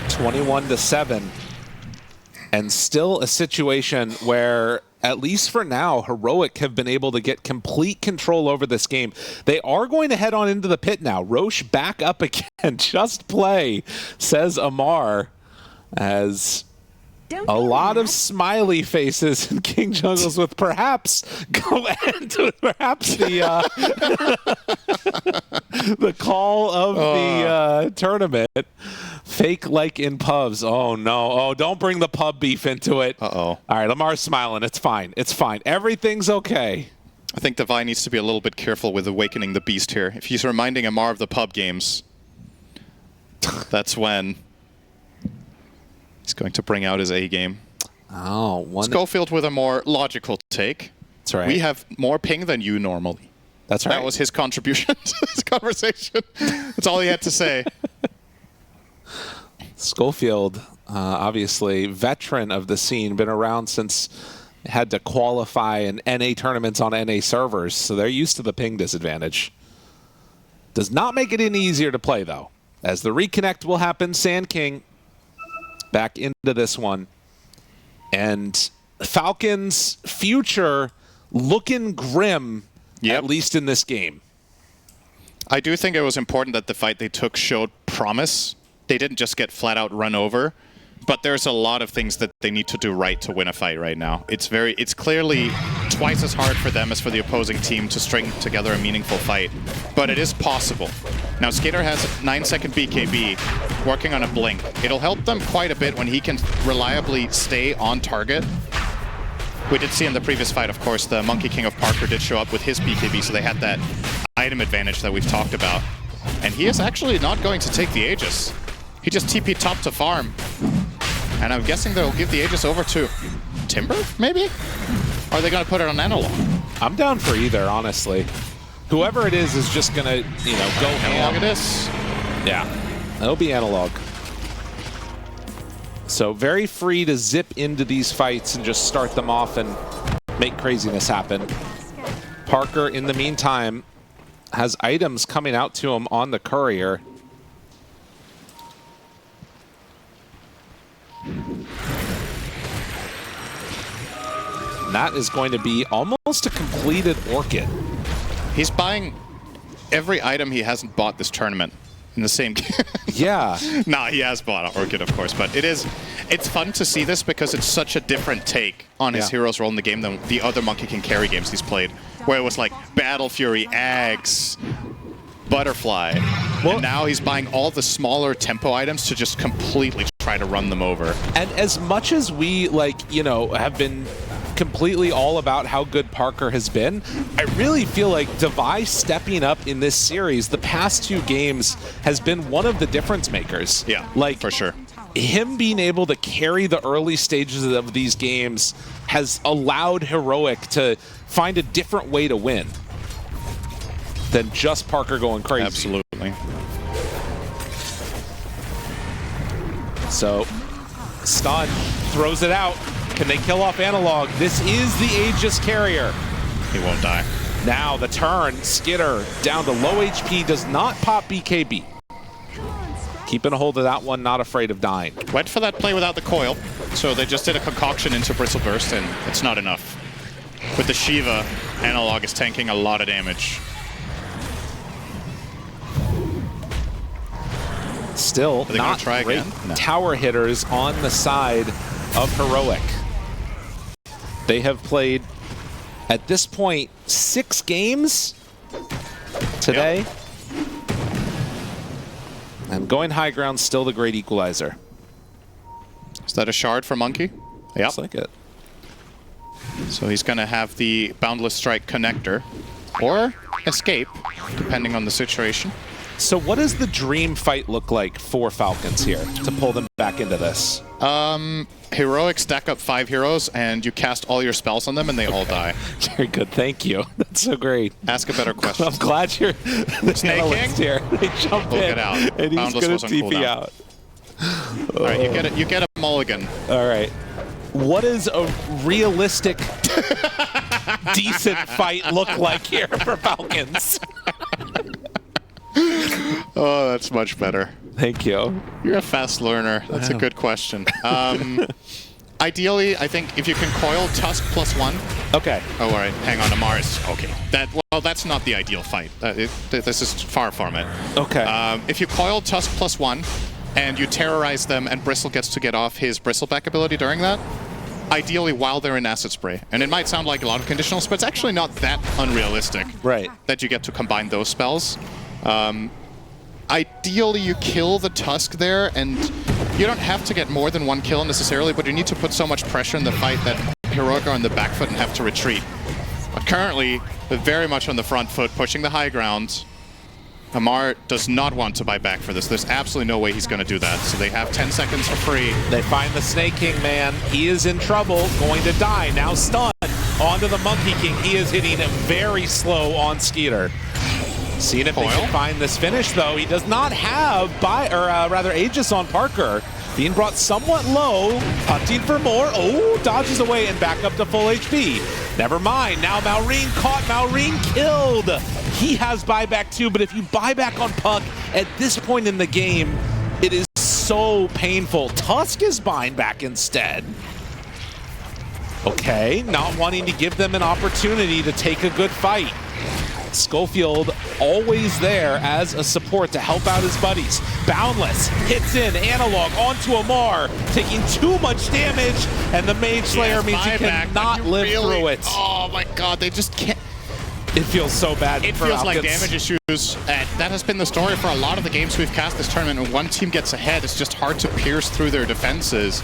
21-7. And still a situation where, at least for now, Heroic have been able to get complete control over this game. They are going to head on into the pit now. Roche back up again. Just play, says Amar, as a lot of smiley faces in King Jungles with perhaps go into perhaps the the call of the tournament. Fake like in pubs. Oh no. Oh, don't bring the pub beef into it. Uh-oh. All right, Lamar's smiling. It's fine. It's fine. Everything's okay. I think Divine needs to be a little bit careful with awakening the beast here. If he's reminding Amar of the pub games, that's when he's going to bring out his A game. Oh, one. Schofield with a more logical take. That's right. We have more ping than you normally. That's right. That was his contribution to this conversation. That's all he had to say. Schofield, obviously veteran of the scene, been around since had to qualify in NA tournaments on NA servers, so they're used to the ping disadvantage. Does not make it any easier to play, though. As the reconnect will happen, Sand King back into this one. And Falcons' future looking grim, at least in this game. I do think it was important that the fight they took showed promise. They didn't just get flat out run over, but there's a lot of things that they need to do right to win a fight right now. It's clearly twice as hard for them as for the opposing team to string together a meaningful fight, but it is possible. Now Skater has 9-second BKB working on a blink. It'll help them quite a bit when he can reliably stay on target. We did see in the previous fight, of course, the Monkey King of Parker did show up with his BKB, so they had that item advantage that we've talked about. And he is actually not going to take the Aegis. He just TP'd top to farm. And I'm guessing they'll give the Aegis over to Timber, maybe? Or are they going to put it on Analog? I'm down for either, honestly. Whoever it is just going to, you know, go ham. Analog it is? Yeah, it'll be Analog. So very free to zip into these fights and just start them off and make craziness happen. Parker, in the meantime, has items coming out to him on the courier. And that is going to be almost a completed Orchid. He's buying every item he hasn't bought this tournament in the same game. Yeah. Nah, he has bought an Orchid, of course, but it's fun to see this because it's such a different take on his hero's role in the game than the other Monkey King carry games he's played, where it was like Battle Fury, Axe, Butterfly. Well, and now he's buying all the smaller tempo items to just completely try to run them over. And as much as we, like, you know, have been completely all about how good Parker has been, I really feel like Device stepping up in this series, the past two games, has been one of the difference makers. Yeah, like, for sure. Him being able to carry the early stages of these games has allowed Heroic to find a different way to win than just Parker going crazy. Absolutely. So, Stun throws it out. Can they kill off Analog? This is the Aegis carrier. He won't die. Now the turn, Skidder down to low HP, does not pop BKB. Keeping a hold of that one, not afraid of dying. Went for that play without the coil, so they just did a concoction into Bristle Burst, and it's not enough. with the Shiva, Analog is tanking a lot of damage. Still not try great again? No. tower hitters on the side of Heroic. They have played, at this point, 6 games today. Yep. And going high ground, still the great equalizer. Is that a shard for Monkey? Yeah. Looks like it. So he's going to have the Boundless Strike connector, or escape, depending on the situation. So what does the dream fight look like for Falcons here to pull them back into this? Heroic stack up 5 heroes, and you cast all your spells on them, and they all die. Very good, thank you. That's so great. Ask a better question. I'm glad you're the analyst here. They jump We'll in, get out. and he's Boundless going was to on TP cooldown. out. All right, you get a mulligan. All right. What does a realistic, decent fight look like here for Falcons? Oh, that's much better. Thank you. You're a fast learner. That's a good question. Ideally, I think if you can coil Tusk +1. Okay. Oh, all right. Hang on to Mars. Okay. Well, that's not the ideal fight. This is far from it. Okay. If you coil Tusk +1 and you terrorize them and Bristle gets to get off his Bristleback ability during that, ideally while they're in Acid Spray. And it might sound like a lot of conditionals, but it's actually not that unrealistic. Right. That you get to combine those spells. Ideally, you kill the Tusk there, and you don't have to get more than 1 kill necessarily, but you need to put so much pressure in the fight that Heroic are on the back foot and have to retreat. But currently, they're very much on the front foot, pushing the high ground. Amar does not want to buy back for this. There's absolutely no way he's going to do that. So they have 10 seconds for free. They find the Snake King, man. He is in trouble, going to die. Now stunned. Onto the Monkey King. He is hitting very slow on Skeeter. Seeing if they can find this finish, though. He does not have, Aegis on Parker. Being brought somewhat low, hunting for more. Oh, dodges away and back up to full HP. Never mind. Now Maureen caught. Maureen killed. He has buyback too, but if you buy back on Puck at this point in the game, it is so painful. Tusk is buying back instead. Okay, not wanting to give them an opportunity to take a good fight. Schofield always there as a support to help out his buddies. Boundless hits in, Analog onto Amar, taking too much damage, and the Mage Slayer means he cannot live through it. Oh my god, they just can't. It feels so bad. It feels like damage issues. That has been the story for a lot of the games we've cast this tournament. When one team gets ahead, it's just hard to pierce through their defenses.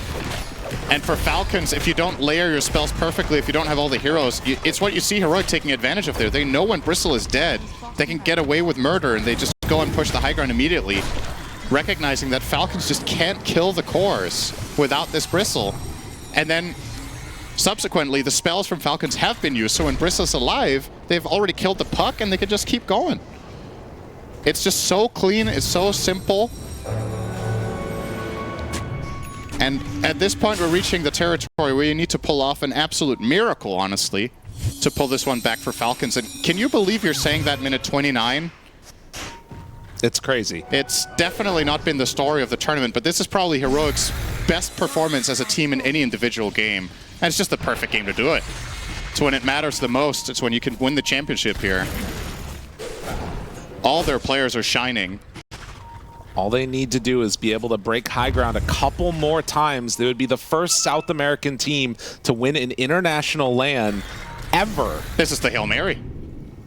And for Falcons, if you don't layer your spells perfectly, if you don't have all the heroes, it's what you see Heroic taking advantage of there. They know when Bristle is dead, they can get away with murder, and they just go and push the high ground immediately, recognizing that Falcons just can't kill the cores without this Bristle. And then, subsequently, the spells from Falcons have been used, so when Bristle's alive, they've already killed the Puck, and they can just keep going. It's just so clean, it's so simple. And at this point, we're reaching the territory where you need to pull off an absolute miracle, honestly, to pull this one back for Falcons. And can you believe you're saying that minute 29? It's crazy. It's definitely not been the story of the tournament, but this is probably Heroic's best performance as a team in any individual game. And it's just the perfect game to do it. It's when it matters the most. It's when you can win the championship here. All their players are shining. All they need to do is be able to break high ground a couple more times. They would be the first South American team to win an international LAN ever. This is the Hail Mary.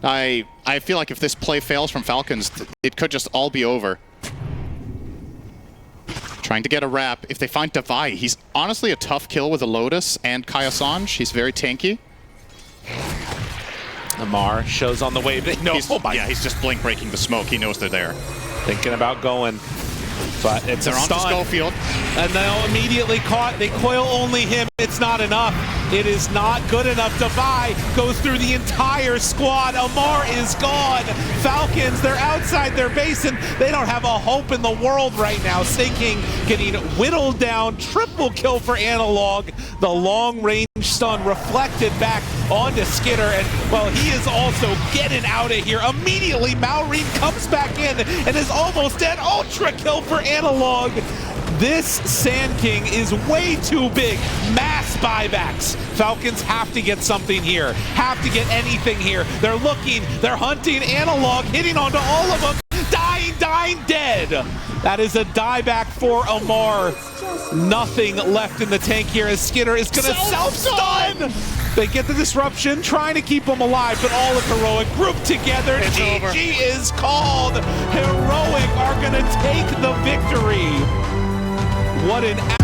I feel like if this play fails from Falcons, it could just all be over. Trying to get a wrap. If they find Davai, he's honestly a tough kill with a Lotus and Kaiasange. He's very tanky. Amar shows on the wave. Yeah, he's just blink breaking the smoke. He knows they're there. Thinking about going, but it's They're a on to stun. Schofield. And they'll immediately caught. They coil only him. It's not enough. It is not good enough. Davai goes through the entire squad. Amar is gone. Falcons, they're outside their base, and they don't have a hope in the world right now. Snake King getting whittled down. Triple kill for Analog. The long-range stun reflected back onto Skitter, and, well, he is also getting out of here. Immediately, Maureen comes back in and is almost dead. Ultra kill for Analog. This Sand King is way too big. Mass buybacks. Falcons have to get something here. Have to get anything here. They're looking, they're hunting. Analog hitting onto all of them. Dying, dead. That is a dieback for Amar. Nothing left in the tank here as Skinner is going to self-stun. They get the disruption, trying to keep them alive, but all of Heroic grouped together. GG is called. Heroic are going to take the victory. What an